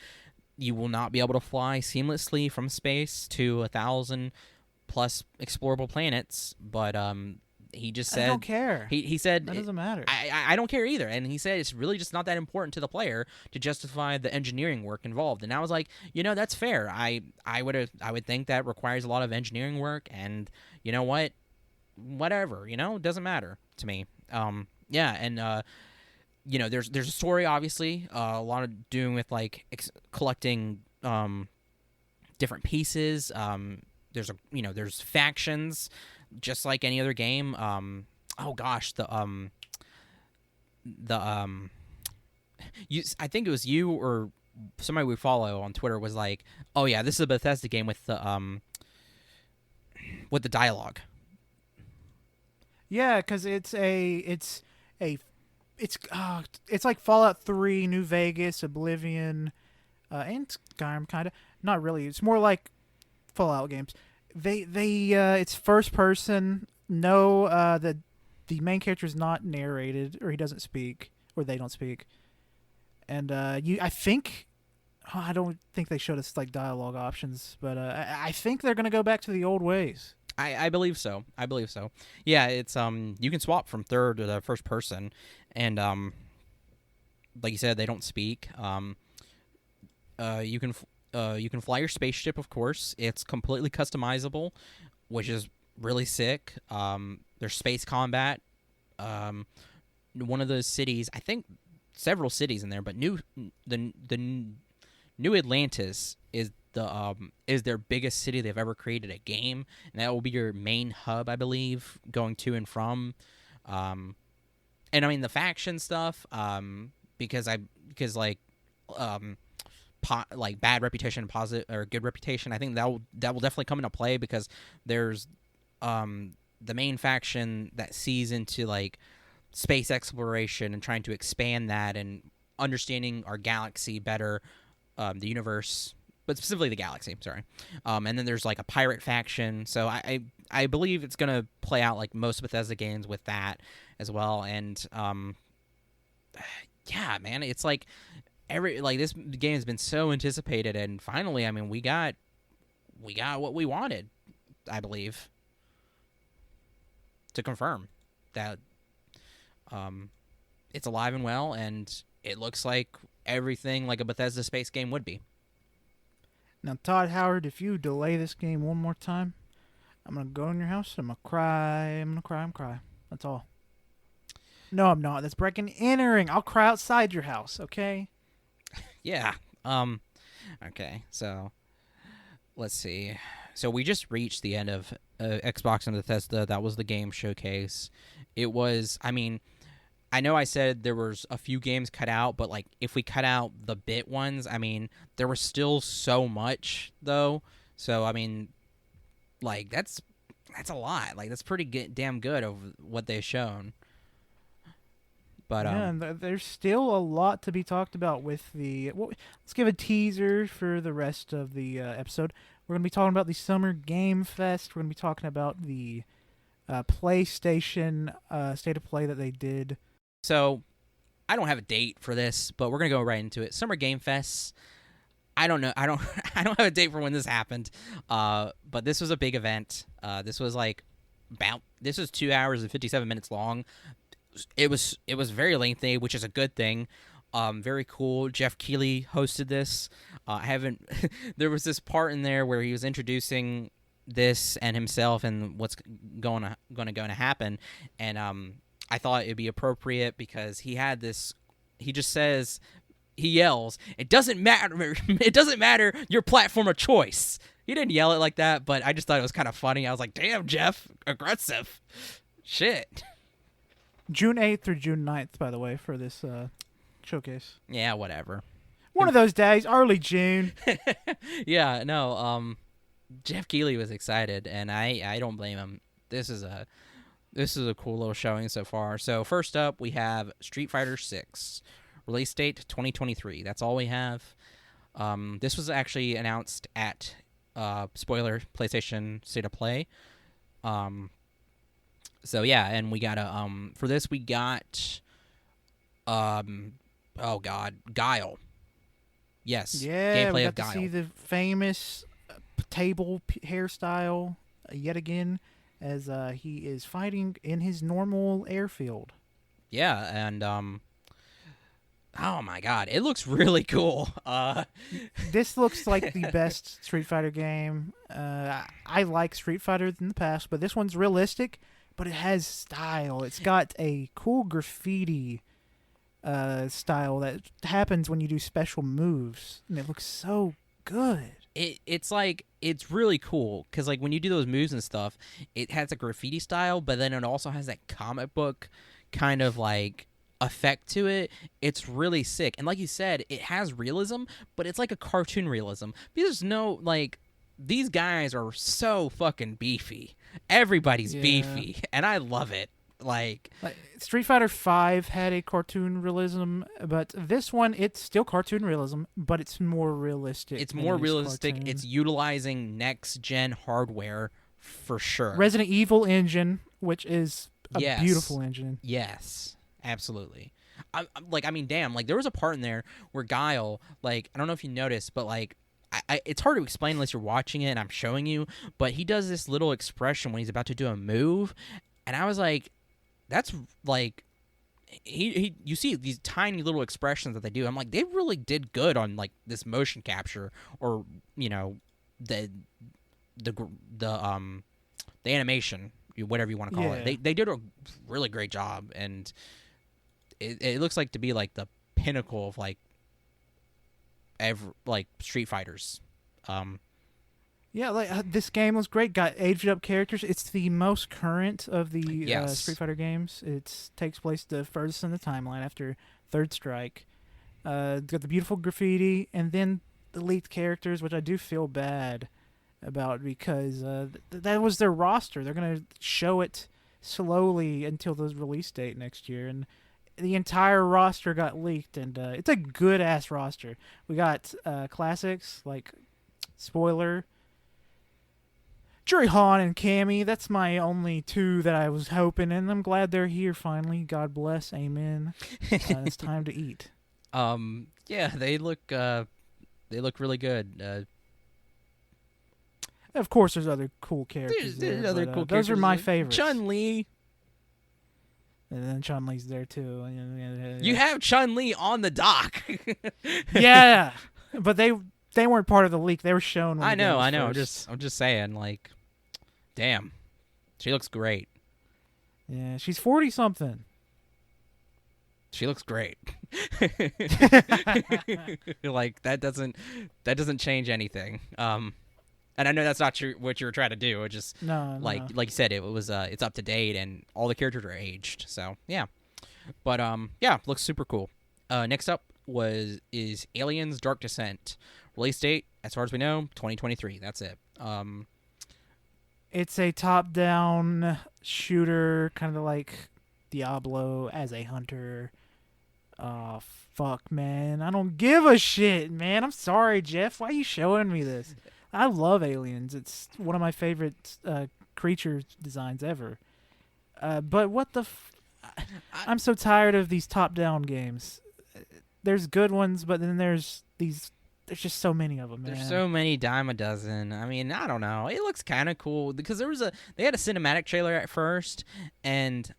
[SPEAKER 2] you will not be able to fly seamlessly from space to 1,000 plus explorable planets, but he just said
[SPEAKER 1] I don't care.
[SPEAKER 2] He said
[SPEAKER 1] that doesn't matter.
[SPEAKER 2] I don't care either, and he said it's really just not that important to the player to justify the engineering work involved. And I was like, that's fair. I would think that requires a lot of engineering work, and you know what, whatever, it doesn't matter to me. Yeah, and there's a story, obviously, a lot of doing with like collecting different pieces. There's factions, just like any other game. Oh gosh, I think it was you or somebody we follow on Twitter was like, oh yeah, this is a Bethesda game with the dialogue.
[SPEAKER 1] Yeah, because it's like Fallout 3, New Vegas, Oblivion, and Skyrim, kind of. Not really. It's more like Fallout games. It's first person. No, the main character is not narrated, or he doesn't speak, or they don't speak. And I think, I don't think they showed us like dialogue options, but I think they're gonna go back to the old ways.
[SPEAKER 2] I believe so. Yeah, it's you can swap from third to the first person, and like you said, they don't speak. You can fly your spaceship, of course. It's completely customizable, which is really sick. There's space combat. One of those cities, I think, several cities in there, but the New Atlantis is their biggest city they've ever created a game, and that will be your main hub, I believe, going to and from. And I mean the faction stuff, because bad reputation, positive or good reputation. I think that will definitely come into play, because there's the main faction that sees into like space exploration and trying to expand that and understanding our galaxy better, the universe, but specifically the galaxy. Sorry, and then there's like a pirate faction. So I believe it's gonna play out like most Bethesda games with that as well. And yeah, man, it's like this game has been so anticipated, and finally, I mean, we got what we wanted, I believe, to confirm that it's alive and well, and it looks like everything like a Bethesda space game would be.
[SPEAKER 1] Now, Todd Howard, if you delay this game one more time, I'm gonna go in your house. I'm gonna cry. I'm gonna cry. That's all. No, I'm not. That's breaking and entering. I'll cry outside your house. Okay.
[SPEAKER 2] Yeah. Okay. So, let's see. So we just reached the end of Xbox and Bethesda. That was the game showcase. It was. I mean, I know I said there was a few games cut out, but like if we cut out the bit ones, I mean, there was still so much though. So I mean, like that's a lot. Like that's pretty damn good of what they've shown. But
[SPEAKER 1] yeah, and there's still a lot to be talked about with the. Let's give a teaser for the rest of the episode. We're going to be talking about the Summer Game Fest. We're going to be talking about the PlayStation State of Play that they did.
[SPEAKER 2] So, I don't have a date for this, but we're going to go right into it. Summer Game Fest. I don't know. I don't have a date for when this happened. But this was a big event. This was this was 2 hours and 57 minutes long. It was very lengthy, which is a good thing. Very cool. Jeff Keighley hosted this. There was this part in there where he was introducing this and himself and what's going to happen, and I thought it'd be appropriate because he had this. He just says, he yells, "It doesn't matter. It doesn't matter your platform of choice." He didn't yell it like that, but I just thought it was kind of funny. I was like, "Damn, Jeff, aggressive, shit."
[SPEAKER 1] June 8th through June 9th, by the way, for this showcase.
[SPEAKER 2] Yeah, whatever.
[SPEAKER 1] One of those days, early June.
[SPEAKER 2] Yeah, no. Jeff Keighley was excited, and I don't blame him. This is a cool little showing so far. So first up, we have Street Fighter 6, release date 2023. That's all we have. This was actually announced at spoiler PlayStation State of Play. So yeah, and we got a for this we got oh god, Guile. Yes,
[SPEAKER 1] Yeah, we
[SPEAKER 2] gameplay
[SPEAKER 1] got
[SPEAKER 2] of
[SPEAKER 1] to see
[SPEAKER 2] Guile.
[SPEAKER 1] the famous hairstyle yet again as he is fighting in his normal airfield.
[SPEAKER 2] Yeah, and oh my god, it looks really cool.
[SPEAKER 1] This looks like the best Street Fighter game. I like Street Fighter in the past, but this one's realistic, but it has style. It's got a cool graffiti style that happens when you do special moves, and it looks so good.
[SPEAKER 2] It's like it's really cool because like when you do those moves and stuff, it has a graffiti style, but then it also has that comic book kind of like effect to it. It's really sick, and like you said, it has realism, but it's like a cartoon realism. Because there's no like these guys are so fucking beefy. Everybody's beefy, and I love it. Like
[SPEAKER 1] Street Fighter V had a cartoon realism, but this one, it's still cartoon realism, but it's more realistic.
[SPEAKER 2] It's more realistic.
[SPEAKER 1] Cartoon.
[SPEAKER 2] It's utilizing next gen hardware for sure.
[SPEAKER 1] Resident Evil engine, which is a
[SPEAKER 2] Yes.
[SPEAKER 1] beautiful engine.
[SPEAKER 2] Yes, absolutely. I mean, damn. Like there was a part in there where Guile, like I don't know if you noticed, but like it's hard to explain unless you're watching it and I'm showing you. But he does this little expression when he's about to do a move, and I was like, that's like he you see these tiny little expressions that they do. I'm like, they really did good on like this motion capture, or you know the animation, whatever you want to call it. They did a really great job, and it looks like to be like the pinnacle of like Street Fighters.
[SPEAKER 1] Yeah, like this game was great. Got aged up characters. It's the most current of the Street Fighter games. It takes place the furthest in the timeline after Third Strike. It's got the beautiful graffiti, and then the leaked characters, which I do feel bad about because that was their roster. They're gonna show it slowly until the release date next year, and the entire roster got leaked. And it's a good ass roster. We got classics like spoiler. Juri Han and Cammy, that's my only two that I was hoping, and I'm glad they're here finally. God bless, amen. It's time to eat.
[SPEAKER 2] Yeah, they look really good.
[SPEAKER 1] Of course, there's other cool characters.
[SPEAKER 2] There's other cool
[SPEAKER 1] those
[SPEAKER 2] characters.
[SPEAKER 1] are my favorites.
[SPEAKER 2] Chun-Li.
[SPEAKER 1] And then Chun-Li's there too.
[SPEAKER 2] You have Chun-Li on the dock.
[SPEAKER 1] Yeah, but they weren't part of the leak. They were shown. When
[SPEAKER 2] I know.
[SPEAKER 1] First.
[SPEAKER 2] I'm just saying, like, damn, she looks great.
[SPEAKER 1] Yeah, she's 40-something.
[SPEAKER 2] She looks great. Like that doesn't change anything. And I know that's not what you were trying to do. It just like you said, it was it's up to date and all the characters are aged. So yeah, but yeah, looks super cool. Next up is Aliens: Dark Descent. Release date, as far as we know, 2023. That's it.
[SPEAKER 1] It's a top-down shooter, kind of like Diablo as a hunter. Oh, fuck, man. I don't give a shit, man. I'm sorry, Jeff. Why are you showing me this? I love Aliens. It's one of my favorite creature designs ever. But what the... I'm so tired of these top-down games. There's good ones, but then there's these... There's just so many of them, man.
[SPEAKER 2] There's so many, dime a dozen. I mean, I don't know. It looks kind of cool because they had a cinematic trailer at first, and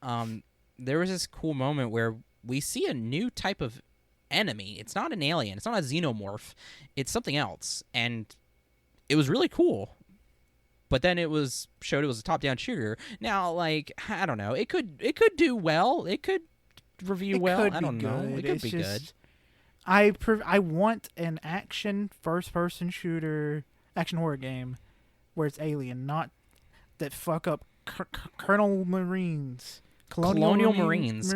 [SPEAKER 2] there was this cool moment where we see a new type of enemy. It's not an alien. It's not a xenomorph. It's something else, and it was really cool. But then it was showed it was a top-down shooter. Now, like, I don't know. It could do well. It could review well. I don't know. It could be good.
[SPEAKER 1] I want an action first-person shooter, action horror game, where it's alien, not that fuck up Colonial Marines.
[SPEAKER 2] Colonial Marines.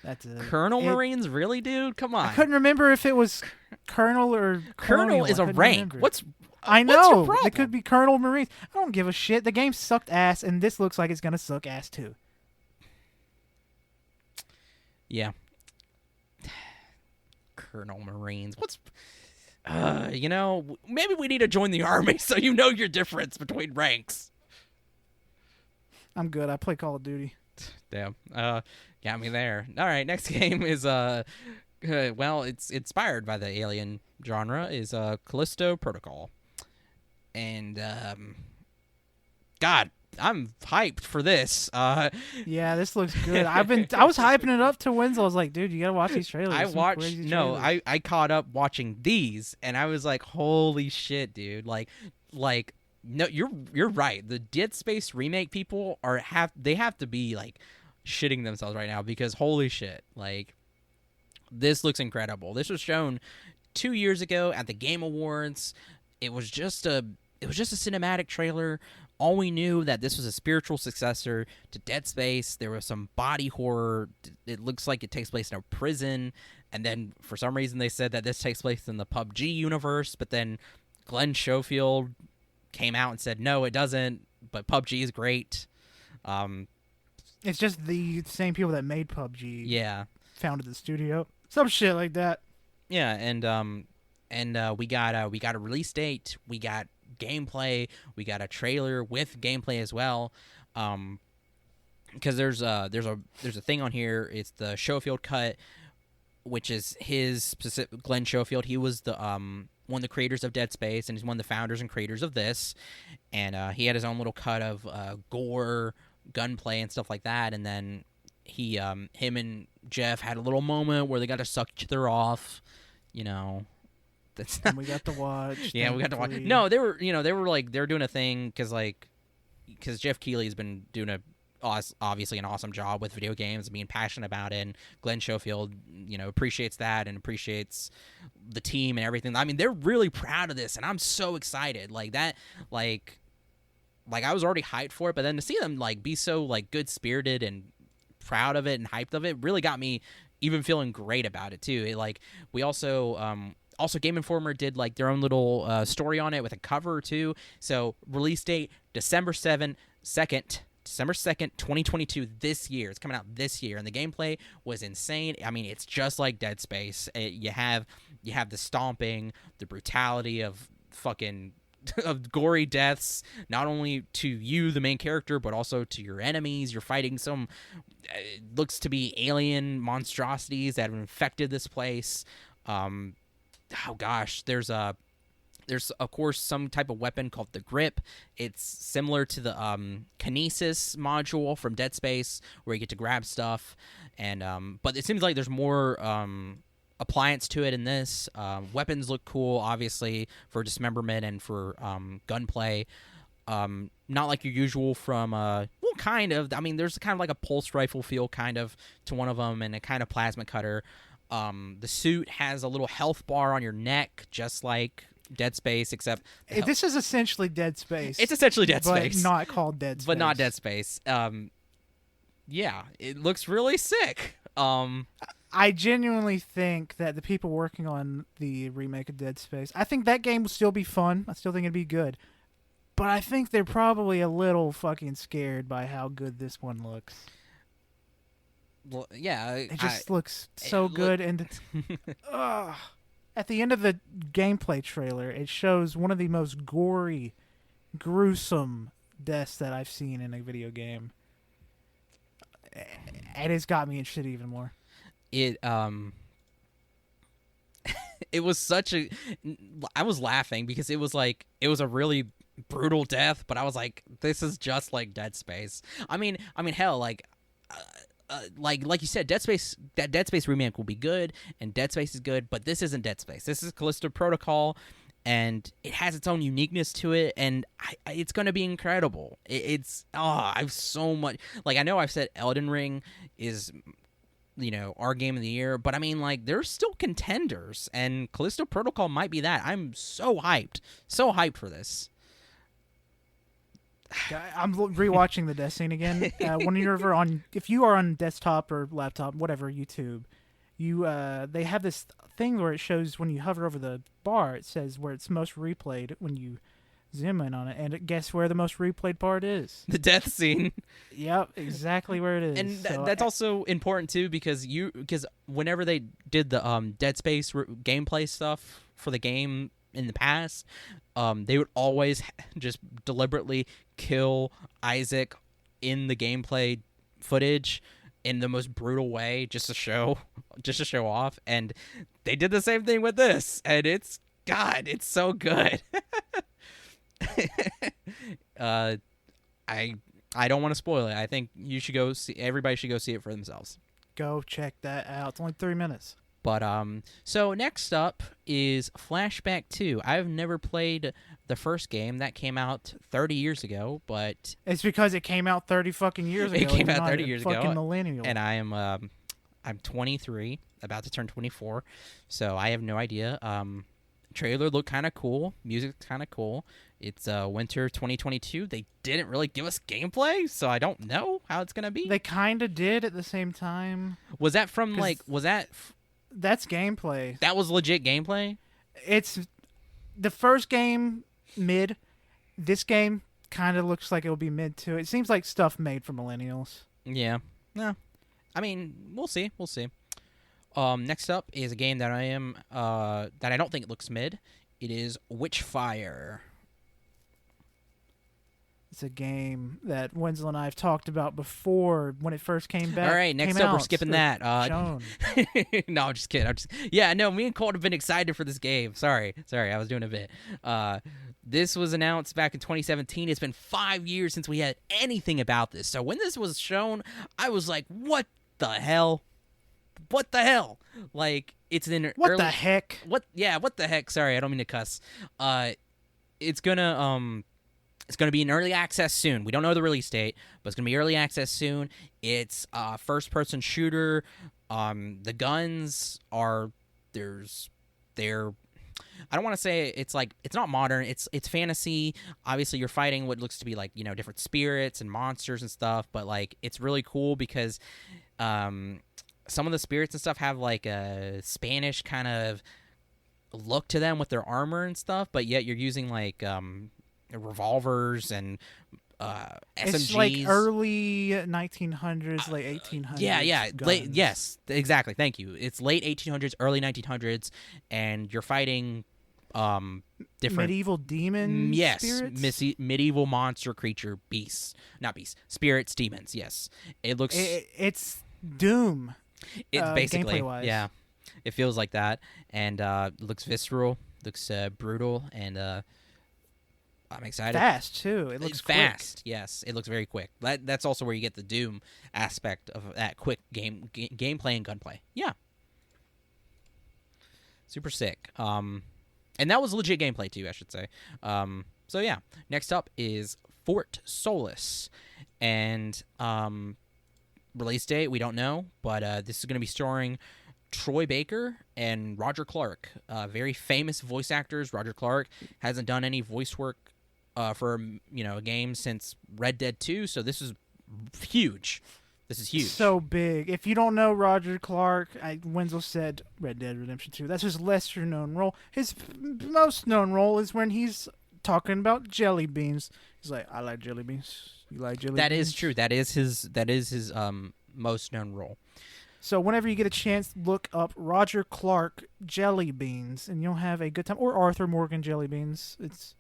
[SPEAKER 1] That's it.
[SPEAKER 2] Colonel Marines, really, dude? Come on.
[SPEAKER 1] I couldn't remember if it was Colonel or
[SPEAKER 2] Colonel is a rank.
[SPEAKER 1] I know. It could be Colonel Marines. I don't give a shit. The game sucked ass, and this looks like it's gonna suck ass too.
[SPEAKER 2] Yeah. Colonel Marines. Maybe we need to join the army so you know your difference between ranks.
[SPEAKER 1] I'm good. I play Call of Duty.
[SPEAKER 2] Damn. Got me there. All right, next game is well, it's inspired by the Alien genre, is Callisto Protocol. And God, I'm hyped for this.
[SPEAKER 1] Yeah, this looks good. I was hyping it up to Wenzel. I was like, dude, you gotta watch these trailers.
[SPEAKER 2] I caught up watching these, and I was like, holy shit, dude! Like, no, you're right. The Dead Space remake people have to be like shitting themselves right now, because holy shit, like, this looks incredible. This was shown 2 years ago at the Game Awards. It was just a cinematic trailer. All we knew that this was a spiritual successor to Dead Space. There was some body horror. It looks like it takes place in a prison. And then for some reason they said that this takes place in the PUBG universe. But then Glenn Schofield came out and said, no, it doesn't. But PUBG is great.
[SPEAKER 1] It's just the same people that made PUBG.
[SPEAKER 2] Yeah.
[SPEAKER 1] Founded the studio. Some shit like that.
[SPEAKER 2] Yeah, and we got a release date. We got gameplay. We got a trailer with gameplay as well. Because there's a thing on here. It's the Schofield cut, which is his specific Glenn Schofield. He was the one of the creators of Dead Space, and he's one of the founders and creators of this. And he had his own little cut of gore, gunplay, and stuff like that. And then him and Jeff had a little moment where they got to suck each other off. You know.
[SPEAKER 1] And we got to watch.
[SPEAKER 2] Yeah, we got to watch. No, they were doing a thing because Jeff Keighley's been doing obviously an awesome job with video games, being passionate about it, and Glenn Schofield, appreciates that and appreciates the team and everything. I mean, they're really proud of this, and I'm so excited. Like that, like I was already hyped for it, but then to see them like be so like good spirited and proud of it and hyped of it really got me even feeling great about it too. We also, Game Informer did like their own little story on it with a cover too. So release date December 2nd, 2022. This year, it's coming out this year, and the gameplay was insane. I mean, it's just like Dead Space. You have the stomping, the brutality of fucking of gory deaths, not only to you, the main character, but also to your enemies. You're fighting some looks to be alien monstrosities that have infected this place. Oh gosh, there's of course some type of weapon called the grip. It's similar to the kinesis module from Dead Space, where you get to grab stuff, and but it seems like there's more appliance to it in this. Weapons look cool, obviously, for dismemberment and for gunplay. Not like your usual from kind of. I mean, there's kind of like a pulse rifle feel kind of to one of them, and a kind of plasma cutter. The suit has a little health bar on your neck, just like Dead Space, except
[SPEAKER 1] this is essentially Dead Space.
[SPEAKER 2] It's essentially Dead Space,
[SPEAKER 1] but not called Dead Space.
[SPEAKER 2] But not Dead Space. Yeah, it looks really sick.
[SPEAKER 1] I genuinely think that the people working on the remake of Dead Space, I think that game will still be fun. I still think it'd be good. But I think they're probably a little fucking scared by how good this one looks.
[SPEAKER 2] Well, yeah.
[SPEAKER 1] It just looks so good. And at the end of the gameplay trailer, it shows one of the most gory, gruesome deaths that I've seen in a video game. And it's got me interested even more.
[SPEAKER 2] It was such a... I was laughing because it was a really brutal death, but I was like, this is just like Dead Space. I mean, hell, like you said, Dead Space remake will be good, and Dead Space is good, but this isn't Dead Space. This is Callisto Protocol, and it has its own uniqueness to it, and it's going to be incredible. I've so much... Like, I know I've said Elden Ring is, our game of the year, but I mean, like, there's still contenders, and Callisto Protocol might be that. I'm so hyped for this.
[SPEAKER 1] I'm rewatching the death scene again. If you are on desktop or laptop, whatever, YouTube, they have this thing where it shows when you hover over the bar, it says where it's most replayed when you zoom in on it, and guess where the most replayed part is?
[SPEAKER 2] The death scene.
[SPEAKER 1] Yep, exactly where it is.
[SPEAKER 2] And that's also important too, because whenever they did the Dead Space gameplay stuff for the game in the past, they would always just deliberately kill Isaac in the gameplay footage in the most brutal way, just to show off. And they did the same thing with this, and it's so good. I don't want to spoil it. I think you should go see. Everybody should go see it for themselves.
[SPEAKER 1] Go check that out. It's only 3 minutes.
[SPEAKER 2] But so next up is Flashback 2. I've never played the first game. That came out 30 years ago, but
[SPEAKER 1] it's because it came out 30 fucking years ago.
[SPEAKER 2] It came out 30 years ago.
[SPEAKER 1] Fucking millennial.
[SPEAKER 2] And I'm 23, about to turn 24, so I have no idea. Trailer looked kind of cool. Music's kind of cool. It's winter 2022. They didn't really give us gameplay, so I don't know how it's gonna be.
[SPEAKER 1] They kind of did at the same time.
[SPEAKER 2] Was that from
[SPEAKER 1] That's gameplay.
[SPEAKER 2] That was legit gameplay?
[SPEAKER 1] It's the first game mid. This game kind of looks like it'll be mid too. It seems like stuff made for millennials.
[SPEAKER 2] Yeah. No. I mean, we'll see. We'll see. Next up is a game that I don't think it looks mid. It is Witchfire.
[SPEAKER 1] It's a game that Wenzel and I have talked about before when it first came back.
[SPEAKER 2] All right, next up, we're skipping that.
[SPEAKER 1] Shown.
[SPEAKER 2] No, I'm just kidding. Yeah, no, me and Colt have been excited for this game. Sorry, I was doing a bit. This was announced back in 2017. It's been 5 years since we had anything about this. So when this was shown, I was like, what the hell? What the hell? Like, it's in
[SPEAKER 1] What the heck?
[SPEAKER 2] What the heck? Sorry, I don't mean to cuss. It's gonna be in early access soon. We don't know the release date, but it's gonna be early access soon. It's a first-person shooter. The guns are they're I don't want to say it's not modern. It's fantasy. Obviously, you're fighting what looks to be like, you know, different spirits and monsters and stuff. But like, it's really cool because some of the spirits and stuff have like a Spanish kind of look to them with their armor and stuff. But yet you're using like revolvers and SMGs.
[SPEAKER 1] It's like early 1900s, late 1800s.
[SPEAKER 2] Yeah. Yes, exactly. Thank you. It's late 1800s, early 1900s, and you're fighting different
[SPEAKER 1] medieval demon spirits?
[SPEAKER 2] Medieval monster creature spirits, demons. Yes, it looks.
[SPEAKER 1] It's Doom.
[SPEAKER 2] It's basically
[SPEAKER 1] gameplay-wise.
[SPEAKER 2] Yeah. It feels like that, and looks visceral, looks brutal, and I'm excited.
[SPEAKER 1] Fast too. It looks
[SPEAKER 2] fast.
[SPEAKER 1] Quick.
[SPEAKER 2] Yes, it looks very quick. That's also where you get the Doom aspect of that quick gameplay and gunplay. Yeah, super sick. And that was legit gameplay too, I should say. So yeah, next up is Fort Solis, and release date we don't know, but this is going to be starring Troy Baker and Roger Clark, very famous voice actors. Roger Clark hasn't done any voice work for a game since Red Dead 2, so this is huge. This is huge.
[SPEAKER 1] So big. If you don't know Roger Clark, Wenzel said Red Dead Redemption 2. That's his lesser known role. His most known role is when he's talking about jelly beans. He's like, I like jelly beans. You like jelly beans?
[SPEAKER 2] That is true. That is his most known role.
[SPEAKER 1] So whenever you get a chance, look up Roger Clark jelly beans, and you'll have a good time. Or Arthur Morgan jelly beans. It's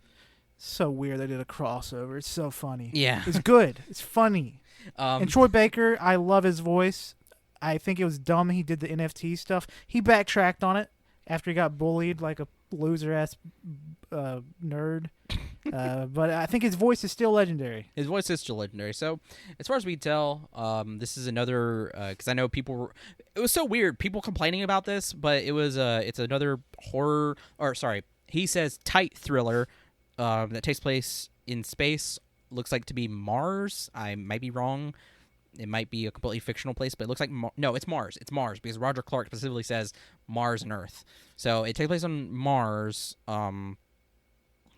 [SPEAKER 1] so weird they did a crossover. It's so funny.
[SPEAKER 2] Yeah.
[SPEAKER 1] It's good. It's funny. And Troy Baker, I love his voice. I think it was dumb he did the NFT stuff. He backtracked on it after he got bullied like a loser-ass nerd. But I think his voice is still legendary.
[SPEAKER 2] His voice is still legendary. So, as far as we can tell, this is another... Because I know people... It was so weird, people complaining about this, but it was it's another horror... Or, sorry, he says tight thriller that takes place in space. Looks like to be Mars. I might be wrong. It might be a completely fictional place, but it looks like... No, it's Mars. It's Mars, because Roger Clark specifically says Mars and Earth. So, it takes place on Mars...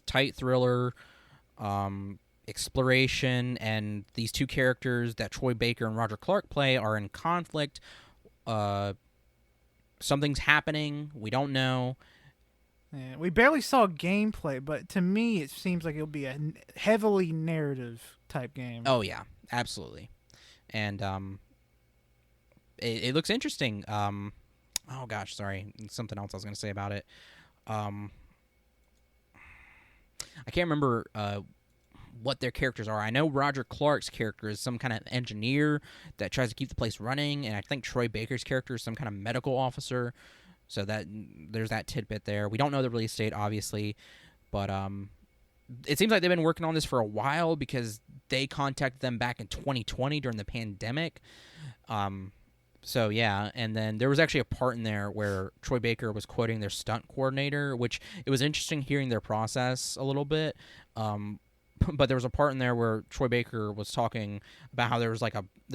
[SPEAKER 2] tight thriller, exploration, and these two characters that Troy Baker and Roger Clark play are in conflict. Something's happening. We don't know.
[SPEAKER 1] Yeah, we barely saw gameplay, but to me it seems like it'll be a heavily narrative type game.
[SPEAKER 2] Oh, yeah. Absolutely. And it looks interesting. Oh, gosh, sorry. Something else I was going to say about it. I can't remember what their characters are. I know Roger Clark's character is some kind of engineer that tries to keep the place running, and I think Troy Baker's character is some kind of medical officer. So that there's that tidbit there. We don't know the release date, obviously, but it seems like they've been working on this for a while because they contacted them back in 2020 during the pandemic. So yeah, and then there was actually a part in there where Troy Baker was quoting their stunt coordinator, which it was interesting hearing their process a little bit. But there was a part in there where Troy Baker was talking about how there was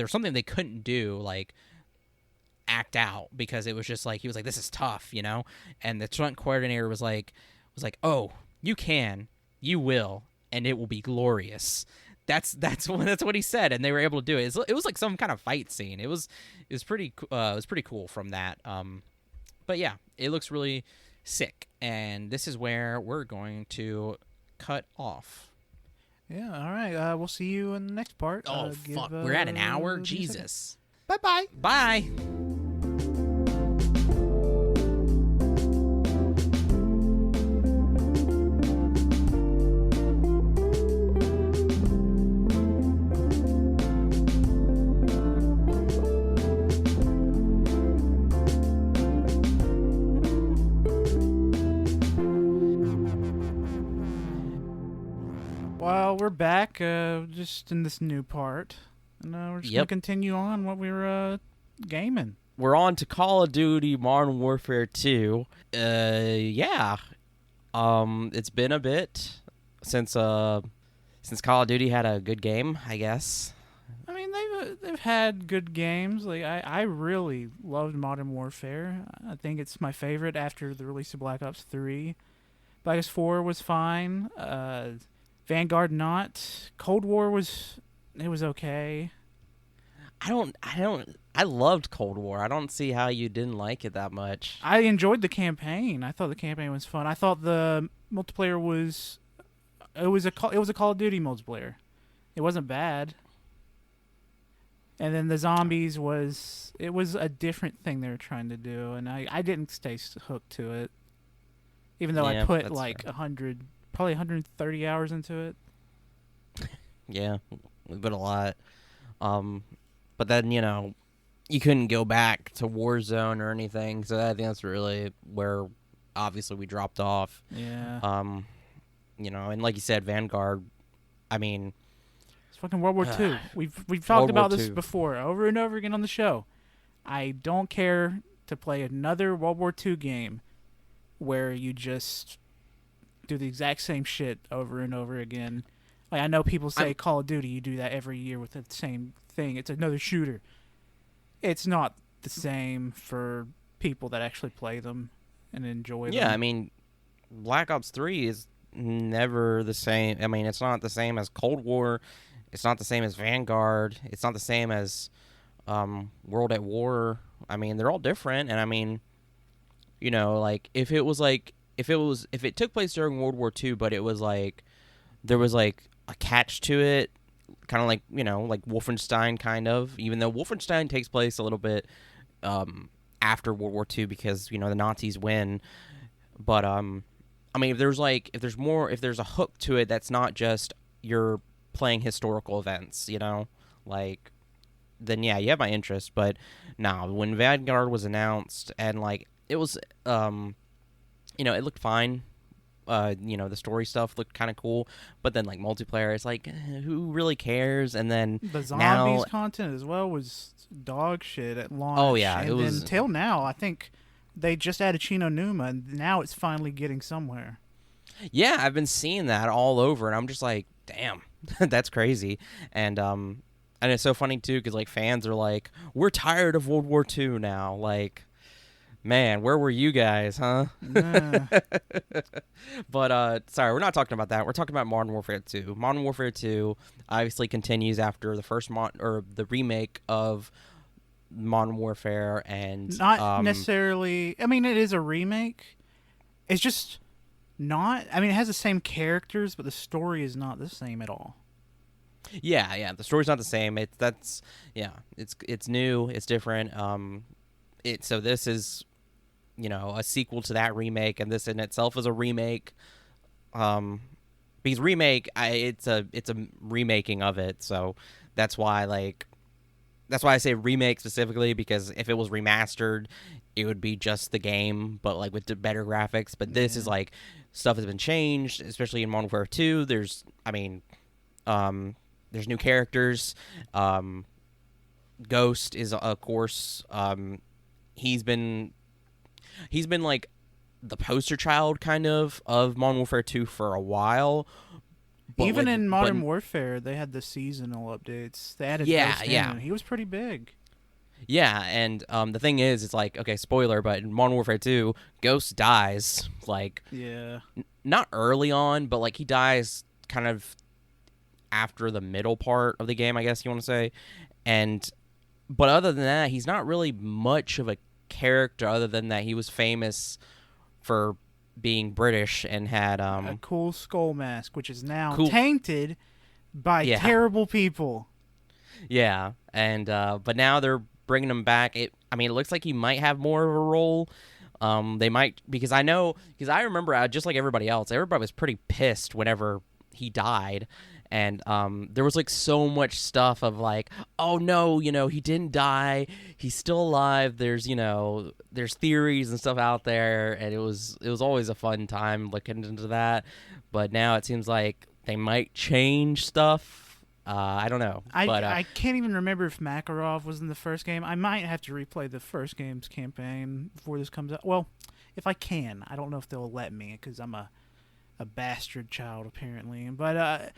[SPEAKER 2] something they couldn't do, like act out, because it was just like he was like, this is tough, you know. And the stunt coordinator was like, oh, you will, and it will be glorious. That's what he said, and they were able to do it. It was like some kind of fight scene. It was pretty cool from that. But yeah, it looks really sick, and this is where we're going to cut off.
[SPEAKER 1] Yeah, all right. We'll see you in the next part.
[SPEAKER 2] Oh fuck, we're at an hour. Jesus.
[SPEAKER 1] Bye-bye.
[SPEAKER 2] Bye.
[SPEAKER 1] Well, we're back, just in this new part, and we're just gonna continue on what we were gaming.
[SPEAKER 3] We're on to Call of Duty Modern Warfare 2. Yeah. It's been a bit since Call of Duty had a good game, I guess.
[SPEAKER 1] I mean, they've had good games. Like I really loved Modern Warfare. I think it's my favorite after the release of Black Ops 3. Black Ops 4 was fine. Vanguard not. Cold War was okay.
[SPEAKER 3] I loved Cold War. I don't see how you didn't like it that much.
[SPEAKER 1] I enjoyed the campaign. I thought the campaign was fun. I thought the multiplayer was it was a Call of Duty multiplayer. It wasn't bad. And then the zombies was a different thing they were trying to do, and I didn't stay hooked to it. Even though I put like
[SPEAKER 3] fair.
[SPEAKER 1] Probably 130 hours into it.
[SPEAKER 3] Yeah, it's been a lot. But then, you couldn't go back to Warzone or anything, so I think that's really where, obviously, we dropped off.
[SPEAKER 1] Yeah.
[SPEAKER 3] And like you said, Vanguard, I mean...
[SPEAKER 1] It's fucking World War II. We've talked about this before, over and over again on the show. I don't care to play another World War II game where you just do the exact same shit over and over again. Like, I know people say Call of Duty, you do that every year with the same thing. It's another shooter. It's not the same for people that actually play them and enjoy them.
[SPEAKER 3] Yeah, I mean, Black Ops 3 is never the same. I mean, it's not the same as Cold War. It's not the same as Vanguard. It's not the same as World at War. I mean, they're all different, and I mean, if it took place during World War II, but it was like there was like a catch to it, kind of like like Wolfenstein, kind of. Even though Wolfenstein takes place a little bit after World War II because the Nazis win, but I mean, if there's a hook to it that's not just you're playing historical events, then yeah, you have my interest. But no, when Vanguard was announced and like it was it looked fine. The story stuff looked kind of cool, but then like multiplayer, it's like who really cares? And then
[SPEAKER 1] the zombies content as well was dog shit at launch.
[SPEAKER 3] Oh yeah,
[SPEAKER 1] and
[SPEAKER 3] it was
[SPEAKER 1] until now. I think they just added Chino Numa, and now it's finally getting somewhere.
[SPEAKER 3] Yeah, I've been seeing that all over, and I'm just like, damn, that's crazy. And it's so funny too because like fans are like, we're tired of World War II now, like. Man, where were you guys, huh?
[SPEAKER 1] Nah.
[SPEAKER 3] But, sorry, we're not talking about that. We're talking about Modern Warfare 2. Modern Warfare 2 obviously continues after the first the remake of Modern Warfare, and
[SPEAKER 1] not necessarily. I mean, it is a remake. It's just not. I mean, it has the same characters, but the story is not the same at all.
[SPEAKER 3] Yeah. The story's not the same. It's new. It's different. So this is. A sequel to that remake, and this in itself is a remake. because remake, it's a remaking of it, so that's why I say remake specifically, because if it was remastered, it would be just the game, but like with the better graphics. But this is like stuff has been changed, especially in Modern Warfare 2. There's new characters. Ghost is, of course, he's been like the poster child kind of Modern Warfare 2 for a while.
[SPEAKER 1] Even in Modern Warfare, they had the seasonal updates. They added Ghost in, and he was pretty big.
[SPEAKER 3] Yeah, and the thing is, it's like, okay, spoiler, but in Modern Warfare 2, Ghost dies, like, not early on, but, like, he dies kind of after the middle part of the game, I guess you want to say. But other than that, he's not really much of a character, other than that he was famous for being British and had
[SPEAKER 1] a cool skull mask, which is now tainted by terrible people.
[SPEAKER 3] Yeah, and but now they're bringing him back. It looks like he might have more of a role. They might, because I remember, just like everybody else, everybody was pretty pissed whenever he died. And there was like so much stuff of like, oh no, he didn't die, he's still alive. There's theories and stuff out there, and it was always a fun time looking into that. But now it seems like they might change stuff. I don't know.
[SPEAKER 1] I can't even remember if Makarov was in the first game. I might have to replay the first game's campaign before this comes out. Well, if I can, I don't know if they'll let me, because I'm a bastard child apparently. But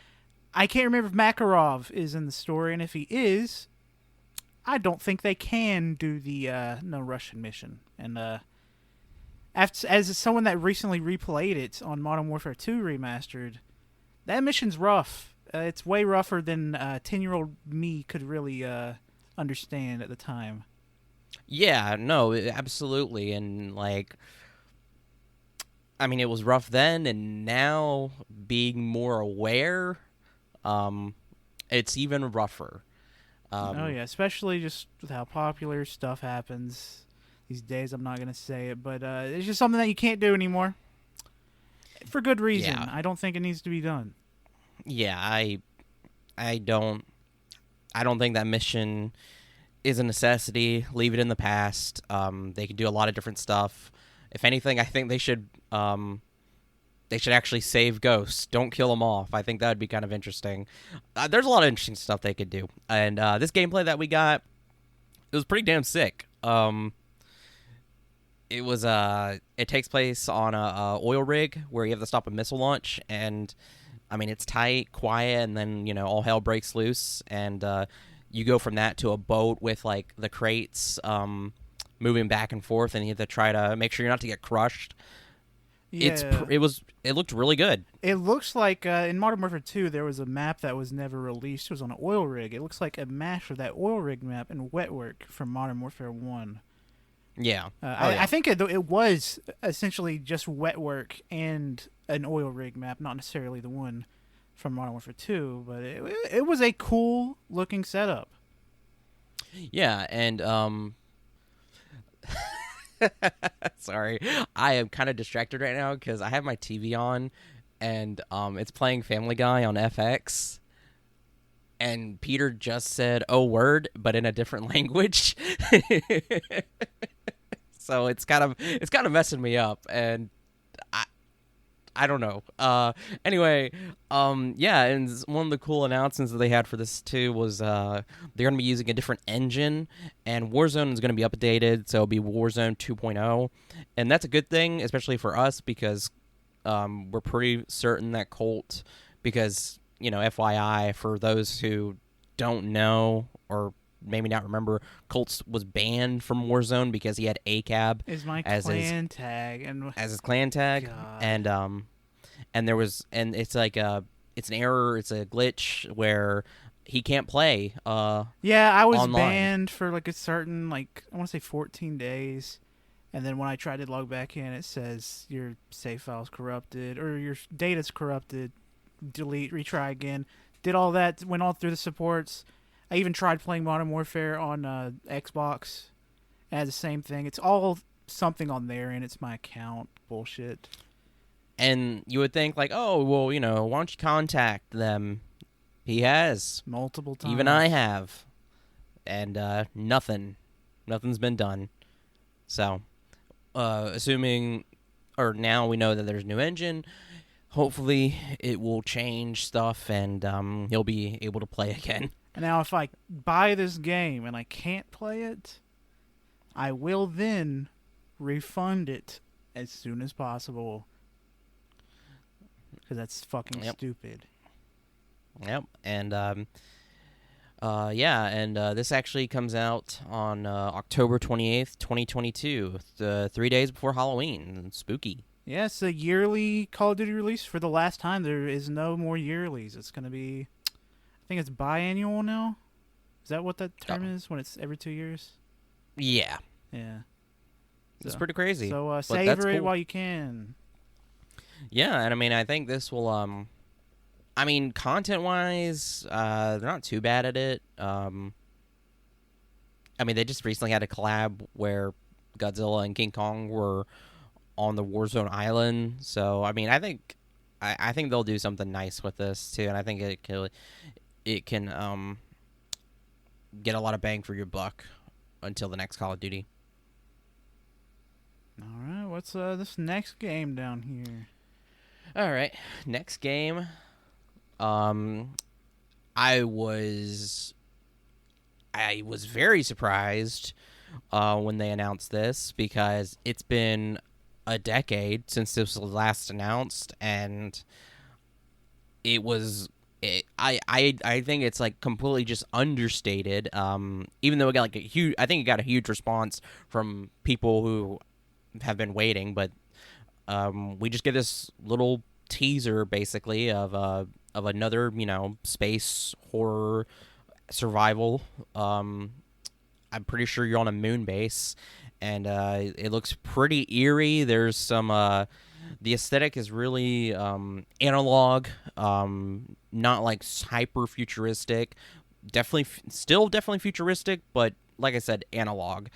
[SPEAKER 1] I can't remember if Makarov is in the story, and if he is, I don't think they can do the no Russian mission. And as someone that recently replayed it on Modern Warfare 2 Remastered, that mission's rough. It's way rougher than 10-year-old me could really understand at the time.
[SPEAKER 3] Yeah, no, absolutely. And like, it was rough then, and now being more aware, it's even rougher.
[SPEAKER 1] Oh yeah, especially just with how popular stuff happens these days. I'm not gonna say it, but it's just something that you can't do anymore, for good reason.
[SPEAKER 3] Yeah.
[SPEAKER 1] I don't think it needs to be done.
[SPEAKER 3] Yeah, I don't think that mission is a necessity. Leave it in the past. They could do a lot of different stuff. If anything, I think they should actually save Ghosts. Don't kill them off. I think that would be kind of interesting. There's a lot of interesting stuff they could do. And this gameplay that we got, it was pretty damn sick. It takes place on a oil rig where you have to stop a missile launch, and it's tight, quiet, and then all hell breaks loose, and you go from that to a boat with like the crates moving back and forth, and you have to try to make sure you're not to get crushed.
[SPEAKER 1] Yeah.
[SPEAKER 3] It looked really good.
[SPEAKER 1] It looks like in Modern Warfare 2 there was a map that was never released. It was on an oil rig. It looks like a mash of that oil rig map and Wetwork from Modern Warfare 1.
[SPEAKER 3] Yeah.
[SPEAKER 1] I think it was essentially just Wetwork and an oil rig map, not necessarily the one from Modern Warfare 2, but it was a cool looking setup.
[SPEAKER 3] Yeah, and sorry, I am kind of distracted right now because I have my TV on, and it's playing Family Guy on FX, and Peter just said "oh word," but in a different language. So it's kind of messing me up, and I don't know. Anyway, yeah, and one of the cool announcements that they had for this too was they're going to be using a different engine, and Warzone is going to be updated, so it'll be Warzone 2.0, and that's a good thing, especially for us, because we're pretty certain that Colt, because, FYI, for those who don't know or maybe not remember, Colt was banned from Warzone because he had ACAB
[SPEAKER 1] as clan tag,
[SPEAKER 3] as his clan tag.
[SPEAKER 1] God.
[SPEAKER 3] And there was, and it's like it's an error, it's a glitch where he can't play.
[SPEAKER 1] Yeah, I was
[SPEAKER 3] online.
[SPEAKER 1] banned for like a certain, I want to say 14 days, and then when I tried to log back in, it says your save file's corrupted or your data's corrupted. Delete, retry again. Did all that, went all through the supports. I even tried playing Modern Warfare on Xbox. It has the same thing. It's all something on there, and it's my account. Bullshit.
[SPEAKER 3] And you would think, like, oh, well, why don't you contact them? He has.
[SPEAKER 1] Multiple times.
[SPEAKER 3] Even I have. And nothing's been done. So, assuming, or now we know that there's a new engine, hopefully it will change stuff and he'll be able to play again.
[SPEAKER 1] And now if I buy this game and I can't play it, I will then refund it as soon as possible. Because that's fucking stupid.
[SPEAKER 3] Yep. And, this actually comes out on October 28th, 2022, 3 days before Halloween. Spooky.
[SPEAKER 1] Yeah, it's a yearly Call of Duty release for the last time. There is no more yearlies. It's going to be, I think it's biannual now. Is that what that term is, when it's every 2 years?
[SPEAKER 3] Yeah.
[SPEAKER 1] Yeah.
[SPEAKER 3] It's pretty crazy.
[SPEAKER 1] So savor it while you can.
[SPEAKER 3] Yeah, and I mean, I think this will, content-wise, they're not too bad at it. They just recently had a collab where Godzilla and King Kong were on the Warzone Island. So, I think they'll do something nice with this, too, and I think it can get a lot of bang for your buck until the next Call of Duty.
[SPEAKER 1] All right, what's this next game down here?
[SPEAKER 3] All right, next game. I was very surprised when they announced this, because it's been a decade since this was last announced, and I think it's like completely just understated. Even though it got it got a huge response from people who have been waiting, but we just get this little teaser basically of another space horror survival. I'm pretty sure you're on a moon base, and it looks pretty eerie. There's some the aesthetic is really analog, not like hyper futuristic. Definitely futuristic, but like I said, analog.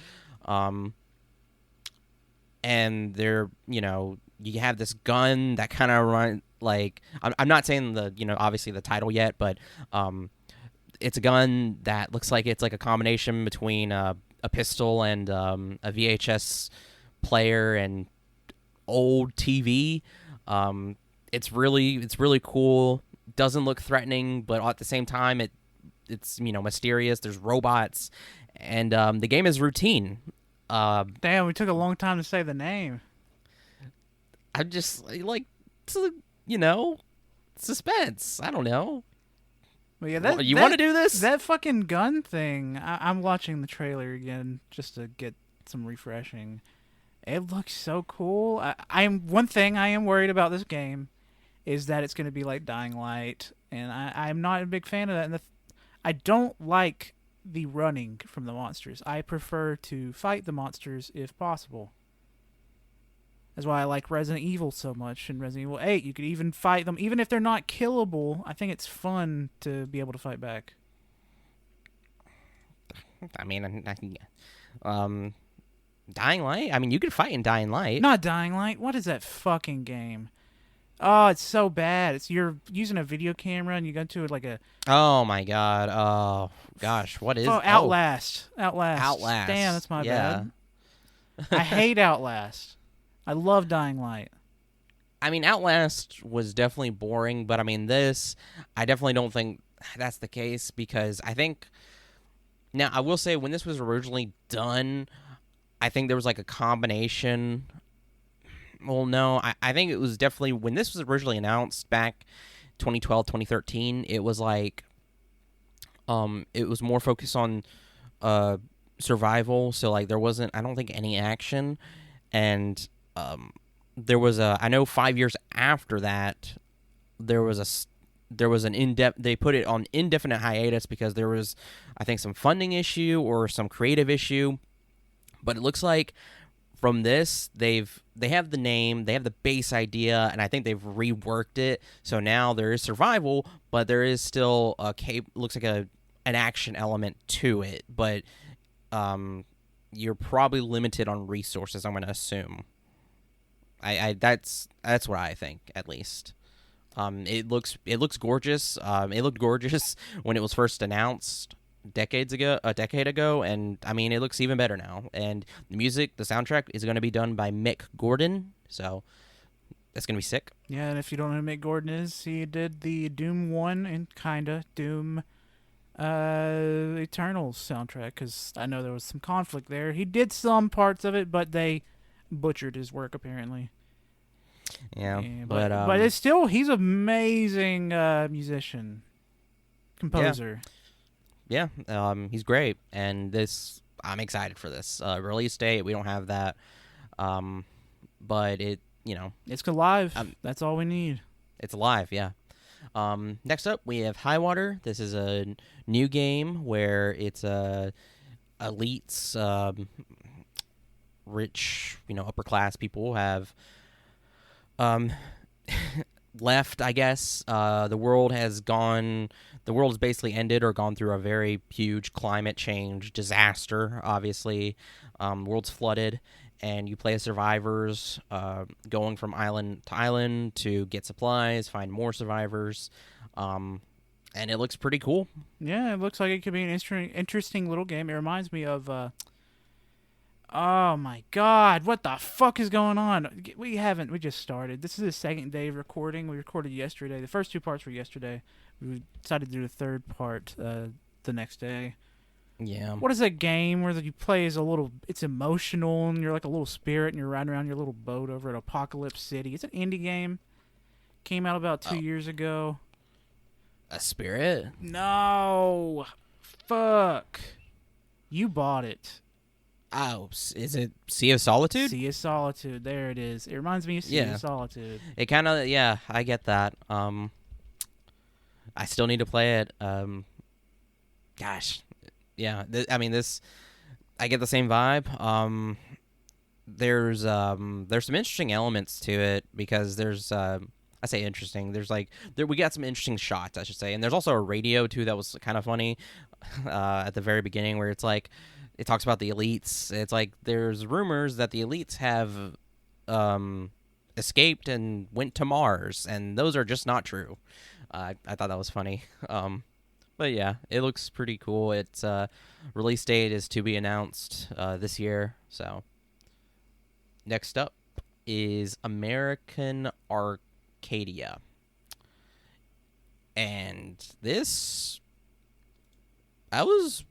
[SPEAKER 3] And they're, you have this gun that kind of run like, I'm not saying obviously the title yet, but it's a gun that looks like it's like a combination between a pistol and a VHS player and old TV. It's really cool. Doesn't look threatening, but at the same time it's mysterious. There's robots, and the game is routine.
[SPEAKER 1] Damn, we took a long time to say the name.
[SPEAKER 3] I just like suspense. I don't know.
[SPEAKER 1] But yeah,
[SPEAKER 3] you want to do this?
[SPEAKER 1] That fucking gun thing. I'm watching the trailer again just to get some refreshing. It looks so cool. One thing I am worried about this game is that it's going to be like Dying Light, and I'm not a big fan of that. And I don't like the running from the monsters. I prefer to fight the monsters if possible. That's why I like Resident Evil so much. In Resident Evil 8, you could even fight them. Even if they're not killable, I think it's fun to be able to fight back.
[SPEAKER 3] Dying Light? You could fight in Dying Light.
[SPEAKER 1] Not Dying Light. What is that fucking game? Oh, it's so bad. You're using a video camera and you go to like a...
[SPEAKER 3] Oh, my God. Oh, gosh. What is...
[SPEAKER 1] Oh, Outlast. Outlast. Damn, that's my
[SPEAKER 3] bad.
[SPEAKER 1] I hate Outlast. I love Dying Light.
[SPEAKER 3] Outlast was definitely boring, but this, I definitely don't think that's the case, because I think... Now, I will say, when this was originally done, I think there was like a combination... Well, no, I think it was definitely, when this was originally announced back 2012, 2013, it was like, it was more focused on survival, so like there wasn't, I don't think, any action, and there was I know 5 years after that, there was an in-depth, they put it on indefinite hiatus because there was, I think, some funding issue or some creative issue, but it looks like from this, they have the name, they have the base idea, and I think they've reworked it. So now there is survival, but there is still looks like an action element to it. But you're probably limited on resources, I'm going to assume. I that's what I think, at least. It looks gorgeous. It looked gorgeous when it was first announced a decade ago, and I mean it looks even better now. And the soundtrack is going to be done by Mick Gordon, so that's going to be sick.
[SPEAKER 1] Yeah, and if you don't know who Mick Gordon is, he did the Doom 1 and kinda Doom Eternals soundtrack, because I know there was some conflict there. He did some parts of it, but they butchered his work apparently.
[SPEAKER 3] Yeah,
[SPEAKER 1] but it's still, he's an amazing musician, composer.
[SPEAKER 3] Yeah, he's great, and I'm excited for this release date. We don't have that, but
[SPEAKER 1] it's live. That's all we need.
[SPEAKER 3] It's live, yeah. Next up, we have Highwater. This is a new game where it's elites, rich, upper class people have left, I guess. The world has basically ended or gone through a very huge climate change disaster, obviously. World's flooded, and you play as survivors, going from island to island to get supplies, find more survivors, and it looks pretty cool. Yeah,
[SPEAKER 1] it looks like it could be an interesting little game. It reminds me of... oh my god, what the fuck is going on? We just started. This is the second day of recording. We recorded yesterday. The first 2 parts were yesterday. We decided to do the third part the next day.
[SPEAKER 3] Yeah.
[SPEAKER 1] What is that game where you play as it's emotional, and you're like a little spirit, and you're riding around your little boat over at Apocalypse City? It's an indie game. Came out about 2 years ago.
[SPEAKER 3] A spirit?
[SPEAKER 1] No. Fuck. You bought it.
[SPEAKER 3] Oh, is it Sea of Solitude?
[SPEAKER 1] Sea of Solitude. There it is. It reminds me of Sea of Solitude.
[SPEAKER 3] It kind of, I get that. I still need to play it. Gosh. Yeah, I get the same vibe. There's some interesting elements to it, because there's, I say interesting, we got some interesting shots, I should say. And there's also a radio, too, that was kind of funny at the very beginning, where it's like, it talks about the elites. It's like there's rumors that the elites have escaped and went to Mars, and those are just not true. I thought that was funny. But yeah, it looks pretty cool. Its release date is to be announced this year. So next up is American Arcadia. And I was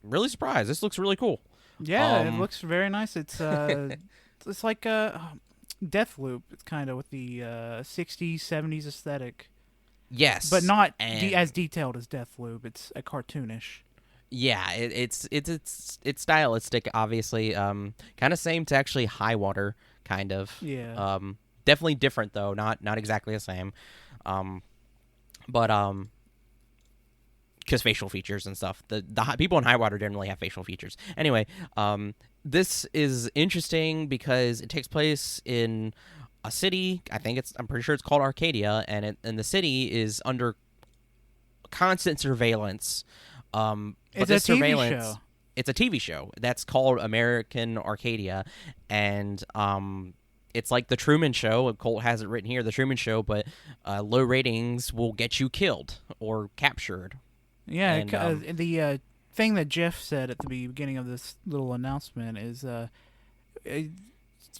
[SPEAKER 3] really surprised. This looks really cool.
[SPEAKER 1] Yeah, it looks very nice. It's it's like a Deathloop. It's kind of with the 60s, 70s aesthetic.
[SPEAKER 3] Yes,
[SPEAKER 1] but not as detailed as Deathloop. It's a cartoonish.
[SPEAKER 3] Yeah, it's stylistic, obviously. Kind of same to actually Highwater, kind of.
[SPEAKER 1] Yeah.
[SPEAKER 3] Definitely different though. Not exactly the same. But because facial features and stuff. The people in Highwater didn't really have facial features. Anyway, this is interesting because it takes place in a city. I'm pretty sure it's called Arcadia, and the city is under constant surveillance.
[SPEAKER 1] But it's a TV show.
[SPEAKER 3] It's a TV show that's called American Arcadia, and it's like the Truman Show. Colt has it written here, the Truman Show, but low ratings will get you killed or captured.
[SPEAKER 1] Yeah, and, the thing that Jeff said at the beginning of this little announcement is,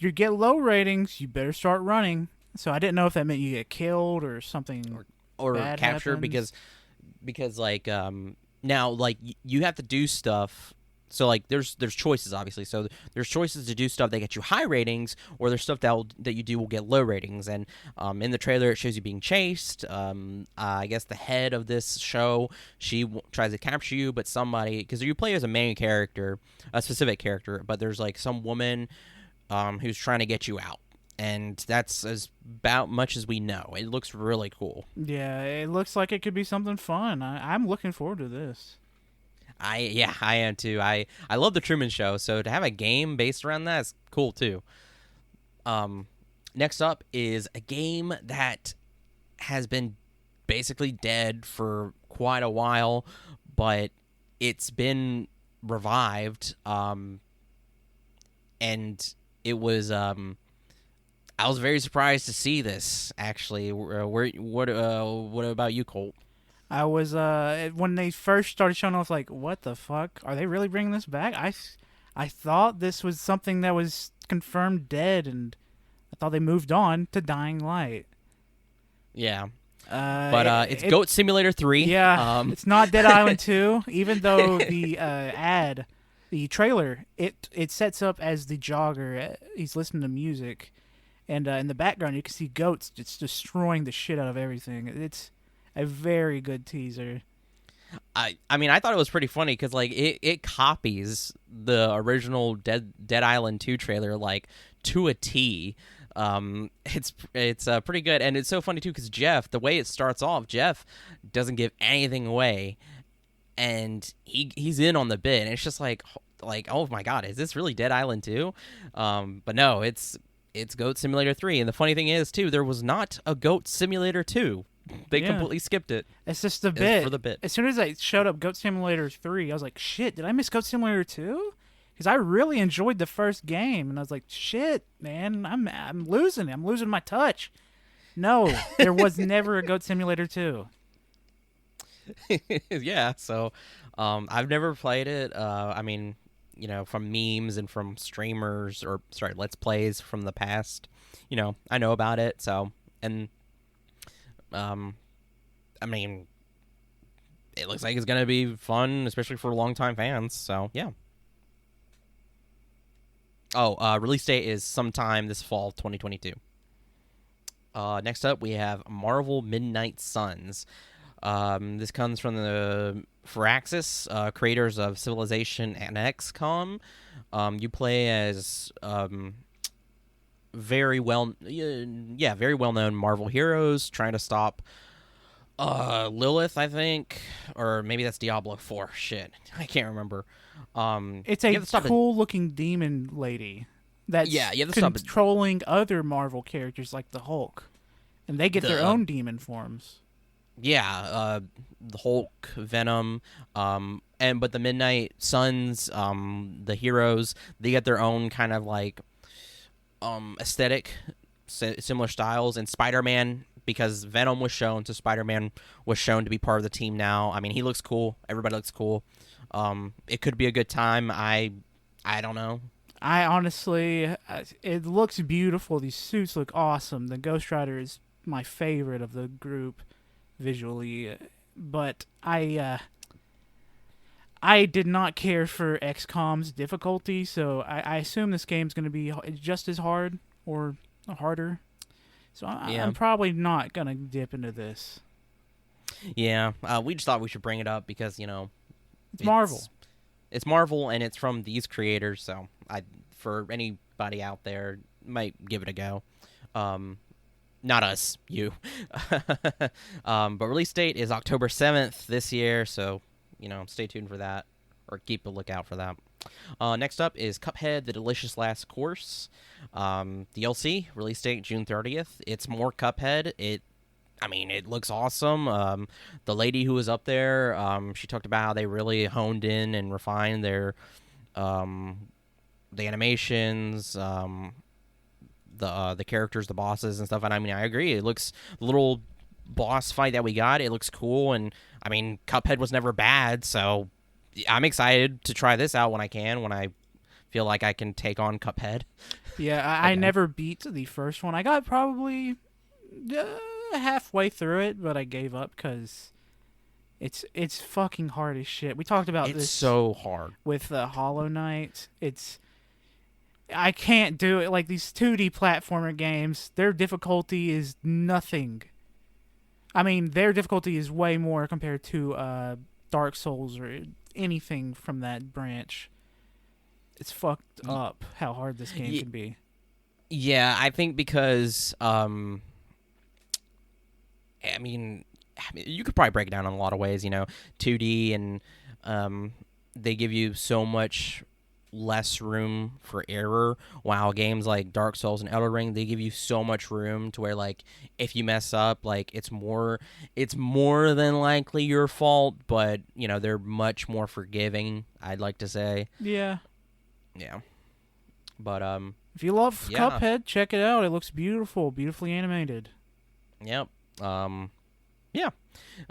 [SPEAKER 1] you get low ratings, you better start running. So I didn't know if that meant you get killed or something
[SPEAKER 3] or
[SPEAKER 1] bad
[SPEAKER 3] captured,
[SPEAKER 1] happens.
[SPEAKER 3] because like now like you have to do stuff. So like there's choices, obviously. So there's choices to do stuff that get you high ratings, or there's stuff that you do will get low ratings. And in the trailer it shows you being chased. I guess the head of this show, she tries to capture you, but somebody, because you play as a main character, a specific character, but there's like some woman who's trying to get you out. And that's about much as we know. It looks really cool.
[SPEAKER 1] Yeah, it looks like it could be something fun. I'm looking forward to this.
[SPEAKER 3] I am too. I love the Truman Show, so to have a game based around that is cool too. Next up is a game that has been basically dead for quite a while, but it's been revived. And it was I was very surprised to see this. Actually, what about you, Colt?
[SPEAKER 1] I was when they first started showing off, like, what the fuck? Are they really bringing this back? I thought this was something that was confirmed dead, and I thought they moved on to Dying Light.
[SPEAKER 3] Yeah. But it's Goat Simulator 3.
[SPEAKER 1] Yeah, it's not Dead Island 2, even though the the trailer, it sets up as the jogger. He's listening to music, and in the background you can see goats just destroying the shit out of everything. It's a very good teaser.
[SPEAKER 3] I mean, I thought it was pretty funny because like it copies the original Dead Island 2 trailer like to a T. It's pretty good, and it's so funny too because Jeff, the way it starts off, Jeff doesn't give anything away, and he's in on the bit, and it's just like oh my god, is this really Dead Island 2? But no, it's Goat Simulator 3, and the funny thing is too, there was not a Goat Simulator 2. They completely skipped it.
[SPEAKER 1] It's just the bit.
[SPEAKER 3] For the bit.
[SPEAKER 1] As soon as I showed up Goat Simulator 3, I was like, shit, did I miss Goat Simulator 2? Because I really enjoyed the first game, and I was like, shit, man, I'm losing it. I'm losing my touch. No, there was never a Goat Simulator 2.
[SPEAKER 3] Yeah, so I've never played it. I mean, from memes and from streamers, or sorry, Let's Plays from the past, I know about it. So, and I mean, it looks like it's gonna be fun, especially for longtime fans. So yeah. Oh, release date is sometime this fall, 2022. Next up, we have Marvel Midnight Suns. This comes from the Firaxis, creators of Civilization and XCOM. You play as very well-known Marvel heroes trying to stop Lilith, I think, or maybe that's Diablo 4. Shit, I can't remember.
[SPEAKER 1] It's a cool-looking demon lady that's
[SPEAKER 3] you have to
[SPEAKER 1] controlling other Marvel characters like the Hulk, and they get their own demon forms.
[SPEAKER 3] Yeah, the Hulk, Venom, but the Midnight Suns, the heroes, they get their own kind of like aesthetic, similar styles, and Spider-Man, because Venom was shown, so Spider-Man was shown to be part of the team now. I mean, he looks cool. Everybody looks cool. It could be a good time. I don't know.
[SPEAKER 1] I honestly, it looks beautiful. These suits look awesome. The Ghost Rider is my favorite of the group visually, but I did not care for XCOM's difficulty, so I assume this game's going to be just as hard or harder. So I'm probably not going to dip into this.
[SPEAKER 3] Yeah, we just thought we should bring it up because,
[SPEAKER 1] it's Marvel.
[SPEAKER 3] It's Marvel, and it's from these creators, so for anybody out there, might give it a go. Not us, you. But release date is October 7th this year, so, stay tuned for that, or keep a lookout for that. Next up is Cuphead, The Delicious Last Course. DLC, release date June 30th. It's more Cuphead. It looks awesome. The lady who was up there, she talked about how they really honed in and refined their the animations, the characters, the bosses and stuff. And I agree. It looks, the little boss fight that we got, it looks cool. And Cuphead was never bad, so I'm excited to try this out when I feel like I can take on Cuphead.
[SPEAKER 1] Yeah, I never beat the first one. I got probably halfway through it, but I gave up because it's fucking hard as shit. We talked about this.
[SPEAKER 3] It's so hard
[SPEAKER 1] with Hollow Knight. I can't do it. Like these 2D platformer games, their difficulty is nothing. Their difficulty is way more compared to Dark Souls or anything from that branch. It's fucked up how hard this game can be.
[SPEAKER 3] Yeah, I think because you could probably break it down in a lot of ways, 2D, and they give you so much less room for error, while games like Dark Souls and Elden Ring, they give you so much room to where, like, if you mess up, like, it's more than likely your fault, but, they're much more forgiving, I'd like to say.
[SPEAKER 1] Yeah.
[SPEAKER 3] Yeah. But,
[SPEAKER 1] If you love
[SPEAKER 3] Yeah.
[SPEAKER 1] Cuphead, check it out. It looks beautiful, beautifully animated.
[SPEAKER 3] Yep. Yeah.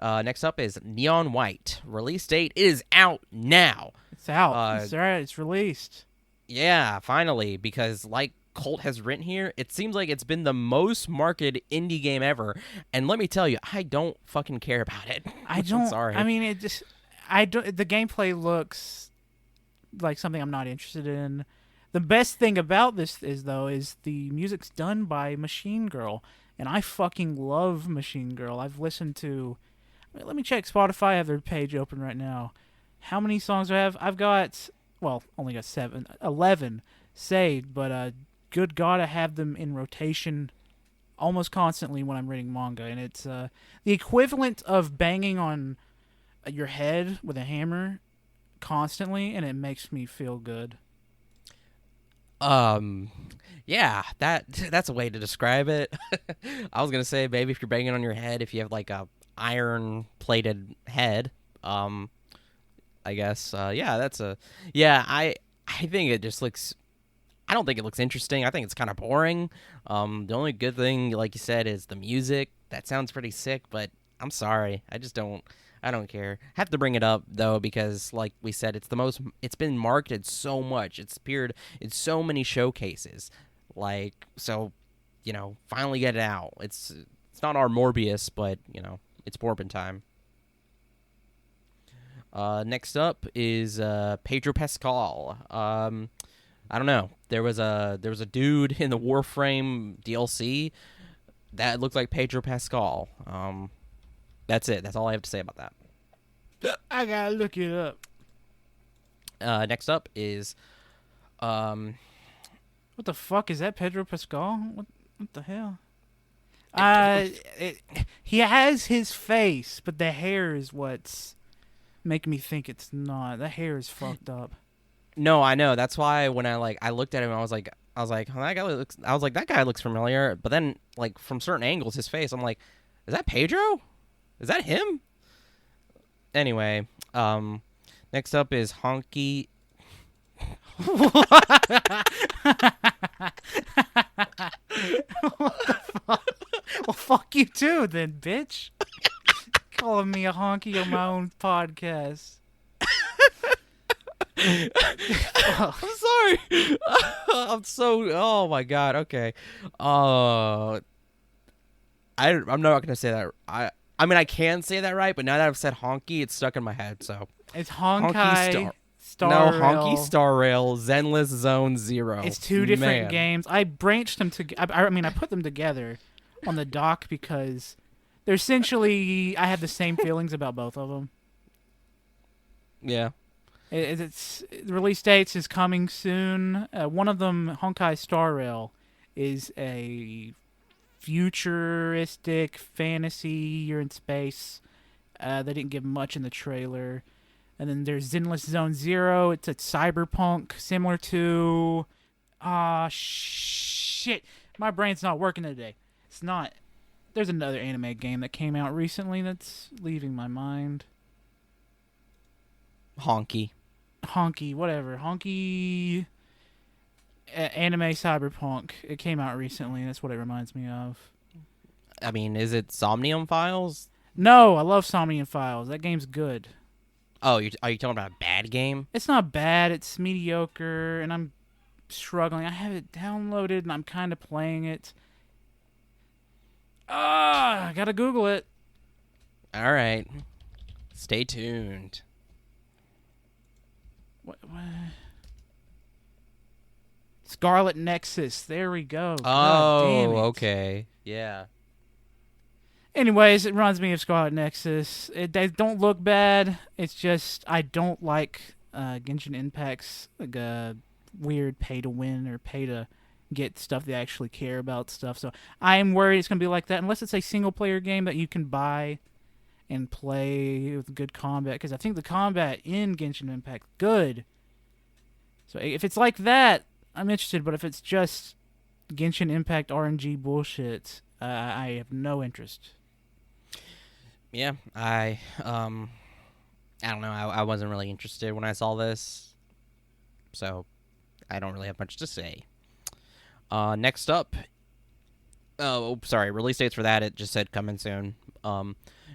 [SPEAKER 3] Next up is Neon White. Release date is out now.
[SPEAKER 1] It's out. It's all right. It's released.
[SPEAKER 3] Yeah, finally, because like Colt has written here, it seems like it's been the most marketed indie game ever. And let me tell you, I don't fucking care about it.
[SPEAKER 1] I don't.
[SPEAKER 3] I'm sorry.
[SPEAKER 1] I mean, it just. I don't. The gameplay looks like something I'm not interested in. The best thing about this is the music's done by Machine Girl, and I fucking love Machine Girl. I've listened to. Let me check Spotify. I have their page open right now. How many songs do I have? I've got. Well, only got 11 saved, but good God, I have them in rotation almost constantly when I'm reading manga, and it's the equivalent of banging on your head with a hammer constantly, and it makes me feel good.
[SPEAKER 3] Yeah, that's a way to describe it. I was gonna say maybe if you're banging on your head, if you have like a iron plated head, I guess. I think it just looks. I don't think it looks interesting. I think it's kind of boring. The only good thing, like you said, is the music. That sounds pretty sick, but I'm sorry. I don't care. Have to bring it up though because, like we said, it's been marketed so much. It's appeared in so many showcases. Finally get it out. It's not our Morbius, but it's Borbin time. Next up is Pedro Pascal. I don't know. There was a dude in the Warframe DLC that looked like Pedro Pascal. That's it. That's all I have to say about that.
[SPEAKER 1] I gotta look it up.
[SPEAKER 3] Next up is
[SPEAKER 1] What the fuck is that, Pedro Pascal? What the hell? He has his face, but the hair is what's making me think it's not. The hair is fucked up.
[SPEAKER 3] No, I know. That's why when I looked at him, I was like, oh, that guy looks familiar. But then, like from certain angles, his face, I'm like, is that Pedro? Is that him? Anyway, next up is Honky.
[SPEAKER 1] What the fuck? Well, fuck you too, then, bitch. Calling me a honky on my own podcast.
[SPEAKER 3] I'm sorry. I'm so. Oh my god. Okay. I'm not gonna say that. I mean, I can say that right, but now that I've said honky, it's stuck in my head. So
[SPEAKER 1] it's Honkai Star
[SPEAKER 3] No,
[SPEAKER 1] Rail.
[SPEAKER 3] Honky Star Rail, Zenless Zone Zero.
[SPEAKER 1] It's two different games. I branched them together. I put them together on the dock because they're essentially. I have the same feelings about both of them.
[SPEAKER 3] Yeah.
[SPEAKER 1] The release dates is coming soon. One of them, Honkai Star Rail, is a futuristic fantasy. You're in space. They didn't give much in the trailer. And then there's Zenless Zone Zero. It's a cyberpunk similar to... shit. My brain's not working today. It's not... There's another anime game that came out recently that's leaving my mind.
[SPEAKER 3] Honky,
[SPEAKER 1] whatever. Honky anime cyberpunk. It came out recently, and that's what it reminds me of.
[SPEAKER 3] I mean, is it Somnium Files?
[SPEAKER 1] No, I love Somnium Files. That game's good.
[SPEAKER 3] Oh, are you talking about a bad game?
[SPEAKER 1] It's not bad. It's mediocre, and I'm struggling. I have it downloaded, and I'm kind of playing it. I gotta Google it.
[SPEAKER 3] All right. Stay tuned.
[SPEAKER 1] What? Scarlet Nexus. There we go. God damn it.
[SPEAKER 3] Okay. Yeah.
[SPEAKER 1] Anyways, it reminds me of Scarlet Nexus. They don't look bad. It's just I don't like Genshin Impact's weird pay to win or pay to get stuff they actually care about stuff. So I'm worried it's going to be like that unless it's a single player game that you can buy and play with good combat, because I think the combat in Genshin Impact good. So if it's like that, I'm interested, but if it's just Genshin Impact RNG bullshit, I have no interest.
[SPEAKER 3] Yeah, I don't know. I wasn't really interested when I saw this, so I don't really have much to say. Next up, release dates for that. It just said coming soon.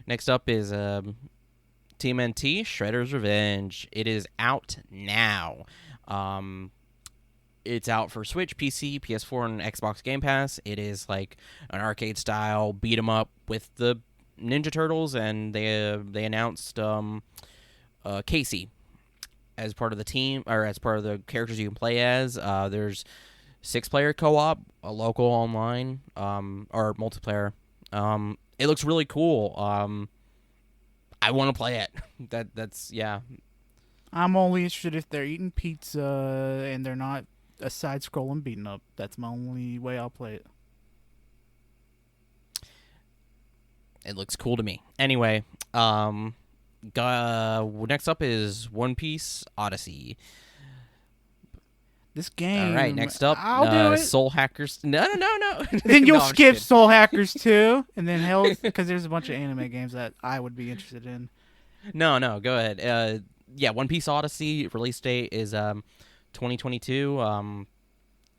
[SPEAKER 3] Next up is TMNT Shredder's Revenge. It is out now. It's out for Switch, PC, PS4, and Xbox Game Pass. It is like an arcade style beat 'em up with the Ninja Turtles, and they announced Casey as part of the team, or as part of the characters you can play as. There's 6-player co-op, a local online, or multiplayer. It looks really cool. I want to play it. That's yeah.
[SPEAKER 1] I'm only interested if they're eating pizza and they're not a side-scrolling beating up. That's my only way I'll play it.
[SPEAKER 3] It looks cool to me. Anyway, next up is One Piece Odyssey.
[SPEAKER 1] This game.
[SPEAKER 3] All right, next up,
[SPEAKER 1] I'll do it.
[SPEAKER 3] Soul Hackers. No.
[SPEAKER 1] Then you'll
[SPEAKER 3] No, I'm
[SPEAKER 1] skip
[SPEAKER 3] just
[SPEAKER 1] Soul Hackers 2, and then because there's a bunch of anime games that I would be interested in.
[SPEAKER 3] No, go ahead. One Piece Odyssey release date is 2022.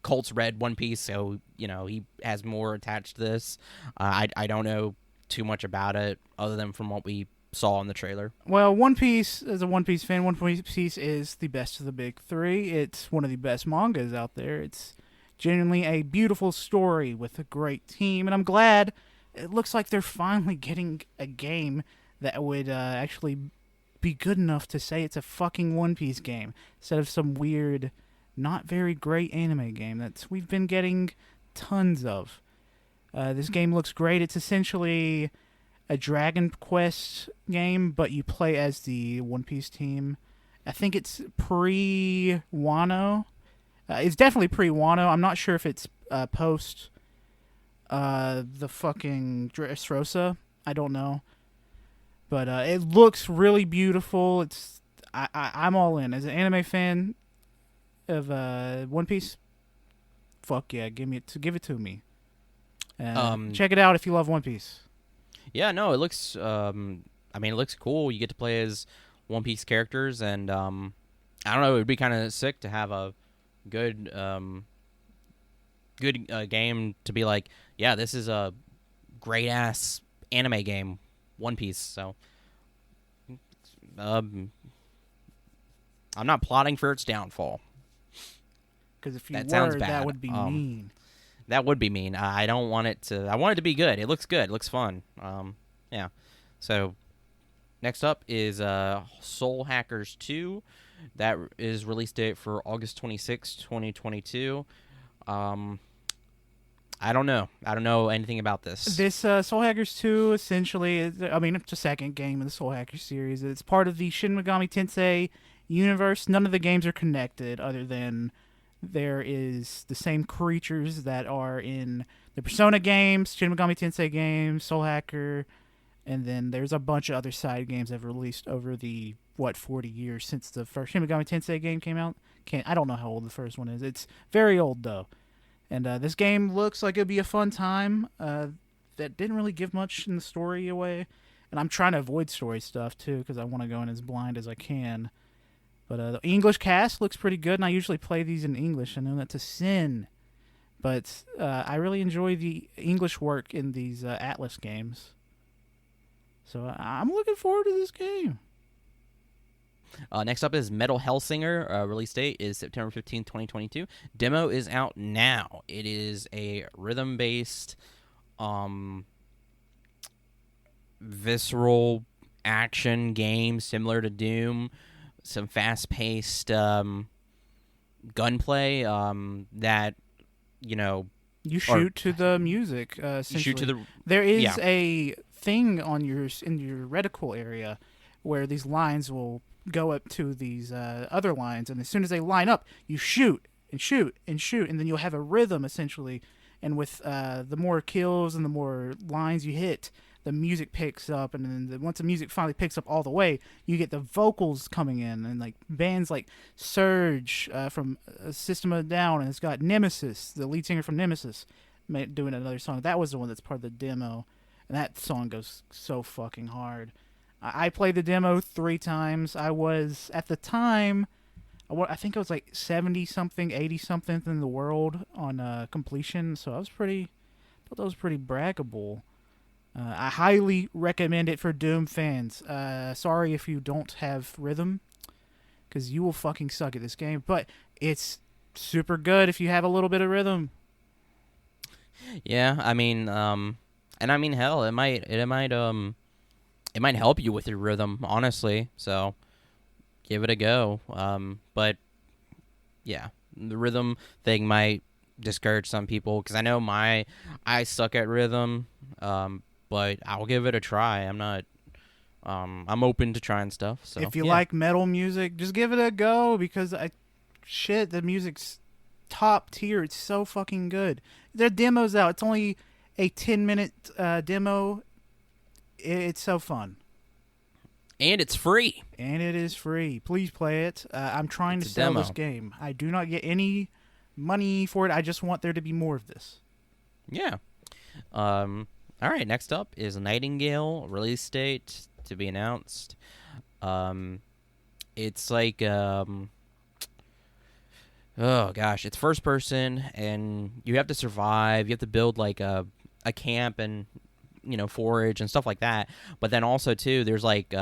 [SPEAKER 3] Colt's read One Piece, so he has more attached to this. I don't know too much about it other than from what we saw in the trailer.
[SPEAKER 1] Well, One Piece, as a One Piece fan, One Piece is the best of the big three. It's one of the best mangas out there. It's genuinely a beautiful story with a great team, and I'm glad it looks like they're finally getting a game that would actually be good enough to say it's a fucking One Piece game instead of some weird, not very great anime game that we've been getting tons of. This game looks great. It's essentially a Dragon Quest game, but you play as the One Piece team. I think it's pre-Wano. It's definitely pre-Wano. I'm not sure if it's post the fucking Dressrosa. I don't know. But it looks really beautiful. I'm all in. As an anime fan of One Piece, fuck yeah, give it to me. Check it out if you love One Piece.
[SPEAKER 3] Yeah, no, it looks. It looks cool. You get to play as One Piece characters, and I don't know. It would be kind of sick to have a good game to be like, yeah, this is a great ass anime game, One Piece. So, I'm not plotting for its downfall.
[SPEAKER 1] Because if you
[SPEAKER 3] sounds
[SPEAKER 1] were,
[SPEAKER 3] bad.
[SPEAKER 1] that would be mean.
[SPEAKER 3] That would be mean. I don't want it to. I want it to be good. It looks good. It looks fun. Yeah. So, next up is Soul Hackers 2. That is release date for August 26, 2022. I don't know. I don't know anything about this.
[SPEAKER 1] This Soul Hackers 2 essentially is, it's a second game in the Soul Hackers series. It's part of the Shin Megami Tensei universe. None of the games are connected other than there is the same creatures that are in the Persona games, Shin Megami Tensei games, Soul Hacker, and then there's a bunch of other side games that have released over the 40 years since the first Shin Megami Tensei game came out. I don't know how old the first one is. It's very old though. And this game looks like it'd be a fun time. That didn't really give much in the story away. And I'm trying to avoid story stuff too because I want to go in as blind as I can. But the English cast looks pretty good, and I usually play these in English. I know that's a sin. But I really enjoy the English work in these Atlas games. So I'm looking forward to this game.
[SPEAKER 3] Next up is Metal Hellsinger. Release date is September 15, 2022. Demo is out now. It is a rhythm-based, visceral action game similar to Doom. Some fast-paced gunplay that,
[SPEAKER 1] you shoot to the music.
[SPEAKER 3] You shoot to the.
[SPEAKER 1] There is a thing in your reticle area where these lines will go up to these other lines, and as soon as they line up, you shoot and shoot and shoot, and then you'll have a rhythm essentially. And with the more kills and the more lines you hit, the music picks up, and then once the music finally picks up all the way, you get the vocals coming in, and like bands like Surge from System of a Down, and it's got Nemesis, the lead singer from Nemesis, doing another song. That was the one that's part of the demo, and that song goes so fucking hard. I played the demo 3 times. At the time, I think it was like 70 something, 80 something in the world on completion. So I thought that was pretty braggable. I highly recommend it for Doom fans. Sorry if you don't have rhythm, because you will fucking suck at this game. But it's super good if you have a little bit of rhythm.
[SPEAKER 3] Yeah, I mean, and I mean, hell, it might help you with your rhythm, honestly. So give it a go. But yeah, the rhythm thing might discourage some people because I know I suck at rhythm. But I'll give it a try. I'm open to trying stuff. So
[SPEAKER 1] If you
[SPEAKER 3] yeah.
[SPEAKER 1] like metal music, just give it a go because the music's top tier. It's so fucking good. Their demo's out. It's only a 10-minute demo. It's so fun.
[SPEAKER 3] And it's free.
[SPEAKER 1] And it is free. Please play it. I'm trying
[SPEAKER 3] It's
[SPEAKER 1] to
[SPEAKER 3] a
[SPEAKER 1] sell
[SPEAKER 3] demo.
[SPEAKER 1] this game. I do not get any money for it. I just want there to be more of this.
[SPEAKER 3] Yeah. All right. Next up is Nightingale, release date to be announced. It's like oh gosh, it's first person, and you have to survive. You have to build like a camp and forage and stuff like that. But then also too, there's like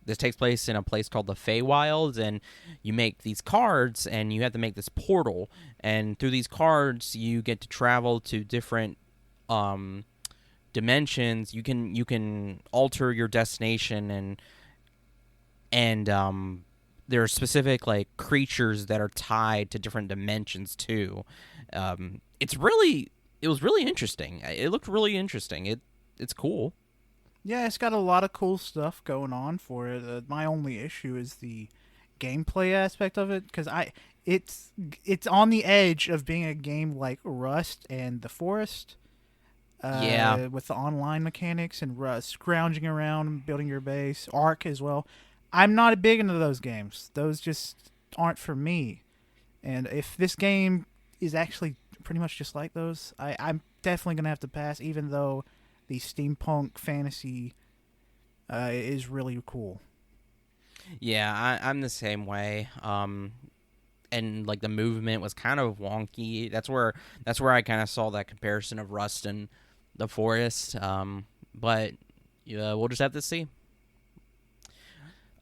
[SPEAKER 3] this takes place in a place called the Feywilds, and you make these cards, and you have to make this portal, and through these cards, you get to travel to different dimensions. You can alter your destination, and there are specific like creatures that are tied to different dimensions too. It was really interesting. It looked really interesting. It's cool.
[SPEAKER 1] Yeah, it's got a lot of cool stuff going on for it. My only issue is the gameplay aspect of it because it's on the edge of being a game like Rust and The Forest.
[SPEAKER 3] Yeah.
[SPEAKER 1] With the online mechanics and scrounging around, building your base, Ark as well. I'm not big into those games. Those just aren't for me. And if this game is actually pretty much just like those, I'm definitely going to have to pass, even though the steampunk fantasy is really cool.
[SPEAKER 3] Yeah, I'm the same way. And like the movement was kind of wonky. That's where I kind of saw that comparison of Rust and The Forest. But we'll just have to see.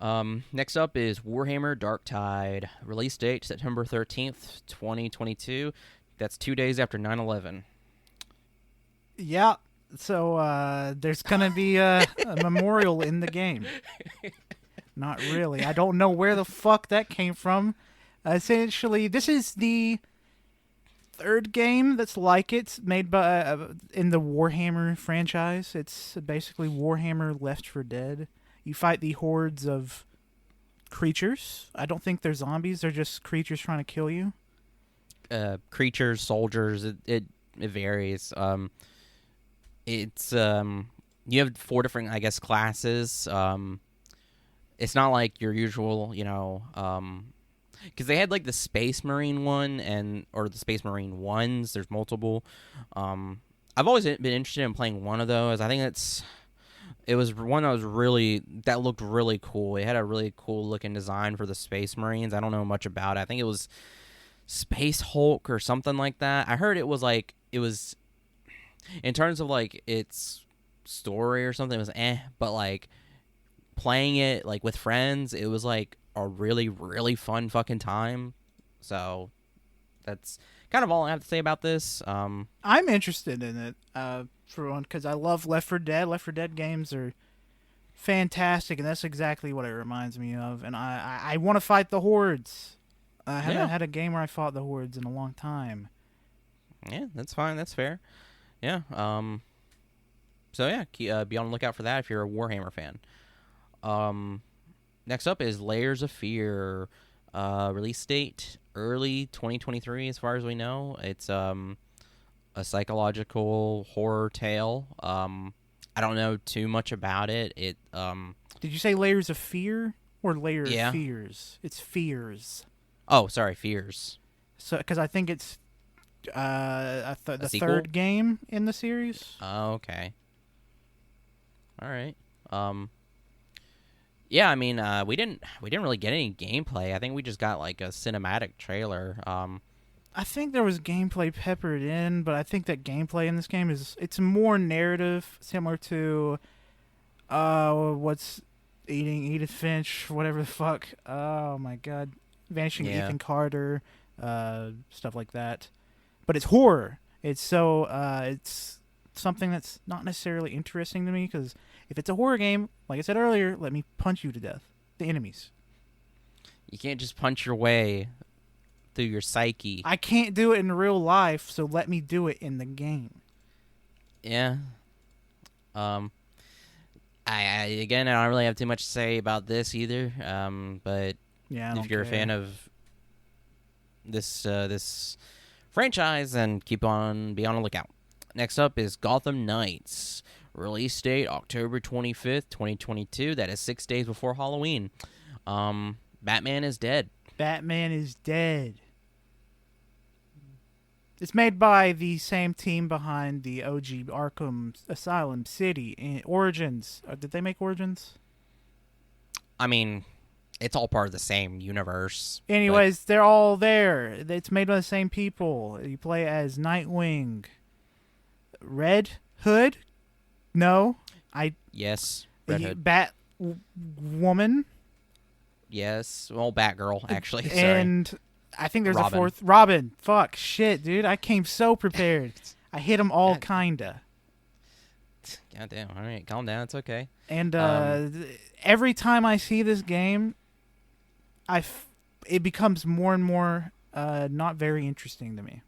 [SPEAKER 3] Next up is Warhammer Darktide. Release date September 13th, 2022. That's 2 days after 9/11.
[SPEAKER 1] Yeah, so there's going to be a memorial in the game. Not really. I don't know where the fuck that came from. Essentially, this is the third game that's like it, made by in the Warhammer franchise. It's basically Warhammer Left 4 Dead. You fight the hordes of creatures. I don't think they're zombies. They're just creatures trying to kill you.
[SPEAKER 3] Creatures, soldiers. It varies. It's you have 4 different, I guess, classes. It's not like your usual, because they had like the Space Marine one or the Space Marine ones. There's multiple. I've always been interested in playing one of those. I think it was one that looked really cool. It had a really cool looking design for the Space Marines. I don't know much about it. I think it was Space Hulk or something like that. I heard it was in terms of like its story or something, it was but like playing it like with friends, it was like a really, really fun fucking time. So that's kind of all I have to say about this.
[SPEAKER 1] I'm interested in it, for one, because I love Left 4 Dead. Left 4 Dead games are fantastic, and that's exactly what it reminds me of. And I want to fight the hordes. I haven't had a game where I fought the hordes in a long time.
[SPEAKER 3] Yeah, that's fine. That's fair. Yeah. So yeah, be on the lookout for that if you're a Warhammer fan. Next up is Layers of Fear. Release date early 2023, as far as we know. It's a psychological horror tale. I don't know too much about it.
[SPEAKER 1] Did you say Layers of Fear or Layer
[SPEAKER 3] Yeah.
[SPEAKER 1] of Fears? It's Fears.
[SPEAKER 3] Oh, sorry, Fears.
[SPEAKER 1] So, because I think it's the
[SPEAKER 3] sequel?
[SPEAKER 1] third game in the series.
[SPEAKER 3] Oh, okay. All right. Yeah, I mean, we didn't really get any gameplay. I think we just got like a cinematic trailer.
[SPEAKER 1] I think there was gameplay peppered in, but I think that gameplay in this game it's more narrative, similar to what's eating Edith Finch, whatever the fuck. Oh my god, Vanishing Ethan Carter, stuff like that. But it's horror. It's something that's not necessarily interesting to me, because if it's a horror game, like I said earlier, let me punch you to death. The enemies.
[SPEAKER 3] You can't just punch your way through your psyche.
[SPEAKER 1] I can't do it in real life, so let me do it in the game.
[SPEAKER 3] Yeah. I don't really have too much to say about this either. But
[SPEAKER 1] yeah,
[SPEAKER 3] if you're a fan of this franchise, then be on the lookout. Next up is Gotham Knights. Release date October 25th, 2022. That is 6 days before Halloween. Batman is dead.
[SPEAKER 1] Batman is dead. It's made by the same team behind the OG Arkham Asylum City and Origins. Did they make Origins?
[SPEAKER 3] I mean, it's all part of the same universe.
[SPEAKER 1] Anyways, they're all there. It's made by the same people. You play as Nightwing. Red Hood? No.
[SPEAKER 3] Yes. Red Hood.
[SPEAKER 1] Woman?
[SPEAKER 3] Yes. Well, Batgirl, actually. Sorry.
[SPEAKER 1] And I think there's
[SPEAKER 3] Robin.
[SPEAKER 1] a fourth. Robin. Fuck. Shit, dude. I came so prepared. I hit them all, kinda.
[SPEAKER 3] Goddamn. All right. Calm down. It's okay.
[SPEAKER 1] And every time I see this game, it becomes more and more not very interesting to me.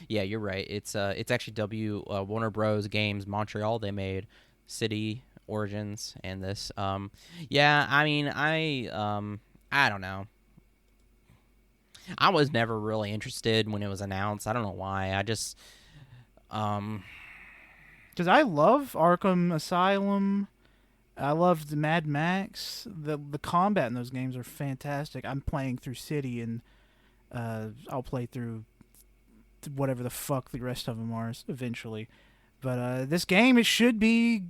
[SPEAKER 3] Yeah, you're right. It's actually Warner Bros. Games Montreal. They made City, Origins, and this. Yeah, I mean, I don't know. I was never really interested when it was announced. I don't know why. I just,
[SPEAKER 1] because I love Arkham Asylum. I loved Mad Max. The combat in those games are fantastic. I'm playing through City, and I'll play through whatever the fuck the rest of them are eventually. But this game, it should be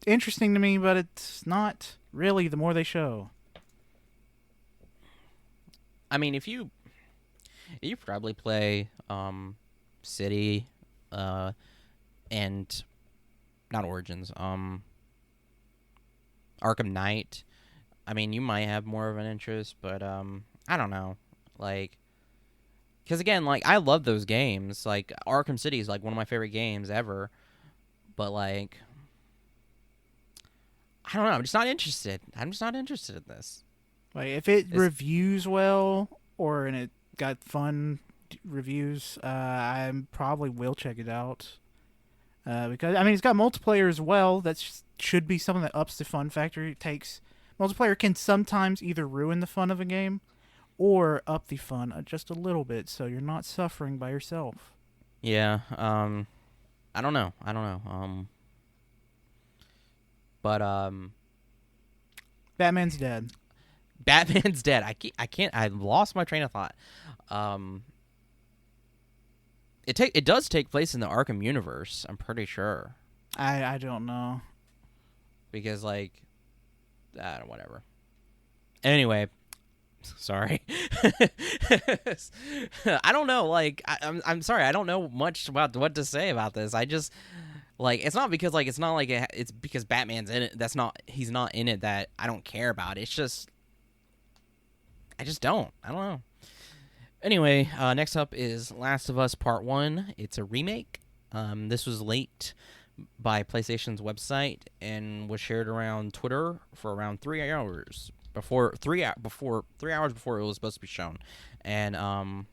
[SPEAKER 1] interesting to me, but it's not really the more they show.
[SPEAKER 3] I mean, if you probably play City and not Origins, Arkham Knight, I mean, you might have more of an interest, but I don't know, like, because again, like, I love those games. Like, Arkham City is like one of my favorite games ever, but like, I don't know, I'm just not interested in this.
[SPEAKER 1] Like, if it reviews well, and it got fun reviews, I probably will check it out. Because, I mean, it's got multiplayer as well. That should be something that ups the fun factor. Multiplayer can sometimes either ruin the fun of a game or up the fun just a little bit, so you're not suffering by yourself.
[SPEAKER 3] Yeah, I don't know. But
[SPEAKER 1] Batman's dead.
[SPEAKER 3] Batman's dead. I can't. I lost my train of thought. It does take place in the Arkham universe. I'm pretty sure.
[SPEAKER 1] I don't know.
[SPEAKER 3] Because like, whatever. Anyway, sorry. I don't know. Like, I'm sorry. I don't know much about what to say about this. I just, like, it's not because like it's because Batman's in it. He's not in it that I don't care about. It's just, I just don't. I don't know. Anyway, next up is Last of Us Part 1. It's a remake. This was leaked by PlayStation's website and was shared around Twitter for around 3 hours before it was supposed to be shown. And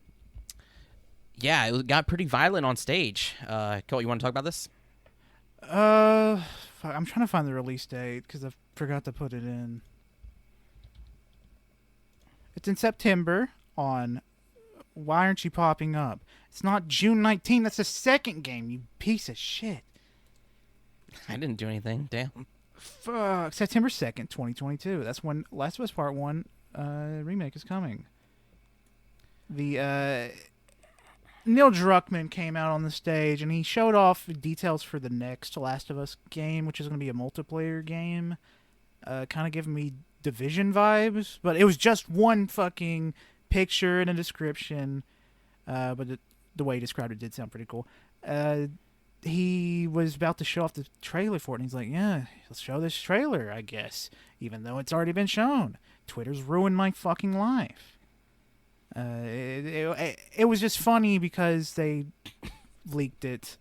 [SPEAKER 3] yeah, it got pretty violent on stage. Colt, you want to talk about this?
[SPEAKER 1] I'm trying to find the release date because I forgot to put it in. It's in September on... Why aren't you popping up? It's not June 19th. That's the second game, you piece of shit.
[SPEAKER 3] I didn't do anything. Damn.
[SPEAKER 1] Fuck. September 2nd, 2022. That's when Last of Us Part 1 remake is coming. The Neil Druckmann came out on the stage and he showed off details for the next Last of Us game, which is going to be a multiplayer game. Kind of giving me Division vibes, but it was just one fucking picture and a description. But the way he described it did sound pretty cool. He was about to show off the trailer for it, and he's like, yeah, let's show this trailer, I guess, even though it's already been shown. Twitter's ruined my fucking life. It was just funny because they leaked it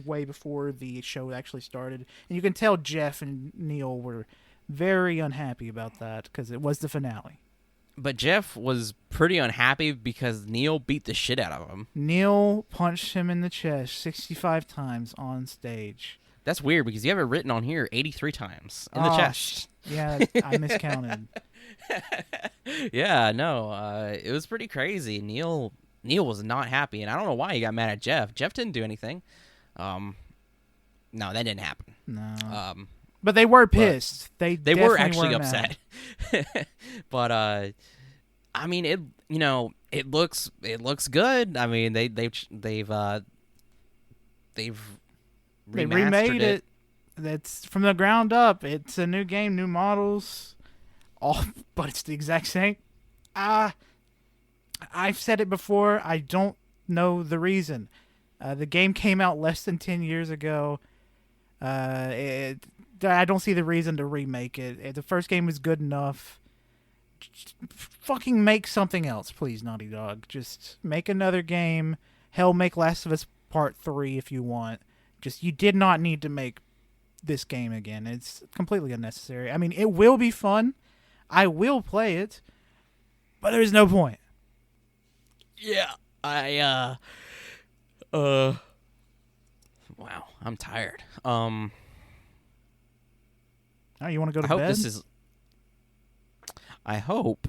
[SPEAKER 1] way before the show actually started. And you can tell Jeff and Neil were very unhappy about that because it was the finale.
[SPEAKER 3] But Jeff was pretty unhappy because Neil beat the shit out of him.
[SPEAKER 1] Neil punched him in the chest 65 times on stage.
[SPEAKER 3] That's weird because you have it written on here 83 times in the chest.
[SPEAKER 1] Yeah, I miscounted.
[SPEAKER 3] Yeah, no, it was pretty crazy. Neil was not happy, and I don't know why he got mad at Jeff. Jeff didn't do anything. No, that didn't happen.
[SPEAKER 1] No. But they were pissed. They
[SPEAKER 3] were actually
[SPEAKER 1] were
[SPEAKER 3] upset. But I mean, it looks good. I mean, they've
[SPEAKER 1] They remade it. That's from the ground up. It's a new game, new models, but it's the exact same. I've said it before. I don't know the reason. The game came out less than 10 years ago. I don't see the reason to remake it. The first game was good enough. Just fucking make something else, please, Naughty Dog. Just make another game. Hell, make Last of Us Part 3 if you want. You did not need to make this game again. It's completely unnecessary. I mean, it will be fun. I will play it. But there's no point.
[SPEAKER 3] Yeah. Wow, I'm tired.
[SPEAKER 1] Oh, you want to go to bed?
[SPEAKER 3] I hope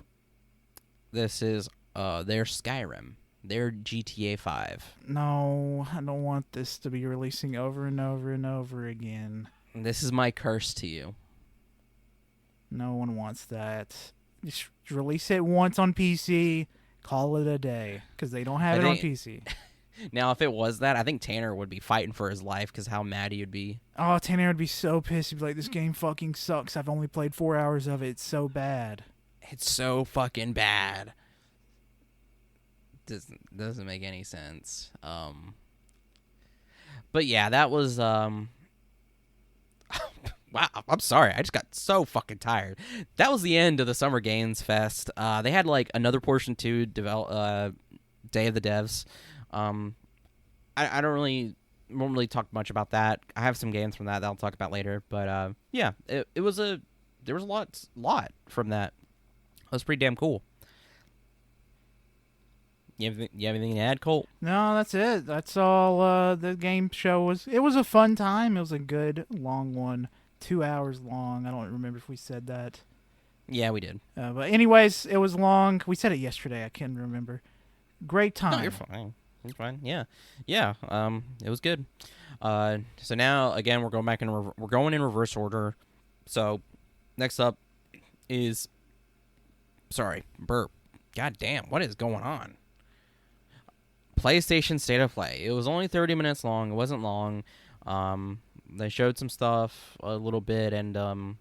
[SPEAKER 3] this is their Skyrim, their GTA 5.
[SPEAKER 1] No, I don't want this to be releasing over and over and over again.
[SPEAKER 3] This is my curse to you.
[SPEAKER 1] No one wants that. Just release it once on PC, call it a day, because they don't have it on PC.
[SPEAKER 3] Now, if it was that, I think Tanner would be fighting for his life because how mad he would be.
[SPEAKER 1] Oh, Tanner would be so pissed. He'd be like, this game fucking sucks. I've only played 4 hours of it. It's so bad.
[SPEAKER 3] It's so fucking bad. Doesn't make any sense. But yeah, that was wow, I'm sorry. I just got so fucking tired. That was the end of the Summer Games Fest. They had like another portion to develop Day of the Devs. I don't really talk much about that. I have some games from that I'll talk about later. But yeah, there was a lot from that. It was pretty damn cool. You have anything to add, Colt?
[SPEAKER 1] No, that's it. That's all. The game show was. It was a fun time. It was a good long one, 2 hours long. I don't remember if we said that.
[SPEAKER 3] Yeah, we did.
[SPEAKER 1] But anyways, it was long. We said it yesterday. I can't remember. Great time.
[SPEAKER 3] No, you're fine. You're fine. Yeah. It was good. So now again, we're going back we're going in reverse order. So next up is. Sorry, burp. God damn, what is going on? PlayStation State of Play. It was only 30 minutes long. It wasn't long. They showed some stuff a little bit, and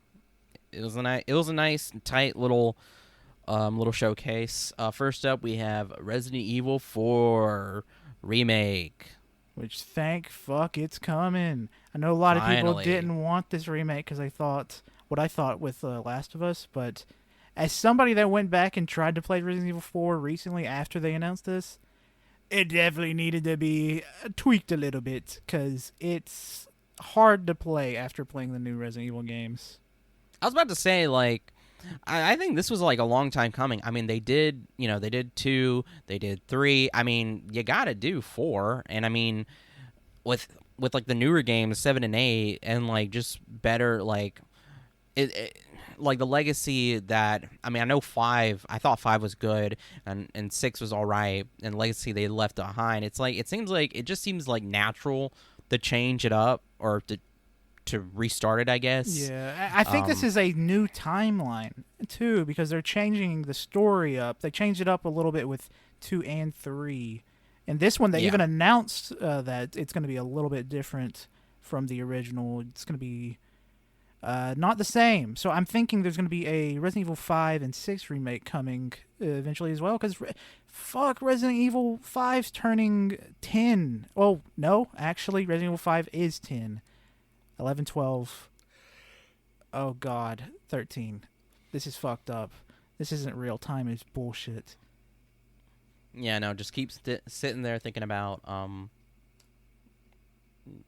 [SPEAKER 3] it was a nice, tight little showcase. First up, we have Resident Evil 4 remake.
[SPEAKER 1] Which, thank fuck, it's coming. I know a lot of people
[SPEAKER 3] Finally.
[SPEAKER 1] didn't want this remake because they thought what I thought with Last of Us, but as somebody that went back and tried to play Resident Evil 4 recently after they announced this, it definitely needed to be tweaked a little bit because it's hard to play after playing the new Resident Evil games.
[SPEAKER 3] I was about to say, like, I think this was like a long time coming. I mean, they did 2, they did 3. I mean, you gotta do 4, and I mean, with like the newer games 7 and 8, and like just better like it like the legacy that I mean, I know 5. I thought 5 was good, and 6 was all right, and legacy they left behind. It's like it just seems like natural to change it up or to restart it, I guess.
[SPEAKER 1] Yeah, I think this is a new timeline too because they're changing the story up. They changed it up a little bit with 2 and 3. And this one, they
[SPEAKER 2] Yeah.
[SPEAKER 1] even announced that it's going to be a little bit different from the original. It's going to be not the same. So I'm thinking there's going to be a Resident Evil 5 and 6 remake coming eventually as well. Because fuck, Resident Evil 5's turning 10. Well, no, actually, Resident Evil 5 is 10. 11, 12. Oh, God. 13. This is fucked up. This isn't real time. It's bullshit.
[SPEAKER 3] Yeah, no, just keep sitting there thinking about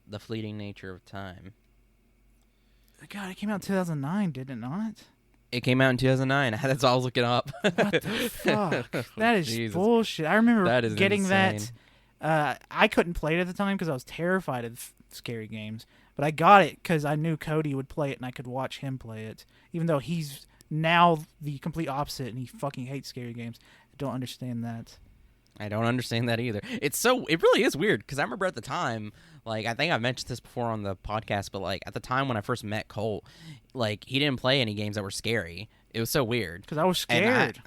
[SPEAKER 3] the fleeting nature of time.
[SPEAKER 1] God, it came out in 2009, did it not?
[SPEAKER 3] It came out in 2009. That's all I was looking up.
[SPEAKER 1] What the fuck? That is
[SPEAKER 3] Jesus.
[SPEAKER 1] bullshit. I remember
[SPEAKER 3] That is
[SPEAKER 1] getting
[SPEAKER 3] insane.
[SPEAKER 1] that. I couldn't play it at the time because I was terrified of scary games. But I got it because I knew Cody would play it and I could watch him play it. Even though he's now the complete opposite and he fucking hates scary games. I don't understand that.
[SPEAKER 3] I don't understand that either. It really is weird because I remember at the time, like, I think I've mentioned this before on the podcast, but like at the time when I first met Colt, like he didn't play any games that were scary. It was so weird.
[SPEAKER 1] Because I was scared.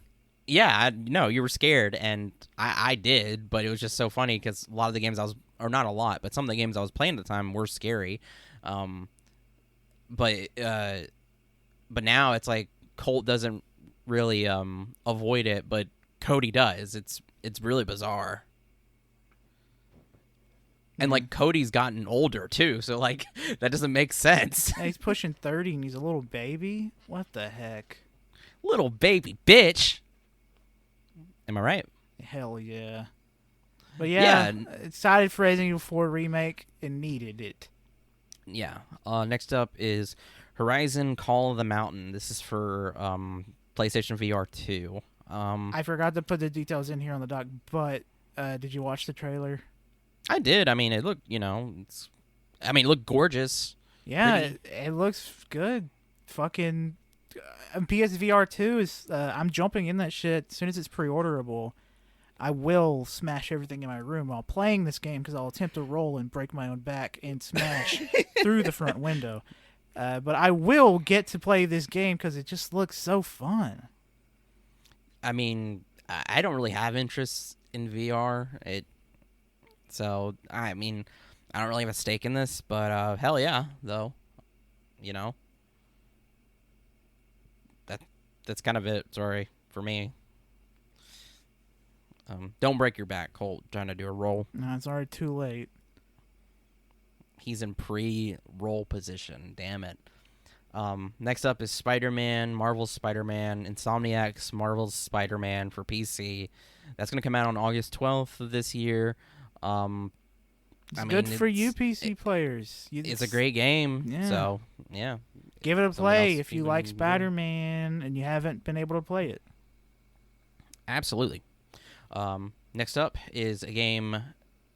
[SPEAKER 3] No, you were scared, and I did, but it was just so funny because a lot of the games or not a lot, but some of the games I was playing at the time were scary. But now it's like Colt doesn't really avoid it, but Cody does. It's really bizarre. And like Cody's gotten older too, so like that doesn't make sense.
[SPEAKER 1] Yeah, he's pushing 30 and he's a little baby. What the heck?
[SPEAKER 3] Little baby bitch. Am I right?
[SPEAKER 1] Hell yeah. But yeah,
[SPEAKER 3] Yeah.
[SPEAKER 1] excited for Resident Evil 4 remake and needed it.
[SPEAKER 3] Yeah. Next up is Horizon Call of the Mountain. This is for PlayStation VR 2.
[SPEAKER 1] I forgot to put the details in here on the doc, but did you watch the trailer?
[SPEAKER 3] I did. I mean, it looked, it looked gorgeous.
[SPEAKER 1] Yeah, it looks good. Fucking PSVR 2 is. I'm jumping in that shit as soon as it's pre-orderable. I will smash everything in my room while playing this game because I'll attempt to roll and break my own back and smash through the front window. But I will get to play this game because it just looks so fun.
[SPEAKER 3] I mean, I don't really have interest in VR. So, I mean, I don't really have a stake in this, but hell yeah, though. That's kind of it, sorry, for me. Don't break your back, Colt, trying to do a roll.
[SPEAKER 1] No, it's already too late.
[SPEAKER 3] He's in pre-roll position, damn it. Next up is Spider-Man, Marvel's Spider-Man, Insomniac's Marvel's Spider-Man for PC. That's going to come out on August 12th of this year.
[SPEAKER 1] It's good for you PC players.
[SPEAKER 3] It's a great game,
[SPEAKER 1] Yeah.
[SPEAKER 3] So, yeah.
[SPEAKER 1] Give it a
[SPEAKER 3] Someone
[SPEAKER 1] play
[SPEAKER 3] else
[SPEAKER 1] if you
[SPEAKER 3] can
[SPEAKER 1] like
[SPEAKER 3] do it.
[SPEAKER 1] Spider-Man and you haven't been able to play it.
[SPEAKER 3] Absolutely. Next up is a game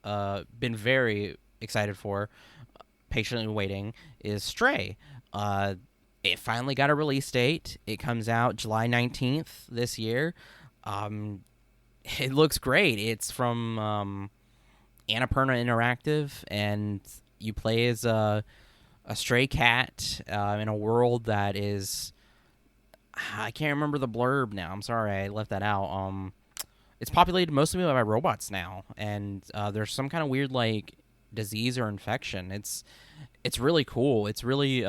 [SPEAKER 3] been very excited for, patiently waiting, is Stray. It finally got a release date. It comes out July 19th this year. It looks great. It's from Annapurna Interactive, and you play as a stray cat in a world that is... I can't remember the blurb now. I'm sorry, I left that out. It's populated mostly by robots now, and there's some kind of weird like disease or infection. It's really cool. It's really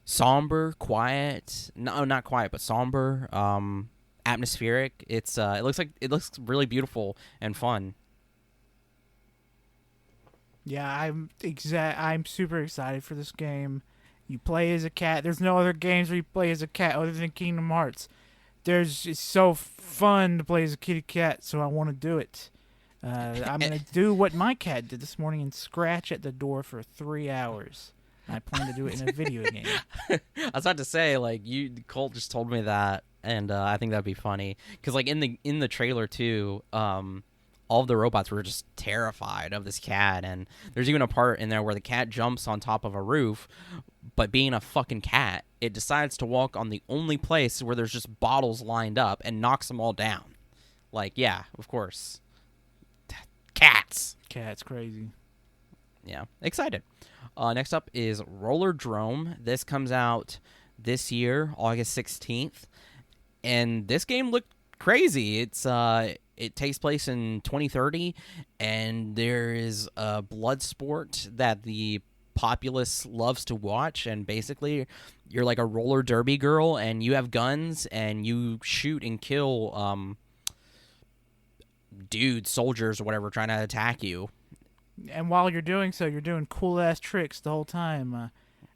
[SPEAKER 3] somber, quiet. No, not quiet, but somber, atmospheric. It looks really beautiful and fun.
[SPEAKER 1] Yeah, I'm super excited for this game. You play as a cat. There's no other games where you play as a cat other than Kingdom Hearts. It's so fun to play as a kitty cat, so I want to do it. I'm going to do what my cat did this morning and scratch at the door for 3 hours. I plan to do it in a video game.
[SPEAKER 3] I was about to say, like, Colt just told me that, and I think that'd be funny because, like, in the trailer too, all of the robots were just terrified of this cat, and there's even a part in there where the cat jumps on top of a roof, but being a fucking cat, it decides to walk on the only place where there's just bottles lined up and knocks them all down. Like, yeah, of course. Cats.
[SPEAKER 1] Cat's crazy.
[SPEAKER 3] Yeah, excited. Next up is Roller Drome. This comes out this year, August 16th, and this game looked crazy. It it takes place in 2030, and there is a blood sport that the populace loves to watch, and basically you're like a roller derby girl, and you have guns, and you shoot and kill dudes, soldiers, or whatever, trying to attack you.
[SPEAKER 1] And while you're doing so, you're doing cool-ass tricks the whole time.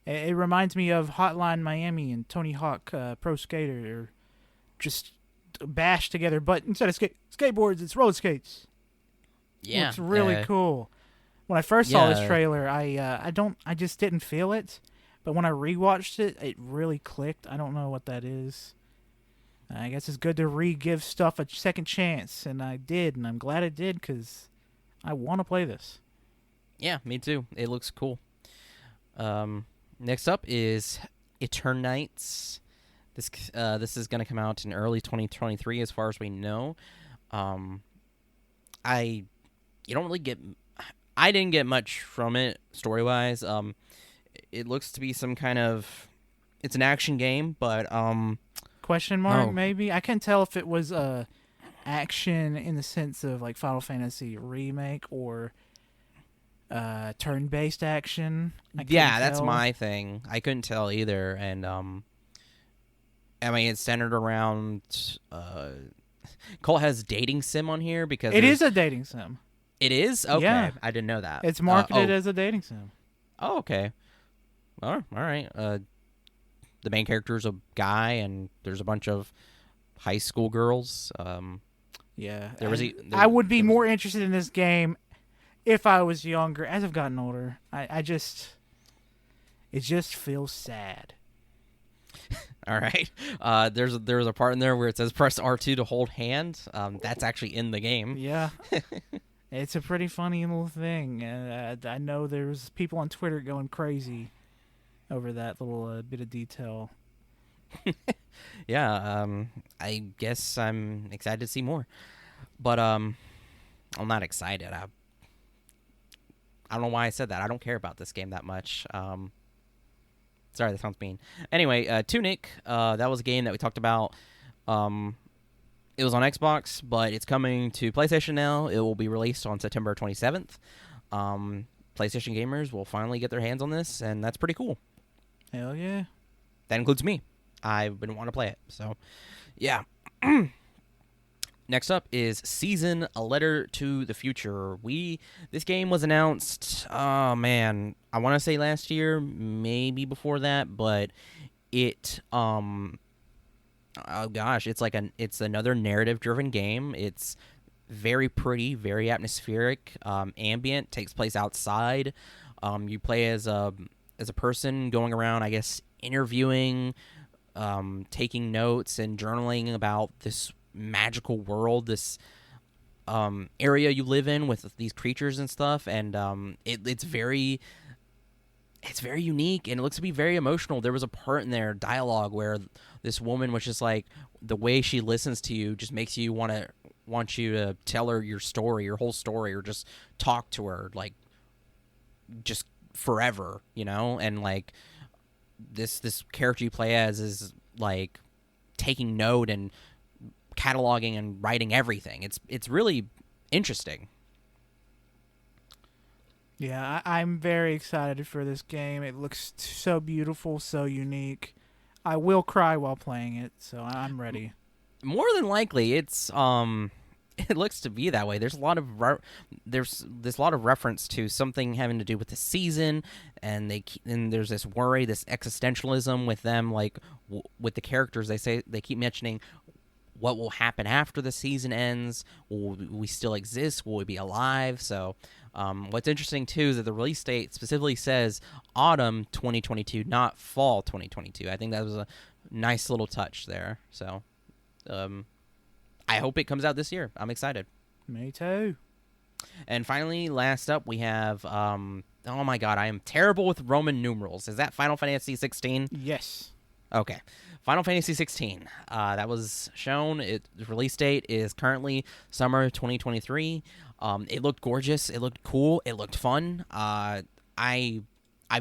[SPEAKER 1] It reminds me of Hotline Miami and Tony Hawk Pro Skater. They're just bashed together, but instead of skateboards, it's roller skates.
[SPEAKER 3] Yeah.
[SPEAKER 1] It's really cool. When I first saw this trailer, I just didn't feel it. But when I rewatched it, it really clicked. I don't know what that is. I guess it's good to re-give stuff a second chance, and I did, and I'm glad I did, because I want to play this.
[SPEAKER 3] Yeah, me too. It looks cool. Next up is Eternites. This is going to come out in early 2023, as far as we know. I didn't get much from it story-wise. It looks to be some kind of, it's an action game, but
[SPEAKER 1] question mark maybe. I can't tell if it was action in the sense of like Final Fantasy remake or turn-based action.
[SPEAKER 3] Yeah, that's my thing. I couldn't tell either, and I mean, it's centered around. Colt has dating sim on here because
[SPEAKER 1] it is a dating sim.
[SPEAKER 3] It is? Okay,
[SPEAKER 1] yeah.
[SPEAKER 3] I didn't know that.
[SPEAKER 1] It's marketed as a dating sim.
[SPEAKER 3] Oh, okay. All right. The main character is a guy, and there's a bunch of high school girls.
[SPEAKER 1] Yeah,
[SPEAKER 3] I
[SPEAKER 1] would be more interested in this game if I was younger. As I've gotten older, it just feels sad.
[SPEAKER 3] All right. There's a part in there where it says press R2 to hold hand. That's actually in the game.
[SPEAKER 1] Yeah. It's a pretty funny little thing. I know there's people on Twitter going crazy over that little bit of detail.
[SPEAKER 3] Yeah. I guess I'm excited to see more, but I'm not excited. I don't know why I said that. I don't care about this game that much. Sorry, that sounds mean. Anyway, Tunic, that was a game that we talked about. It was on Xbox, but it's coming to PlayStation now. It will be released on September 27th. PlayStation gamers will finally get their hands on this, and that's pretty cool.
[SPEAKER 1] Hell yeah.
[SPEAKER 3] That includes me. I've been wanting to play it, so yeah. Next up is Season: A Letter to the Future. This game was announced, oh man, I want to say last year, maybe before that, but it oh gosh, it's another narrative-driven game. It's very pretty, very atmospheric, ambient, takes place outside. You play as a person going around, I guess, interviewing, taking notes and journaling about this magical world, this area you live in with these creatures and stuff, and it's very unique, and it looks to be very emotional. There was a part in there, dialogue, where this woman was just like, the way she listens to you just makes you want you to tell her your story, your whole story, or just talk to her like just forever, and like this character you play as is like taking note and cataloging and writing everything. It's really interesting.
[SPEAKER 1] Yeah, I'm very excited for this game. It looks so beautiful, so unique. I will cry while playing it, so I'm ready.
[SPEAKER 3] More than likely, it's it looks to be that way. There's a lot of there's a lot of reference to something having to do with the season, and there's this worry, this existentialism with them, like with the characters. They keep mentioning what will happen after the season ends. Will we still exist? Will we be alive? So what's interesting too is that the release date specifically says autumn 2022, not fall 2022. I think that was a nice little touch there. So I hope it comes out this year. I'm excited.
[SPEAKER 1] Me too.
[SPEAKER 3] And finally, last up, we have oh my god, I am terrible with Roman numerals. Is that Final Fantasy 16?
[SPEAKER 1] Yes.
[SPEAKER 3] Okay. Final Fantasy 16. That was shown. The release date is currently summer 2023. It looked gorgeous. It looked cool. It looked fun. I've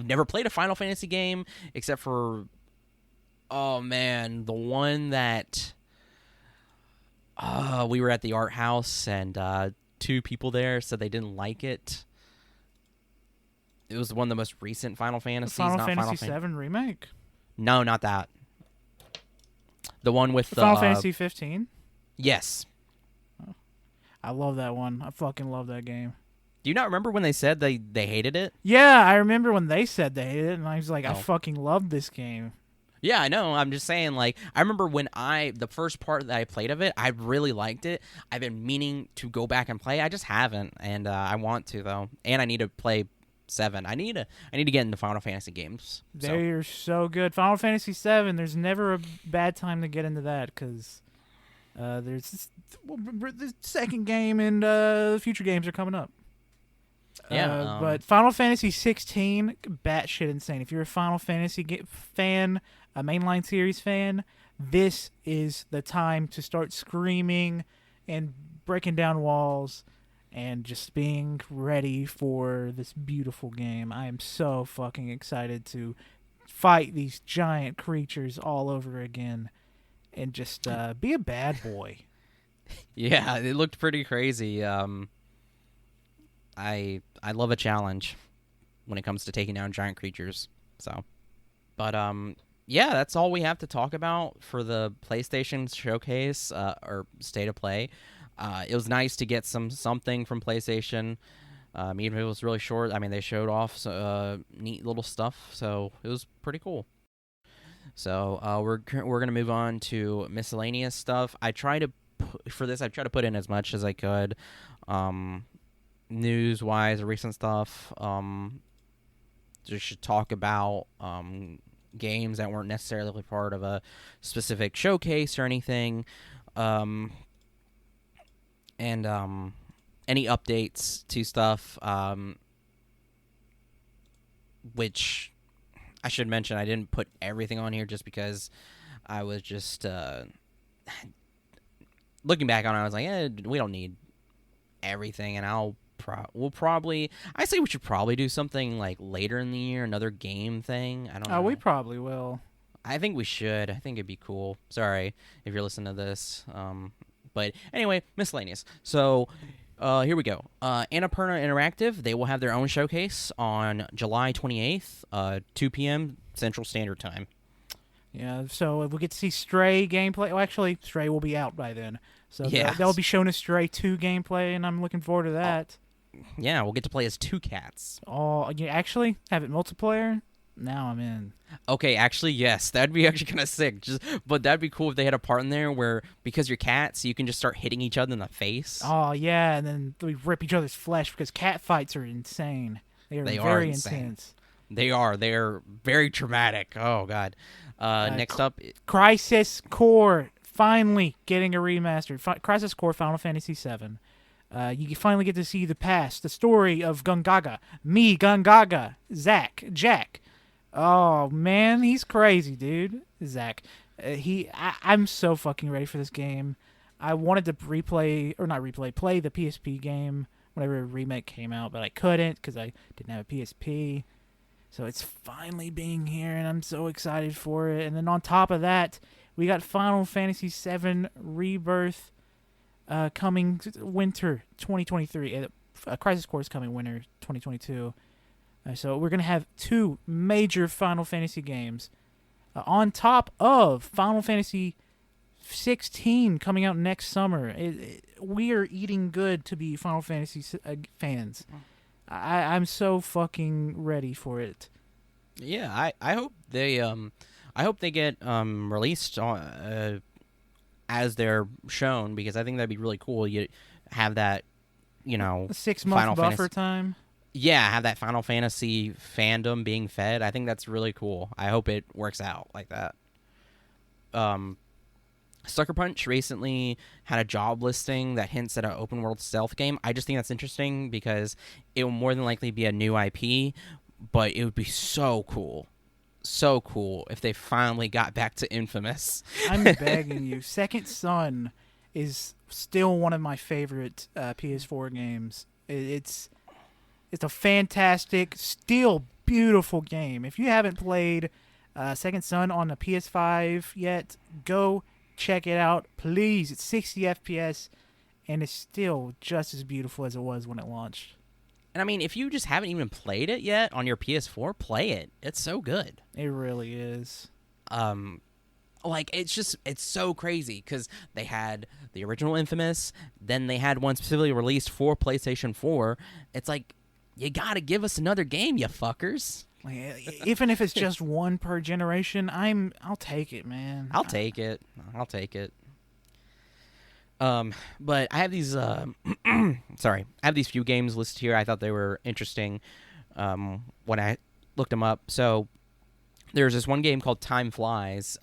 [SPEAKER 3] never played a Final Fantasy game except for, oh man, the one that
[SPEAKER 2] We were at the art house, and 2 people there said they didn't like it. It was one of the most recent Final Fantasies.
[SPEAKER 1] Final Fantasy VII Remake?
[SPEAKER 2] No, not that. The one with
[SPEAKER 1] Final Fantasy 15?
[SPEAKER 2] Yes.
[SPEAKER 1] Oh. I love that one. I fucking love that game.
[SPEAKER 2] Do you not remember when they said they hated it?
[SPEAKER 1] Yeah, I remember when they said they hated it, and I was like, I
[SPEAKER 2] Oh.
[SPEAKER 1] fucking love this game.
[SPEAKER 2] Yeah, I know. I'm just saying, like, I remember when the first part that I played of it, I really liked it. I've been meaning to go back and play. I just haven't, and I want to, though. And I need to play 7. I need to get into Final Fantasy games.
[SPEAKER 1] They're so good. Final Fantasy 7, there's never a bad time to get into that, because there's the second game, and the future games are coming up.
[SPEAKER 2] Yeah,
[SPEAKER 1] but Final Fantasy 16, batshit insane. If you're a Final Fantasy fan, a mainline series fan, this is the time to start screaming and breaking down walls and just being ready for this beautiful game. I am so fucking excited to fight these giant creatures all over again and just be a bad boy.
[SPEAKER 2] Yeah, it looked pretty crazy. I love a challenge when it comes to taking down giant creatures. So, but yeah, that's all we have to talk about for the PlayStation showcase or state of play. It was nice to get something from PlayStation, even if it was really short. I mean, they showed off neat little stuff, so it was pretty cool. So we're gonna move on to miscellaneous stuff. I try to put in as much as I could. News-wise, or recent stuff. Just should talk about games that weren't necessarily part of a specific showcase or anything, and any updates to stuff. Which I should mention, I didn't put everything on here just because I was just looking back on it. I was like, we don't need everything, and I say we should probably do something like later in the year, another game thing. I don't know.
[SPEAKER 1] We probably will.
[SPEAKER 2] I think we should. I think it'd be cool. Sorry if you're listening to this. But anyway, miscellaneous. So here we go. Annapurna Interactive, they will have their own showcase on July 28th, 2 p.m. Central Standard Time.
[SPEAKER 1] Yeah, so we get to see Stray gameplay. Well, actually, Stray will be out by then. So
[SPEAKER 2] yeah,
[SPEAKER 1] they'll be showing us Stray 2 gameplay, and I'm looking forward to that.
[SPEAKER 2] Yeah, we'll get to play as 2 cats.
[SPEAKER 1] Oh, you actually have it multiplayer? Now I'm in.
[SPEAKER 2] Okay, actually, yes. That'd be actually kind of sick. But that'd be cool if they had a part in there where, because you're cats, you can just start hitting each other in the face.
[SPEAKER 1] Oh, yeah, and then we rip each other's flesh, because cat fights are insane. They are very intense.
[SPEAKER 2] They are. They're very traumatic. Oh, God. Next up...
[SPEAKER 1] Crisis Core, finally getting a remastered. Crisis Core Final Fantasy VII. You finally get to see the past, the story of Gungaga. Me, Gungaga. Jack. Oh, man, he's crazy, dude. Zach. I'm so fucking ready for this game. I wanted to play the PSP game whenever a remake came out, but I couldn't because I didn't have a PSP. So it's finally being here, and I'm so excited for it. And then on top of that, we got Final Fantasy VII Rebirth coming winter 2023. Crisis Core is coming winter 2022. So we're going to have 2 major Final Fantasy games on top of Final Fantasy 16 coming out next summer. We are eating good to be Final Fantasy fans. I'm so fucking ready for it.
[SPEAKER 2] Yeah, I hope they get released as they're shown, because I think that'd be really cool. You have that, a
[SPEAKER 1] 6-month buffer time.
[SPEAKER 2] Yeah, have that Final Fantasy fandom being fed. I think that's really cool. I hope it works out like that. Sucker Punch recently had a job listing that hints at an open world stealth game. I just think that's interesting because it will more than likely be a new IP, but it would be so cool if they finally got back to Infamous.
[SPEAKER 1] I'm begging you. Second Son is still one of my favorite PS4 games. It's a fantastic, still beautiful game. If you haven't played Second Son on the PS5 yet, go check it out, please. It's 60 FPS, and it's still just as beautiful as it was when it launched.
[SPEAKER 2] And I mean, if you just haven't even played it yet on your PS4, play it. It's so good.
[SPEAKER 1] It really is.
[SPEAKER 2] Like, it's so crazy because they had the original Infamous, then they had one specifically released for PlayStation 4. It's like, you gotta give us another game, you fuckers.
[SPEAKER 1] Even if it's just one per generation, I'll take it, man.
[SPEAKER 2] I'll take it. But I have these sorry, I have these few games listed here. I thought they were interesting when I looked them up. So there's this one game called Time Flies.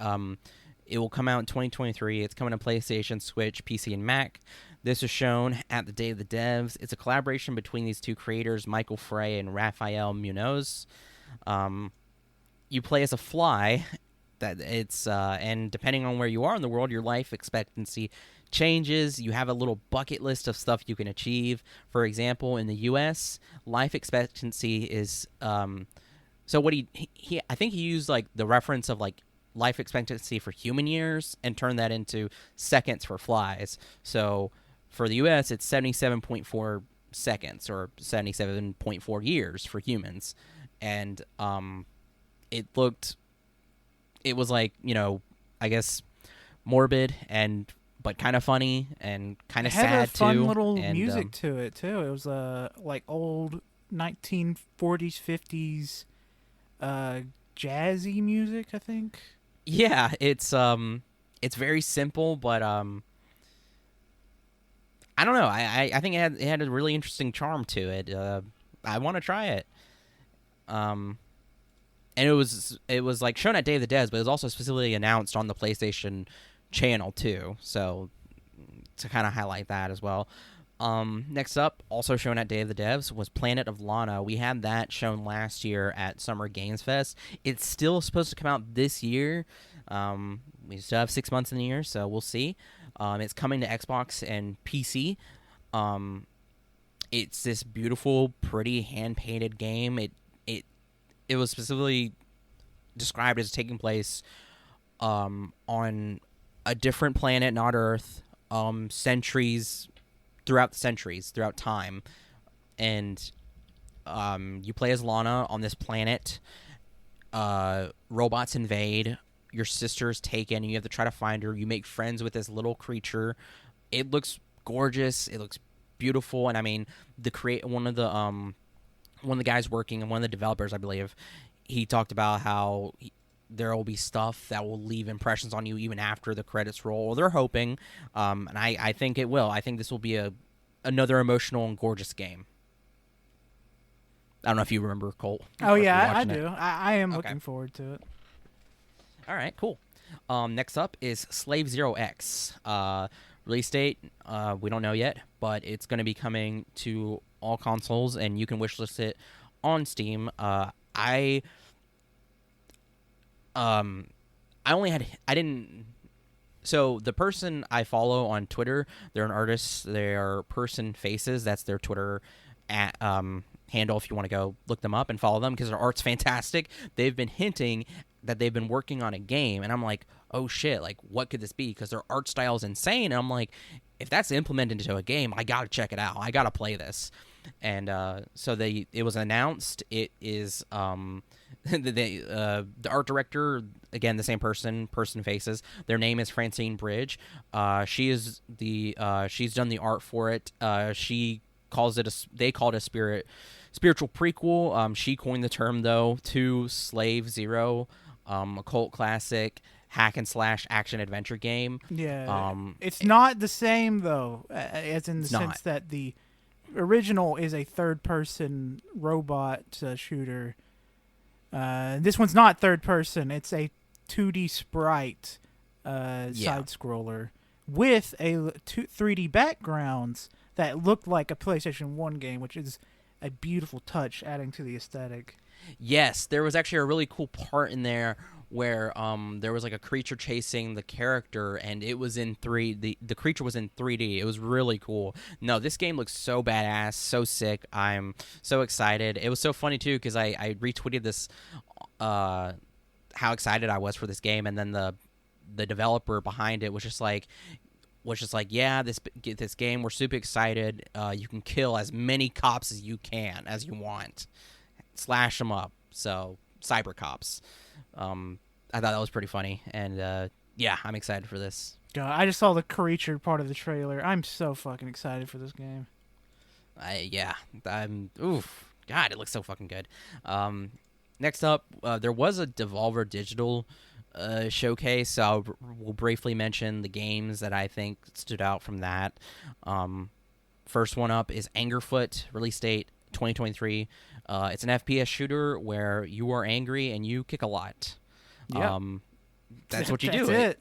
[SPEAKER 2] It will come out in 2023. It's coming to PlayStation, Switch, PC, and Mac. This was shown at the Day of the Devs. It's a collaboration between these two creators, Michael Frey and Rafael Munoz. You play as a fly. And depending on where you are in the world, your life expectancy changes. You have a little bucket list of stuff you can achieve. For example, in the U.S., life expectancy is so what he I think he used like the reference of like life expectancy for human years and turned that into seconds for flies. So for the U.S., it's 77.4 seconds or 77.4 years for humans, and it was like, you know, I guess morbid but kind of funny and kind of sad too.
[SPEAKER 1] It had a fun little
[SPEAKER 2] and,
[SPEAKER 1] music to it too. It was like old 1940s, 50s jazzy music, I think.
[SPEAKER 2] Yeah, it's very simple, but I don't know. I think it had a really interesting charm to it. I want to try it. And it was like shown at Day of the Devs, but it was also specifically announced on the PlayStation channel too. So to kind of highlight that as well. Next up, also shown at Day of the Devs, was Planet of Lana. We had that shown last year at Summer Games Fest. It's still supposed to come out this year. We still have 6 months in the year, so we'll see. It's coming to Xbox and PC. It's this beautiful, pretty hand-painted game. It was specifically described as taking place on a different planet, not Earth, throughout time. And you play as Lana on this planet. Robots invade. Your sister's taken, and you have to try to find her. You make friends with this little creature. It looks gorgeous. It looks beautiful. And I mean, one of the guys working and one of the developers, I believe, he talked about how there will be stuff that will leave impressions on you even after the credits roll. Or they're hoping, and I think it will. I think this will be another emotional and gorgeous game. I don't know if you remember, Colt.
[SPEAKER 1] Oh yeah, I do. I am looking forward to it.
[SPEAKER 2] All right, cool. Next up is Slave Zero X. Release date, we don't know yet, but it's going to be coming to all consoles, and you can wishlist it on Steam. So the person I follow on Twitter, they're an artist. They're Person Faces. That's their Twitter handle if you want to go look them up and follow them because their art's fantastic. They've been hinting that they've been working on a game, and I'm like, oh shit, like what could this be? Because their art style is insane, and I'm like, if that's implemented into a game, I gotta check it out. I gotta play this. And so it was announced. It is the art director, again the same Person Faces. Their name is Francine Bridge. She's done the art for it. They called it a spiritual prequel. She coined the term though to Slave Zero, a cult classic hack and slash action adventure game.
[SPEAKER 1] Yeah, it's not the same though, as in the sense that the original is a third-person robot shooter. This one's not third-person; it's a 2D sprite side-scroller with 3D backgrounds that looked like a PlayStation 1 game, which is a beautiful touch, adding to the aesthetic.
[SPEAKER 2] Yes, there was actually a really cool part in there where there was like a creature chasing the character, and it was in the creature was in 3D. It was really cool. No, this game looks so badass, so sick. I'm so excited. It was so funny too because I retweeted this how excited I was for this game, and then the developer behind it was just like, yeah, this game, we're super excited. You can kill as many cops as you want, slash them up. So cyber cops. I thought that was pretty funny, and yeah, I'm excited for this.
[SPEAKER 1] God, I just saw the creature part of the trailer. I'm so fucking excited for this game.
[SPEAKER 2] Oof, God, it looks so fucking good. Next up, there was a Devolver Digital showcase, so we'll briefly mention the games that I think stood out from that. First one up is Angerfoot, release date 2023. It's an FPS shooter where you are angry and you kick a lot.
[SPEAKER 1] Yeah.
[SPEAKER 2] That's what you do.
[SPEAKER 1] That's it.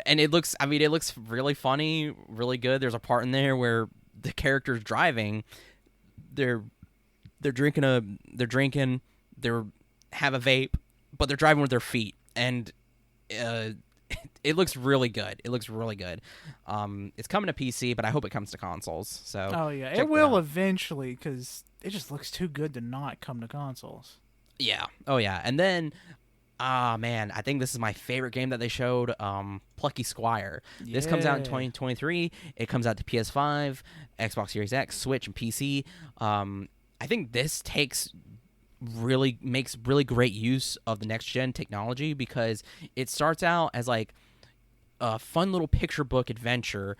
[SPEAKER 2] And it looks really funny, really good. There's a part in there where the character's driving. They're drinking, they have a vape, but they're driving with their feet. And it looks really good. It's coming to PC, but I hope it comes to consoles. So
[SPEAKER 1] oh yeah, it will eventually, because it just looks too good to not come to consoles.
[SPEAKER 2] Yeah. Oh yeah. And then, man, I think this is my favorite game that they showed. Plucky Squire. Yeah. This comes out in 2023. It comes out to PS5, Xbox Series X, Switch, and PC. I think this makes really great use of the next gen technology, because it starts out as like a fun little picture book adventure,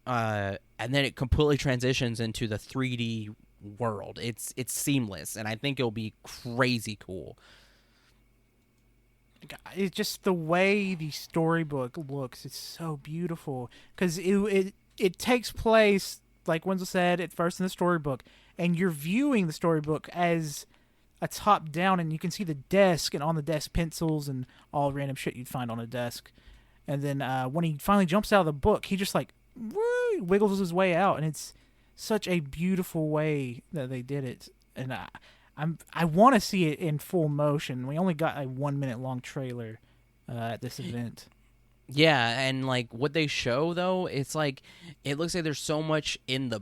[SPEAKER 2] and then it completely transitions into the 3D world. It's seamless, and I think it'll be crazy cool.
[SPEAKER 1] It's just the way the storybook looks. It's so beautiful, because it takes place, like Wenzel said, at first in the storybook, and you're viewing the storybook as a top down, and you can see the desk, and on the desk pencils and all random shit you'd find on a desk. And then when he finally jumps out of the book, he just like wiggles his way out, and it's such a beautiful way that they did it. And I want to see it in full motion. We only got a 1 minute long trailer at this event.
[SPEAKER 2] Yeah, and like what they show though, it's like it looks like there's so much in the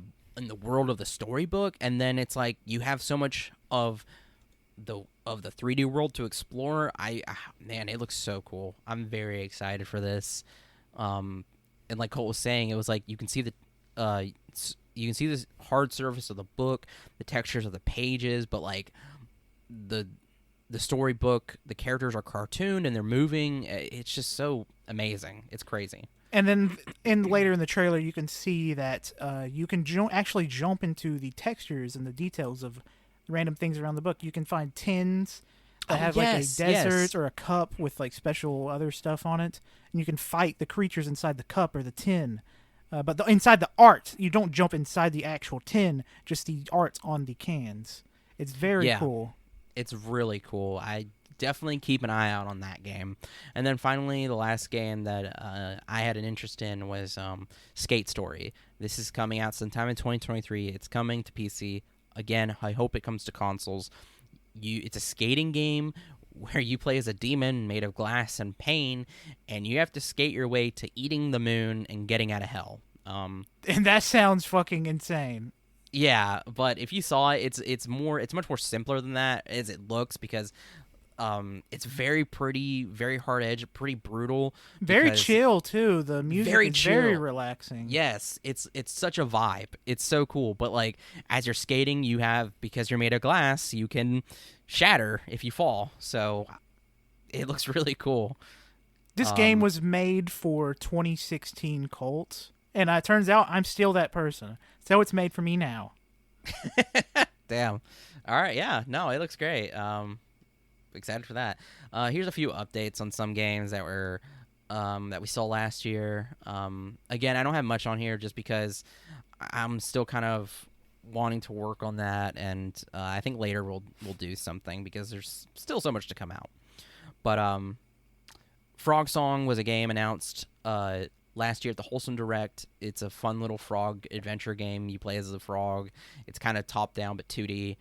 [SPEAKER 2] world of the storybook, and then it's like you have so much of the 3D world to explore. Man, it looks so cool. I'm very excited for this. And like Colt was saying, it was like you can see this hard surface of the book, the textures of the pages, but like the storybook, the characters are cartooned and they're moving. It's just so amazing. It's crazy.
[SPEAKER 1] And then later in the trailer, you can see that you can actually jump into the textures and the details of random things around the book. You can find tins that have like a desert or a cup with like special other stuff on it, and you can fight the creatures inside the cup or the tin. But inside the art, you don't jump inside the actual tin, just the art's on the cans. It's very cool.
[SPEAKER 2] It's really cool. I definitely keep an eye out on that game. And then finally, the last game that I had an interest in was Skate Story. This is coming out sometime in 2023. It's coming to PC. Again, I hope it comes to consoles. It's a skating game where you play as a demon made of glass and pain, and you have to skate your way to eating the moon and getting out of hell.
[SPEAKER 1] And that sounds fucking insane.
[SPEAKER 2] Yeah, but if you saw it, it's much more simpler than that as it looks, because it's very pretty, very hard edge, pretty brutal.
[SPEAKER 1] Very chill too. The music is very relaxing.
[SPEAKER 2] Yes, it's such a vibe. It's so cool. But like as you're skating, because you're made of glass, you can shatter if you fall. So it looks really cool.
[SPEAKER 1] This game was made for 2016 Colt, and it turns out I'm still that person. So it's made for me now.
[SPEAKER 2] Damn. All right. Yeah. No, it looks great. Excited for that. Here's a few updates on some games that were that we saw last year. Again, I don't have much on here just because I'm still kind of wanting to work on that, and I think later we'll do something because there's still so much to come out. But Frog Song was a game announced last year at the Wholesome Direct. It's a fun little frog adventure game. You play as a frog. It's kind of top down but 2D.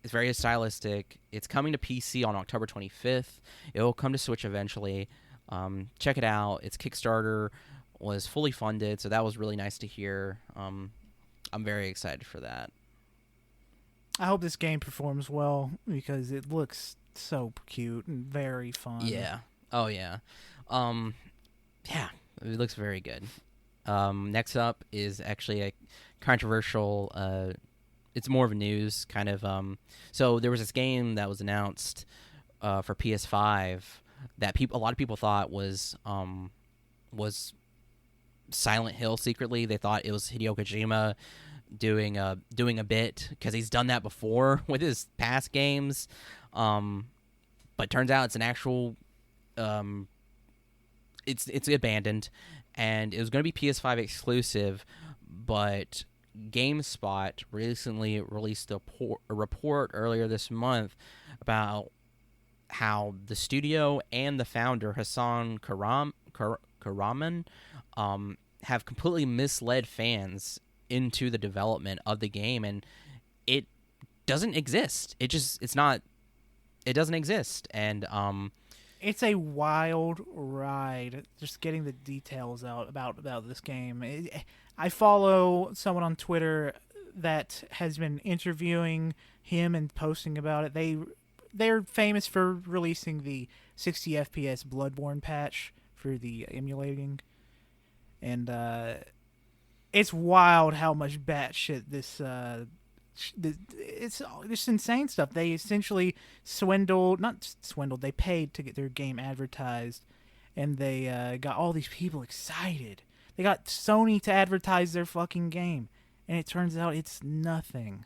[SPEAKER 2] It's very stylistic. It's coming to PC on October 25th. It'll come to Switch eventually. Check it out. Its Kickstarter was fully funded, so that was really nice to hear. I'm very excited for that.
[SPEAKER 1] I hope this game performs well because it looks so cute and very fun.
[SPEAKER 2] Yeah. Oh, yeah. Yeah, it looks very good. Next up is actually a controversial. It's more of a news kind of. So there was this game that was announced for PS5 that a lot of people thought was Silent Hill. Secretly, they thought it was Hideo Kojima doing a bit because he's done that before with his past games. But turns out it's an actual. It's abandoned, and it was going to be PS5 exclusive, but GameSpot recently released a report earlier this month about how the studio and the founder Hassan Karaman have completely misled fans into the development of the game, and it doesn't exist. It doesn't exist, and
[SPEAKER 1] it's a wild ride. Just getting the details out about this game. I follow someone on Twitter that has been interviewing him and posting about it. They're famous for releasing the 60 FPS Bloodborne patch for the emulating, and it's wild how much batshit this. It's just insane stuff. They essentially they paid to get their game advertised, and they got all these people excited. They got Sony to advertise their fucking game, and it turns out it's nothing.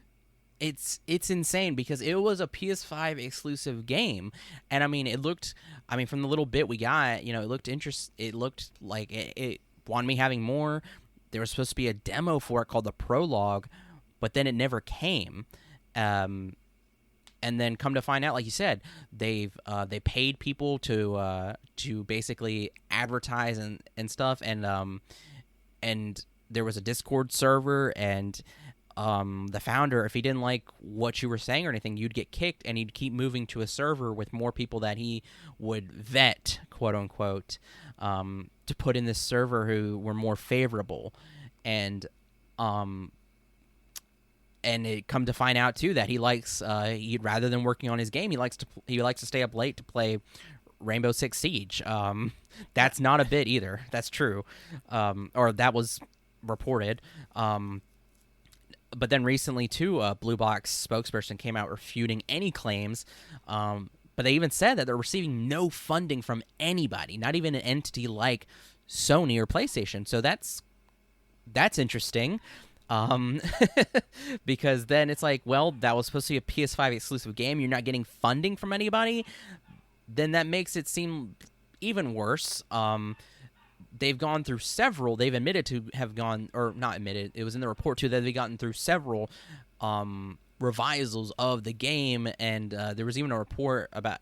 [SPEAKER 2] It's insane because it was a PS5 exclusive game, and from the little bit we got, it looked It looked like it wanted me having more. There was supposed to be a demo for it called the Prologue, but then it never came. And then come to find out, like you said, they paid people to basically advertise and stuff, and there was a Discord server, and the founder, if he didn't like what you were saying or anything, you'd get kicked, and he'd keep moving to a server with more people that he would vet, quote unquote, to put in this server who were more favorable, and it come to find out too that he likes rather than working on his game, he likes to stay up late to play Rainbow Six Siege. That's not a bit either. That's true, or that was reported. But then recently too, a Blue Box spokesperson came out refuting any claims. But they even said that they're receiving no funding from anybody, not even an entity like Sony or PlayStation. So that's interesting. Because then it's like, well, that was supposed to be a PS5 exclusive game. You're not getting funding from anybody. Then that makes it seem even worse. They've gone through several. They've admitted to have gone, or not admitted. It was in the report too that they've gotten through several revisals of the game, and there was even a report about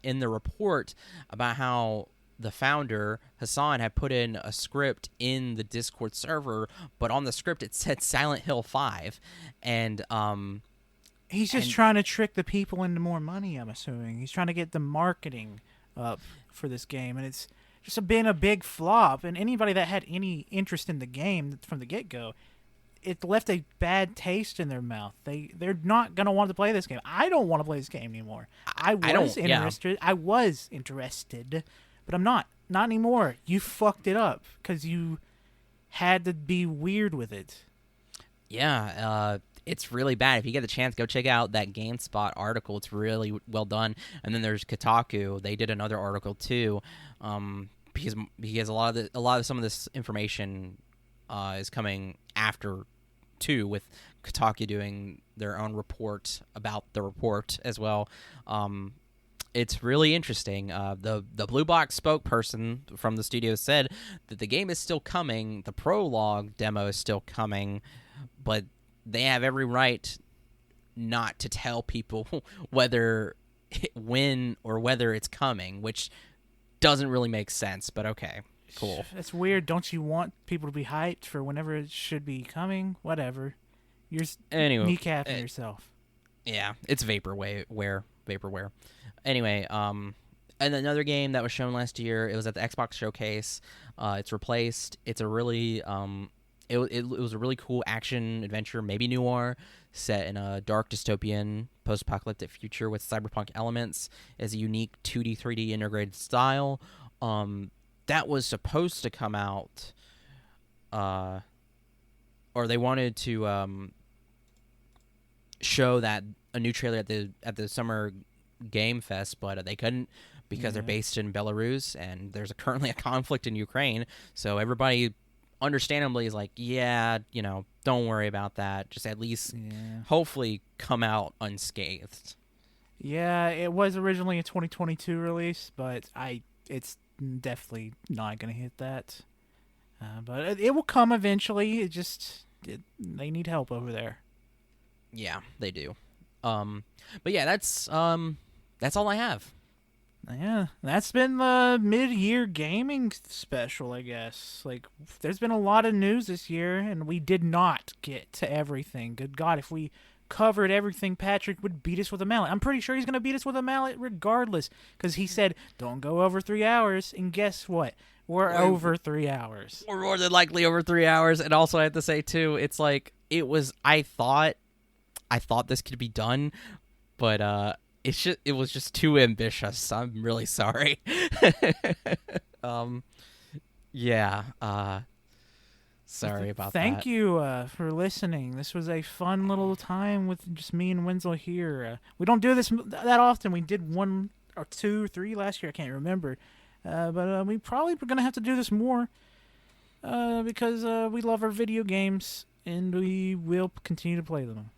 [SPEAKER 2] how the founder, Hassan, had put in a script in the Discord server, but on the script it said Silent Hill 5. And
[SPEAKER 1] he's just trying to trick the people into more money, I'm assuming. He's trying to get the marketing up for this game, and it's just been a big flop. And anybody that had any interest in the game from the get-go, it left a bad taste in their mouth. They're not going to want to play this game. I don't want to play this game anymore. I was interested, but I'm not anymore. You fucked it up because you had to be weird with it.
[SPEAKER 2] Yeah, it's really bad. If you get the chance, go check out that GameSpot article. It's really well done. And then there's Kotaku. They did another article too, because a lot of some of this information is coming after too, with Kotaku doing their own report about the report as well. It's really interesting. The Blue Box spokesperson from the studio said that the game is still coming. The Prologue demo is still coming, but they have every right not to tell people when or whether it's coming, which doesn't really make sense, but okay, cool.
[SPEAKER 1] That's weird. Don't you want people to be hyped for whenever it should be coming? Whatever. You're kneecapping yourself.
[SPEAKER 2] Yeah, it's vaporware. Anyway, and another game that was shown last year, it was at the Xbox Showcase. It's replaced. It's a really it was a really cool action adventure, maybe noir, set in a dark dystopian post-apocalyptic future with cyberpunk elements as a unique 2D 3D integrated style.
[SPEAKER 3] that was supposed to come out, or they wanted to show that a new trailer at the Summer Game Fest, but they couldn't because they're based in Belarus and there's currently a conflict in Ukraine. So everybody, understandably, is like, yeah, don't worry about that. Just at least hopefully come out unscathed.
[SPEAKER 1] Yeah, it was originally a 2022 release, but it's definitely not going to hit that. But it will come eventually. They need help over there.
[SPEAKER 3] Yeah, they do. But yeah, that's all I have.
[SPEAKER 1] Yeah, that's been the mid-year gaming special, I guess. Like, there's been a lot of news this year, and we did not get to everything. Good God, if we covered everything, Patrick would beat us with a mallet. I'm pretty sure he's going to beat us with a mallet regardless, because he said, don't go over 3 hours, and guess what? We're over 3 hours.
[SPEAKER 3] We're more than likely over 3 hours, and also I have to say, too, it's like, I thought this could be done, but, it was just too ambitious. I'm really sorry. Sorry about that.
[SPEAKER 1] Thank you for listening. This was a fun little time with just me and Wenzel here. We don't do this that often. We did 1 or 2 or 3 last year. I can't remember. But we probably are going to have to do this more because we love our video games and we will continue to play them.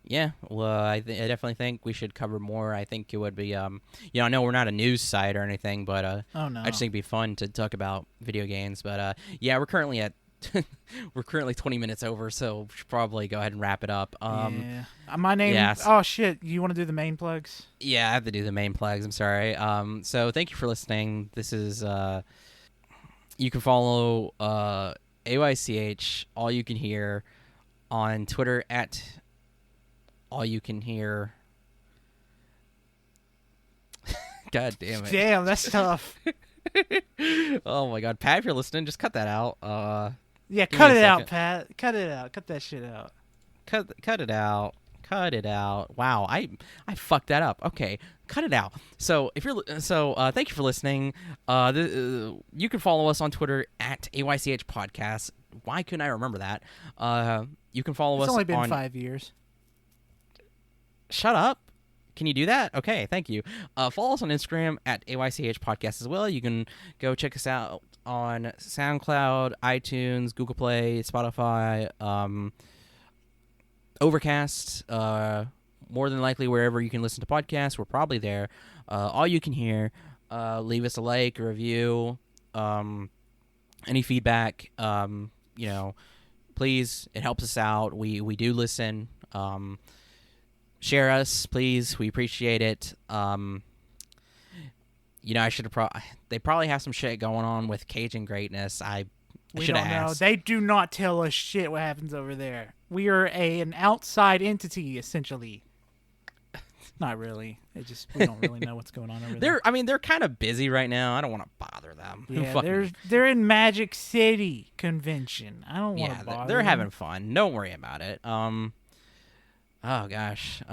[SPEAKER 3] Yeah, well, I definitely think we should cover more. I think it would be, I know we're not a news site or anything, but
[SPEAKER 1] oh, no.
[SPEAKER 3] I just think it'd be fun to talk about video games. But yeah, we're currently at 20 minutes over, so we should probably go ahead and wrap it up.
[SPEAKER 1] My name. Yes. Oh shit! You want to do the main plugs?
[SPEAKER 3] Yeah, I have to do the main plugs. I'm sorry. So thank you for listening. This is you can follow AYCH All You Can Hear on Twitter at All You Can Hear. God damn it.
[SPEAKER 1] Damn, that's tough.
[SPEAKER 3] Oh my God, Pat, if you're listening, just cut that out.
[SPEAKER 1] Yeah, cut it out, Pat. Cut it out. Cut that shit out.
[SPEAKER 3] Cut it out. Cut it out. Wow, I fucked that up. Okay, cut it out. So thank you for listening. You can follow us on Twitter at AYCH Podcast. Why couldn't I remember that? You can follow us.
[SPEAKER 1] It's only been 5 years.
[SPEAKER 3] Shut up. Can you do that? Okay, thank you. Follow us on Instagram at AYCH Podcast as well. You can go check us out on SoundCloud, iTunes, Google Play, Spotify, Overcast, more than likely wherever you can listen to podcasts. We're probably there. All You Can Hear. Leave us a like, a review, any feedback. Please, it helps us out. We do listen. Share us, please. We appreciate it. I should have they probably have some shit going on with Cajun Greatness.
[SPEAKER 1] We don't know. They do not tell us shit what happens over there. We are an outside entity, essentially. Not really. We don't really know what's going on over there.
[SPEAKER 3] They're kind of busy right now. I don't want to bother them.
[SPEAKER 1] Yeah, they're in Magic City convention. I don't want to bother them.
[SPEAKER 3] They're having fun. Don't worry about it. Oh gosh.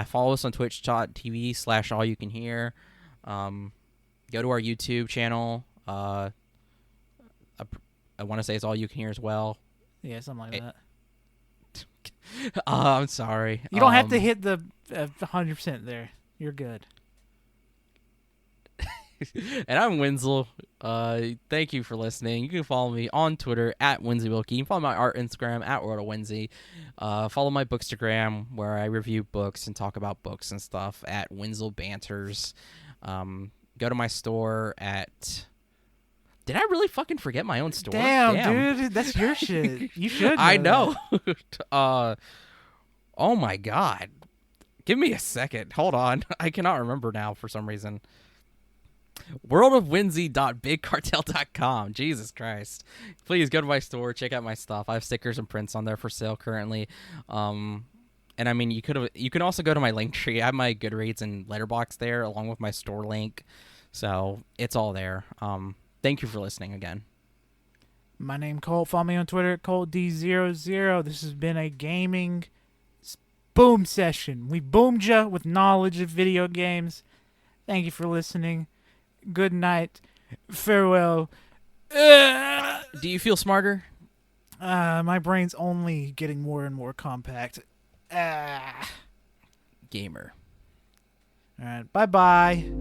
[SPEAKER 3] Follow us on twitch.tv/All You Can Hear. Go to our YouTube channel. I want to say it's All You Can Hear as well.
[SPEAKER 1] Yeah, something like that.
[SPEAKER 3] I'm sorry.
[SPEAKER 1] You don't have to hit the 100% there. You're good.
[SPEAKER 3] And I'm Wenzel. Thank you for listening. You can follow me on Twitter at WenzelWilkie. You can follow my art Instagram at WorldOfWenzy. Follow my Bookstagram where I review books and talk about books and stuff at Wenzel Banters. Go to my store at... Did I really fucking forget my own store?
[SPEAKER 1] Damn. Dude, that's your shit. You should know
[SPEAKER 3] I know. Oh my God. Give me a second. Hold on. I cannot remember now for some reason. worldofwenzy.bigcartel.com. Jesus Christ. Please go to my store, check out my stuff. I have stickers and prints on there for sale currently. And you can also go to my link tree. I have my Goodreads and Letterboxd there along with my store link. So it's all there. Thank you for listening again.
[SPEAKER 1] My name Colt. Follow me on Twitter at ColtD00. This has been a gaming boom session. We boomed you with knowledge of video games. Thank you for listening. Good night. Farewell.
[SPEAKER 2] Do you feel smarter?
[SPEAKER 1] My brain's only getting more and more compact.
[SPEAKER 2] Gamer.
[SPEAKER 1] All right, bye-bye.